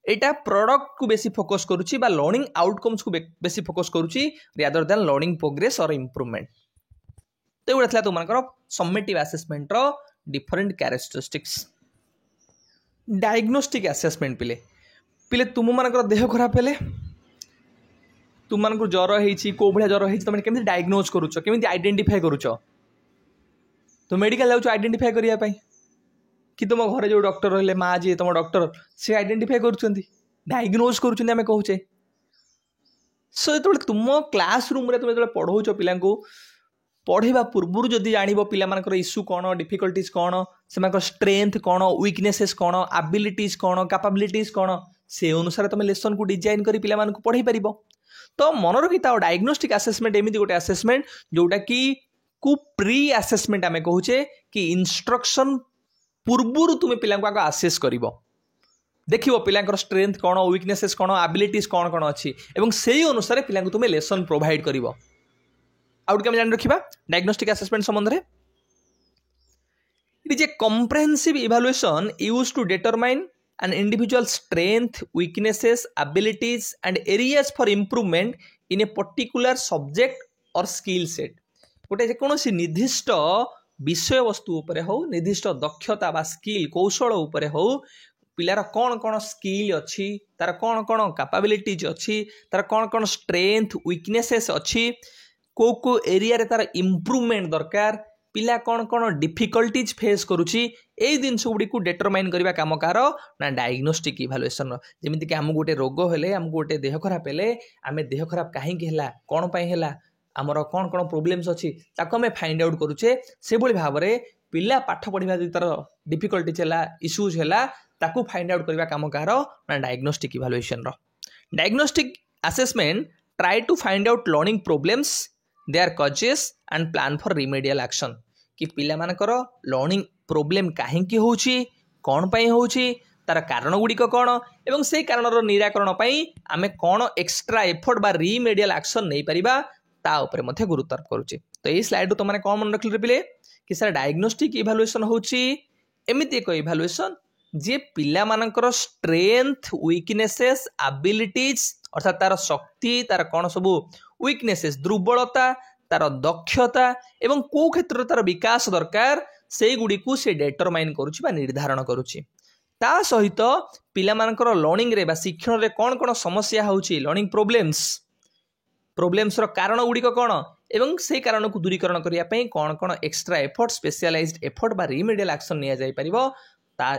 एटा प्रोडक्ट को बेसी फोकस करूची बा लर्निंग आउटकम्स को बेसी फोकस करूची रादर देन लर्निंग प्रोग्रेस और इंप्रूवमेंट। तो एवढा थला तुमनकर समेटिव असेसमेंट रो डिफरेंट कैरेक्टरिस्टिक्स। डायग्नोस्टिक असेसमेंट पिले पिले तुम मानकर देह खराब हेले तुम मानकर ज्वर होईची को भलिया ज्वर होईची तुम केमिति डायग्नोज करूछ केमिति आइडेंटिफाई करूछ तो मेडिकल जाउछ आइडेंटिफाई करिया पई कि तुम घर जो डॉक्टर रहिले माँ जी तुम डॉक्टर से आइडेंटिफाई करुछंती डायग्नोज करुछंती आमे कहूचे। सो जो तुम क्लास रूम रे तुम जो पढ़ाऊच पिला पढ़ेबा पूर्व जदि जानब पिलामानकर इश्यू कौन डिफिकल्टीज कौन से स्ट्रेंथ कौन वीकनेसेस कौन एबिलिटीज कौन कैपेबिलिटीज कौन से अनुसार तुम लेसन को डिजाइन कर पिला पढ़ाई पार। तो मन रखिता डायग्नोस्टिक असेसमेंट एमती गोटे असेसमेंट जोटा कि प्री असेसमेंट आमे कहूचे कि इंस्ट्रक्शन पूर्व तुम्हें पिला आगे आसेस कर देख पिलांकर स्ट्रेंथ कौन वीकनेसेस कौन एबिलिटीज कौन कौन अच्छी एवं से अनुसार पिला तुम्हें लेसन प्रोवाइड कर आउट के जान रखा डायग्नोस्टिक असेसमेंट संबंध में it is a comprehensive evaluation used to determine an individual strength weaknesses abilities and areas for improvement in a particular subject or skill set गोटे जेकोसी निर्दिष्ट विषय वस्तु उपरे हो निर्दिष्ट दक्षता बा स्किल कौशल उपरे हो पिलार कौन कौन स्किल अच्छी तार कौन कौन कैपेबिलिटीज अच्छी तार कौन कौन स्ट्रेंथ वीकनेसेस अच्छी को एरिया रे तार इम्प्रूवमेंट दरकार पिला कौन कौन डिफिकल्टीज फेस करुच्ची यही जिनस गुड़ी को डिटरमाइन करने काम कार ना डायग्नोस्टिक इवैल्यूएशन जमीक आम गोटे रोग हेले आम गोटे देह खराब हेले आम देह खराब कहीं कौन है आमर कौन कौन प्रोब्लेम्स अच्छी ताको आम फाइंड आउट करुचे से भाव में पिला पाठ पढ़ा तार डिफिकल्टीज है इश्यूज है ताकू फाइंड आउट करने काम कार ना diagnostic evaluation diagnostic assessment try to find out learning problems their causes and plan for remedial action कि पिला मानकर लर्निंग प्रोब्लेम कहीं होची कौन पाई होची तार कारण गुड़िक कौन एवं से कारण निराकरण पाई आमे कौन एक्स्ट्रा एफर्ट बा रिमेडियल एक्शन नहीं परिबा ता ऊपर मध्य गुरुत्व करूची। तो ये स्लाइड तो मैंने कौन मन रखले पिले कि सर डायग्नोस्टिक इवैल्यूएशन होची एमिति एक इवैल्यूएशन जे पिला मानकर स्ट्रेंथ वीकनेसेस एबिलिटीज अर्थात तार शक्ति तार कौन सब वीकनेसेस दुर्बलता तार दक्षता एवं को क्षेत्र तार विकास दरकार से गुड़ी को से डिटरमाइन करुच्ची बा निर्धारण करुच्ची ता सहित पिला मानकर लर्निंग रे बा शिक्षण रे कौन कौन समस्या होची लर्निंग प्रोब्लेम्स रो कारण गुड़िक कौन एवं से कारण को दूरीकरण करने पे कौन कौन एक्स्ट्रा एफर्ट स्पेशलाइज्ड एफर्ट बा रिमेडियल एक्शन निया जाय परिबो ता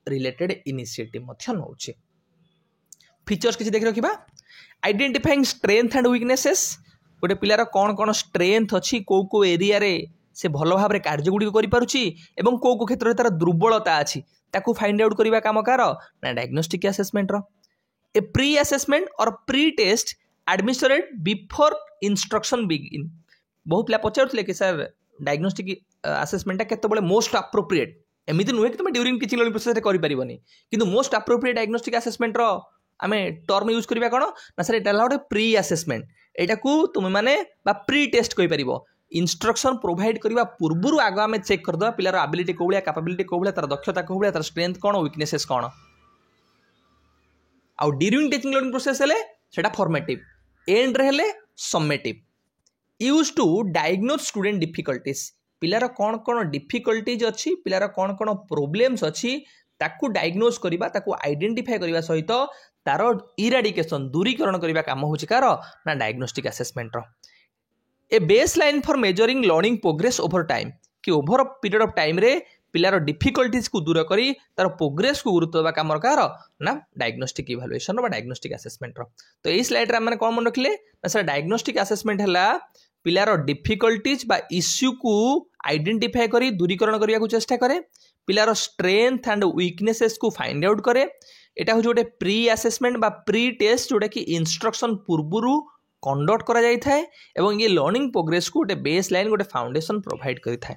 रिलेटेड इनिशिएटिव मध्य नउची। फीचर्स किसी देख रखिबा आइडेंटिफाइंग स्ट्रेंथ एंड वीकनेसेस गोटे पिलार कौन कौन स्ट्रेंथ अच्छी को एरिया रे से भल भाव में कार्य गुड़ी कर को क्षेत्र में तार दुर्बलता अच्छी ताकू फाइंड आउट करने काम कार ना diagnostic assessment a pre assessment और pre test administrated before instruction begin. बहुत पिला पचारुले कि सर डायग्नोस्टिक असेसमेंट केतबेले मोस्ट अप्रोप्रिएट एमती नुहे कि तुम ड्यूरिंग किसी लर्निंग प्रोसेस करें कि मोस्ट अप्रोप्रिएट डायग्नोस्टिक असेसमेंट आमे टर्म यूज करवा कौन ना सर यहाँ गोटे प्री असेसमेंट एटा को तुम माने प्री टेस्ट कहि परिबो इंस्ट्रक्शन प्रोवाइड करने पूर्व आग आम चेक करदे पिलार एबिलिटी को भाया कैपेबिलिटी को भाया तार दक्षता को भाया तार स्ट्रेंथ कौन वीकनेसेस कौन आउ ड्यूरिंग टीचिंग लर्निंग प्रोसेस हेले सेटा फॉर्मेटिव एंड रे हेले summative use to diagnose student difficulties पिलार कौन कौन डिफिकल्टीज अच्छी पिलार कौन कौन प्रोब्लेम्स अच्छी ताकू डायग्नोज करबा ताकू आइडेंटिफाई करबा सहित तार इराडिकेशन दूरीकरण करबा काम होची कार ना diagnostic assessment A base line for measuring learning progress over time कि ओवर पीरियड ऑफ टाइम रे पिलार डिफिकल्टीज को दूर करी तार प्रोग्रेस को गुरुत्व देवा काम कार ना डायग्नोस्टिक इवैल्यूएशन बा डायग्नोस्टिक असेसमेंट तो ये स्लाइड रे हमने कौन मन रखिले ना सर डायग्नोस्टिक असेसमेंट हला पिलार डिफिकल्टीज बा इश्यू को आइडेंटिफाई करी दूरीकरण करने को चेष्टा करे पिलार स्ट्रेंथ एंड वीकनेसेस को फाइंड आउट करे एटा हो जोटे प्री असेसमेंट बा प्री टेस्ट जोटा कि इंस्ट्रक्शन पूर्वरु कंडक्ट करा जाय थाए एवं ये लर्निंग प्रोग्रेस को गोटे बेस लाइन गोटे फाउंडेशन प्रोवाइड करि थाए।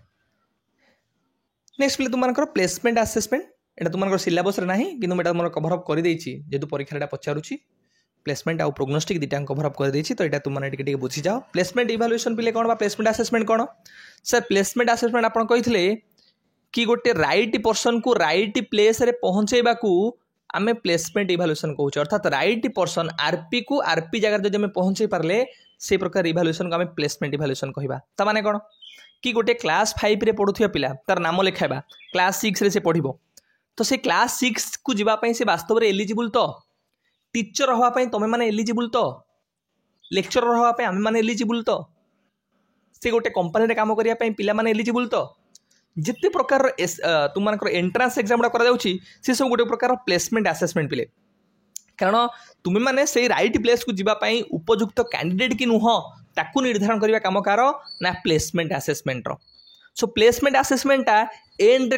नेक्स्ट पिले तुम मानकर प्लेसमेंट असेसमेंट एटा तुम सिलेबस ना कि मोर कभर अप कर जेहेतु परीक्षा पचारूँ प्लेसमेंट आउ प्रोग्नोस्टिक दुटा कभर अप कर तो यहाँ तुमने बुझी जाओ प्लेसमेंट इवालुएशन पिले कौन प्लेसमेंट आसेसमेंट कौन सर प्लेसमेंट आसेसमेंट आप कही कि गोटे राइट पर्सन को राइट प्लेस रे पहुँचेबा आमे प्लेसमेंट इवालुएशन कहूँ अर्थात राइट पर्सन आरपी को आरपी जगह जब पहुँचे पारे से प्रकार इवालुएशन को आमे प्लेसमेंट इवालुएशन कहवा ता माने कौन कि गोटे क्लास 5 रे पढ़ुथिबा पिला तार नाम लिखाइबा क्लास 6 रे से पढ़िबो तो से क्लास 6 को जीवा पई से वास्तव रे एलिजिबल तो टीचर हवा पई तमे माने एलिजिबल तो लेक्चरर हवा पई आमे माने एलिजिबल तो से गोटे कंपनी रे काम करिया पई पिला माने एलिजिबल तो जिते प्रकार तुम मान एंट्रांस एग्जाम गुड़ा कर सी सब गोटे प्रकार प्लेसमेंट आसेसमेंट पिले कारण तुम्हें माने से राइट प्लेस को जीवाई उपयुक्त कैंडिडेट कि नुह ताकू निर्धारण करने काम कार ना प्लेसमेंट आसेसमेंट सो प्लेसमेंट आसेसमेंटा एंड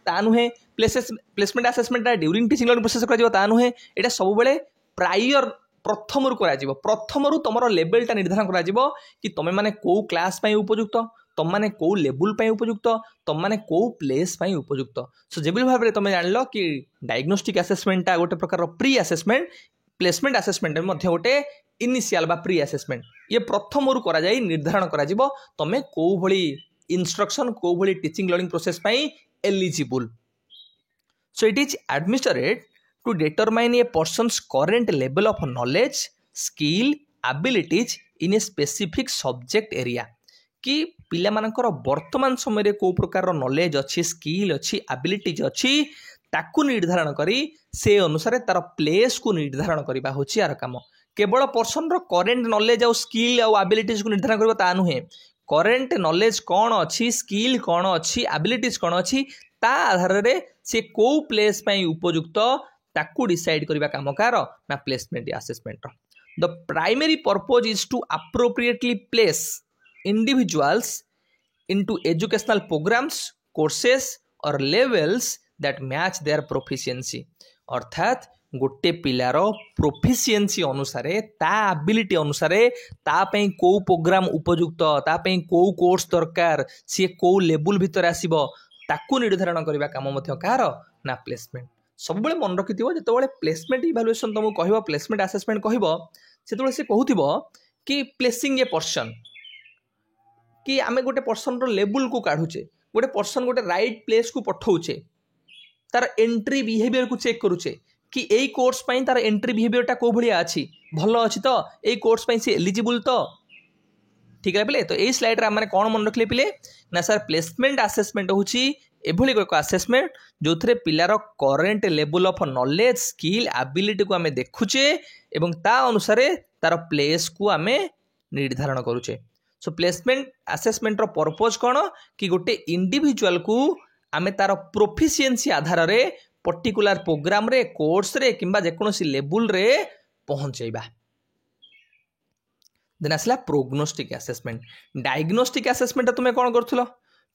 ता नुहे placement assessment during teaching learning process कर नुहे यहाँ सब बेले प्रायर प्रथम प्रथम तुम लेवलटा निर्धारण करा कि तुम माने को क्लास उपयुक्त तुम मैंने कौ लेवल पर उपयुक्त तुम मैंने कौ प्लेस पर उपयुक्त सो जो भाव में तुम जान कि डायग्नोस्टिक आसेसमेंटा गोटे प्रकार प्री आसेसमेंट प्लेसमेंट आसेसमेंट गोटे इनिशियल बा प्री आसेसमेंट ये प्रथम करा जाई निर्धारण करा जिवो तुम कौ भली इंस्ट्रक्शन कौ भली टीचिंग लर्निंग प्रोसेस पई eligible so it is administered to determine a person's current level of knowledge skill abilities in a specific subject area कि पिला मानकर वर्तमान समय को प्रकार नॉलेज अच्छी स्किल अच्छी एबिलिटीज अच्छी ताकू निर्धारण करी से अनुसार तार प्लेस को निर्धारण करबा होची यार काम केवल पर्सन रो करेंट नॉलेज और स्किल और एबिलिटीज को निर्धारण करबा ता नुहे करेंट नॉलेज कौन अच्छी स्किल कौन अच्छी एबिलिटीज कौन अच्छी ता आधार रे से को प्लेस पई उपयुक्त ताकू डिसाइड करबा काम कार ना placement assessment the primary purpose is to appropriately place individuals into educational programs, courses or levels that match their proficiency अर्थात गोटे पिलार प्रोफिशिएंसी अनुसार ता एबिलिटी अनुसार ता पई को प्रोग्राम उपयुक्त ता पई को कोर्स दरकार सी को लेवल भीतर आसीबो ताकू निर्धारण करबा काम मध्य कार ना प्लेसमेंट सब बेले मन रखिथिबो जेतेबेले प्लेसमेंट इवैल्यूएशन तुमको कहबो प्लेसमेंट असेसमेंट कहबो सेतेबेले से कहूथिबो कि प्लेसिंग ए पर्सन कि आमे गोटे पर्सन रो लेवल को काढुचे गोटे पर्सन गोटे राइट प्लेस को पठाउचे तार एंट्री बिहेवियर को चेक करूचे कि एई कोर्स पई तार एंट्री बिहेवियर टा को भलिया अछि भलो अछि तो एई कोर्स पई से एलिजिबल तो ठीक है पिले तो एई स्लाइड रे माने कोन मन रखले पिले ना सर प्लेसमेंट असेसमेंट होची एभली एक असेसमेंट जो थे पिलार current level of knowledge skill ability को आमे देखुचे एवं ता अनुसार तार प्लेस को आमे निर्धारण करूचे सो प्लेसमेंट असेसमेंट रो पर्पज कौन कि गोटे इंडिविजुअल को आमे तार प्रोफिशिएंसी आधार रे पर्टिकुलर प्रोग्राम रे कोर्स रे किंबा जेकोसी लेवल रे पहुंचेबा देन आसला प्रोग्नोस्टिक असेसमेंट डायग्नोस्टिक असेसमेंट तुम कौन करूथलो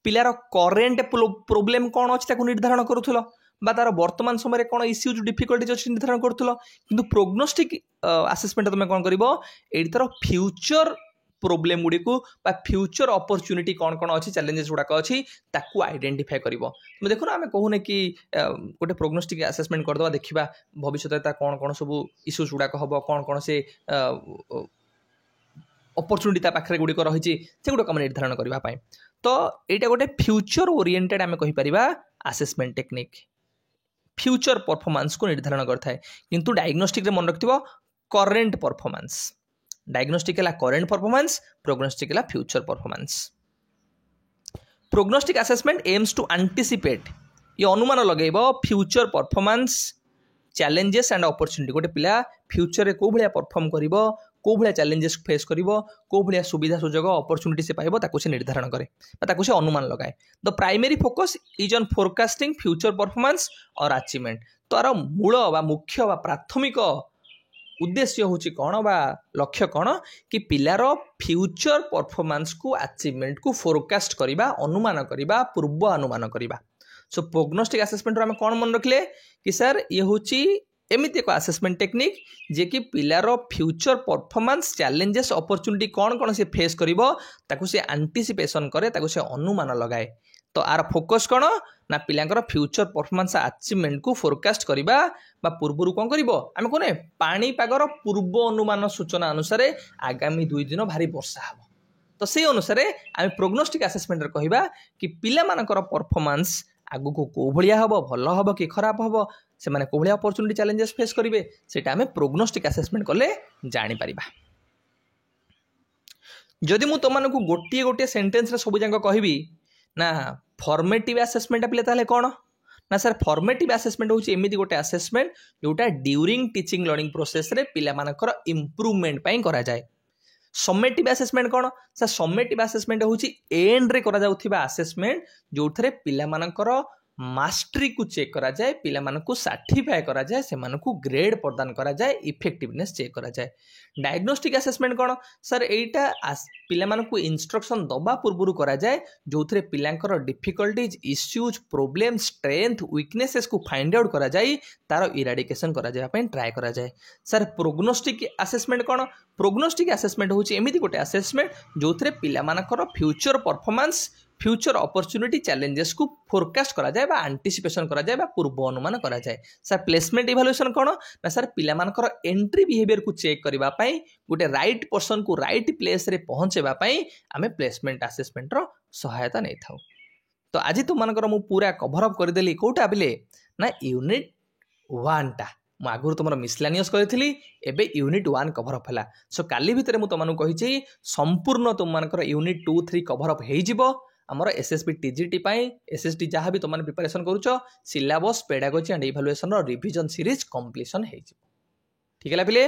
पिलार करेंट प्रोब्लेम कौन अच्छी ताको निर्धारण करूथलो बा तार वर्तमान समय कौन इश्यूज डिफिकल्टीज अच्छी निर्धारण करूथलो किंतु प्रोग्नोस्टिक असेसमेंट तुम कौन करिवो एडी तार फ्यूचर प्रोब्लेम गुड़ी को फ्यूचर अपॉर्चुनिटी कौन कौन अच्छी चैलेंजेस गुड़ाक अच्छी ताकू आइडेंटिफाई कर तुम देखो ना आम कहूने कि गोटे प्रोग्नोस्टिक असेसमेंट करदे देखा भविष्य कौन कौन सब इश्यूज गुड़ाक हम कौन कौन से अपॉर्चुनिटी पाखे गुड़िक रही से गुड़ाक आम निर्धारण करने तो यहाँ गोटे फ्यूचर ओरिएंटेड आम कहीपर असेसमेंट टेक्निक फ्यूचर परफॉर्मेंस को निर्धारण करता है किंतु डायग्नोस्टिक मन रखिथो करेंट परफॉर्मेंस डायग्नोस्टिक है करेंट परफॉर्मेंस प्रोग्नोस्टिक है future performance prognostic assessment aims to anticipate ये अनुमान लगे future performance challenges and opportunity गोटे पिला फ्यूचर रे को भलिया परफॉर्म करिवो को भलिया चैलेंजेस फेस करिवो को भलिया सुविधा सुजोग अपॉर्चुनिटी से पाइबो ताको से निर्धारण करे ताको से अनुमान लगाए the primary focus is on forecasting future performance और अचीवमेंट तो आर मूल बा मुख्य बा प्राथमिक उद्देश्य होची कौन बा लक्ष्य कौन कि पिलार फ्यूचर परफॉर्मेंस को अचीवमेंट को फोरकास्ट करिबा अनुमान करिबा पूर्व अनुमान करिबा सो प्रोग्नोस्टिक असेसमेंट आम कौन मन रखले कि सर ये होची एमिति एक असेसमेंट टेक्निक जे कि पिलार फ्यूचर परफॉर्मेंस चैलेंजेस अपॉर्चुनिटी कौन कौन से फेस करिवो ताकू से एंटिसिपेशन करे ताकू से अनुमान लगाए तो आर फोकस कौन ना पिलांकर फ्यूचर परफॉर्मेंस अचीवमेंट को फोरकास्ट करबा बा पूर्वरु कोन करिवो आमे कोने पाणीपागर पूर्व अनुमान सूचना अनुसार आगामी 2 दिन भारी वर्षा हबो तो से अनुसार आमे प्रोग्नोस्टिक असेसमेंट रे कहिबा कि पिला मानकर परफॉर्मेंस आगु को को भलिया हबो भलो हबो कि खराब हबो से माने को भलिया अपॉर्चुनिटी चैलेंजेस फेस करिवे सेटा आमे प्रोग्नोस्टिक असेसमेंट करले जानि परिबा जदि मु तमनको गोटिए गोटिए सेंटेंस रे सब जांग कहिबी ना फॉर्मेटिव असेसमेंट पिले ताले कोन ना सर फॉर्मेटिव असेसमेंट होची एमिति गोटे असेसमेंट जोटा ड्यूरिंग टीचिंग लर्निंग प्रोसेस रे पिला मानकर इंप्रूवमेंट पई करा जाय समेटिव असेसमेंट कोन सर समेटिव असेसमेंट होची एंड रे करा जाउथिबा असेसमेंट जोथरे पिला मानकर मास्टरी को चेक करा जाए पिला मानकु सर्टिफाई करा जाए से मानकु ग्रेड प्रदान करा जाए इफेक्टिवनेस चेक करा जाए डायग्नोस्टिक असेसमेंट कोन सर एटा पिला मानकु इंस्ट्रक्शन दबा पूर्वरु करा जाए जोथरे पिलांकर difficulties issues problem strength weaknesses को फाइंड आउट करा जाए तार इराडिकेशन करा जाय पई ट्राई करा जाए सर प्रोग्नोस्टिक असेसमेंट कोन प्रोग्नोस्टिक असेसमेंट होची एमिति गोटे असेसमेंट जोथरे पिला मानकर future performance future opportunity challenges को फोरकास्ट करा जाए बा एंटिसिपेशन करा जाए बा पूर्व अनुमान करा जाए सर प्लेसमेंट इवैल्यूएशन कोन ना सर पिला मानकर एंट्री बिहेवियर को चेक करबा पई गोटे राइट पर्सन को राइट प्लेस रे पहुंचेबा पई आमे प्लेसमेंट असेसमेंट रो सहायता नै थाउ तो आज तुम मानकर मु पूरा कवर अप कर देली कोटा बिले ना यूनिट 1 टा मु आगुर तुमर मिसलानियस करथिली एबे यूनिट 1 कवर अप हला सो काली भितरे मु तमनु कहिछि संपूर्ण तुम मानकर यूनिट 2 3 कवर अप हेइ जिवो आमर एसएसबी टीजीटी पाई एसएसटी जहाँ भी तुम प्रिपरेशन करुच syllabus pedagogy and evaluation revision series completion हो ठीक है पिले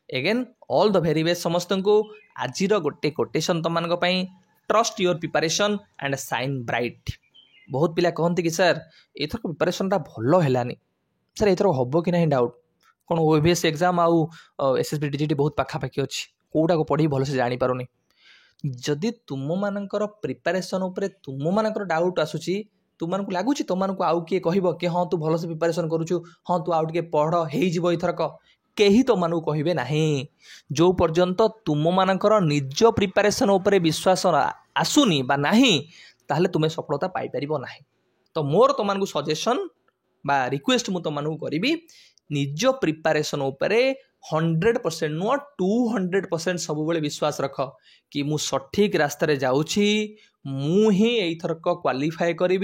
again all the very best समस्त को आज गोटे कोटेशन तुम trust your preparation and shine bright बहुत पिला कहते कि सर एथर प्रिपरेशन भल है सर एथर हम कि ना डाउट कौन ओबीएस एग्जाम आउ एसएसबी टीजीटी बहुत पाखापाखि अच्छी कौटा को पढ़ी भलसे जानीपारुनी जदि तुम मानकर प्रिपरेशन उपरे तुम मानकर डाउट आसुची तुम मानक लगुच तुम मानक आउ किए कहब कि हाँ तू भलसे प्रिपरेशन करुचु हाँ तू आउ टिके पढ़ हो इथरक केही तो मानक कहिबे नाही जो पर्यंत तुम मानकर निज प्रिपरेशन उपरे विश्वास आसुनी बा नाही ताहले तुमे सफलता पाई परिबो नाही तो मोर तुमको सजेशन बा रिक्वेस्ट मु तुमको करिबी निज प्रिपरेशन उपरे 100% नुआ 200% सब बेले विश्वास रख कि मु सठिक रास्ता जाऊँगी मु ही एथरक क्वालिफाई करी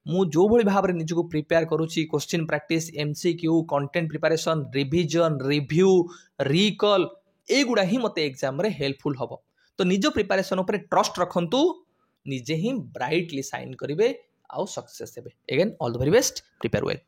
मु जो भली भाव में निजको प्रिपेयर करुच्ची question practice MCQ content preparation revision review recall एगुड़ा ही मते एग्जाम रे हेल्पफुल हबो तो निज प्रिपरेशन ऊपर ट्रस्ट रखंतु निजे ही ब्राइटली साइन करिवे आउ सक्सेस हेबे again all the very best prepare well.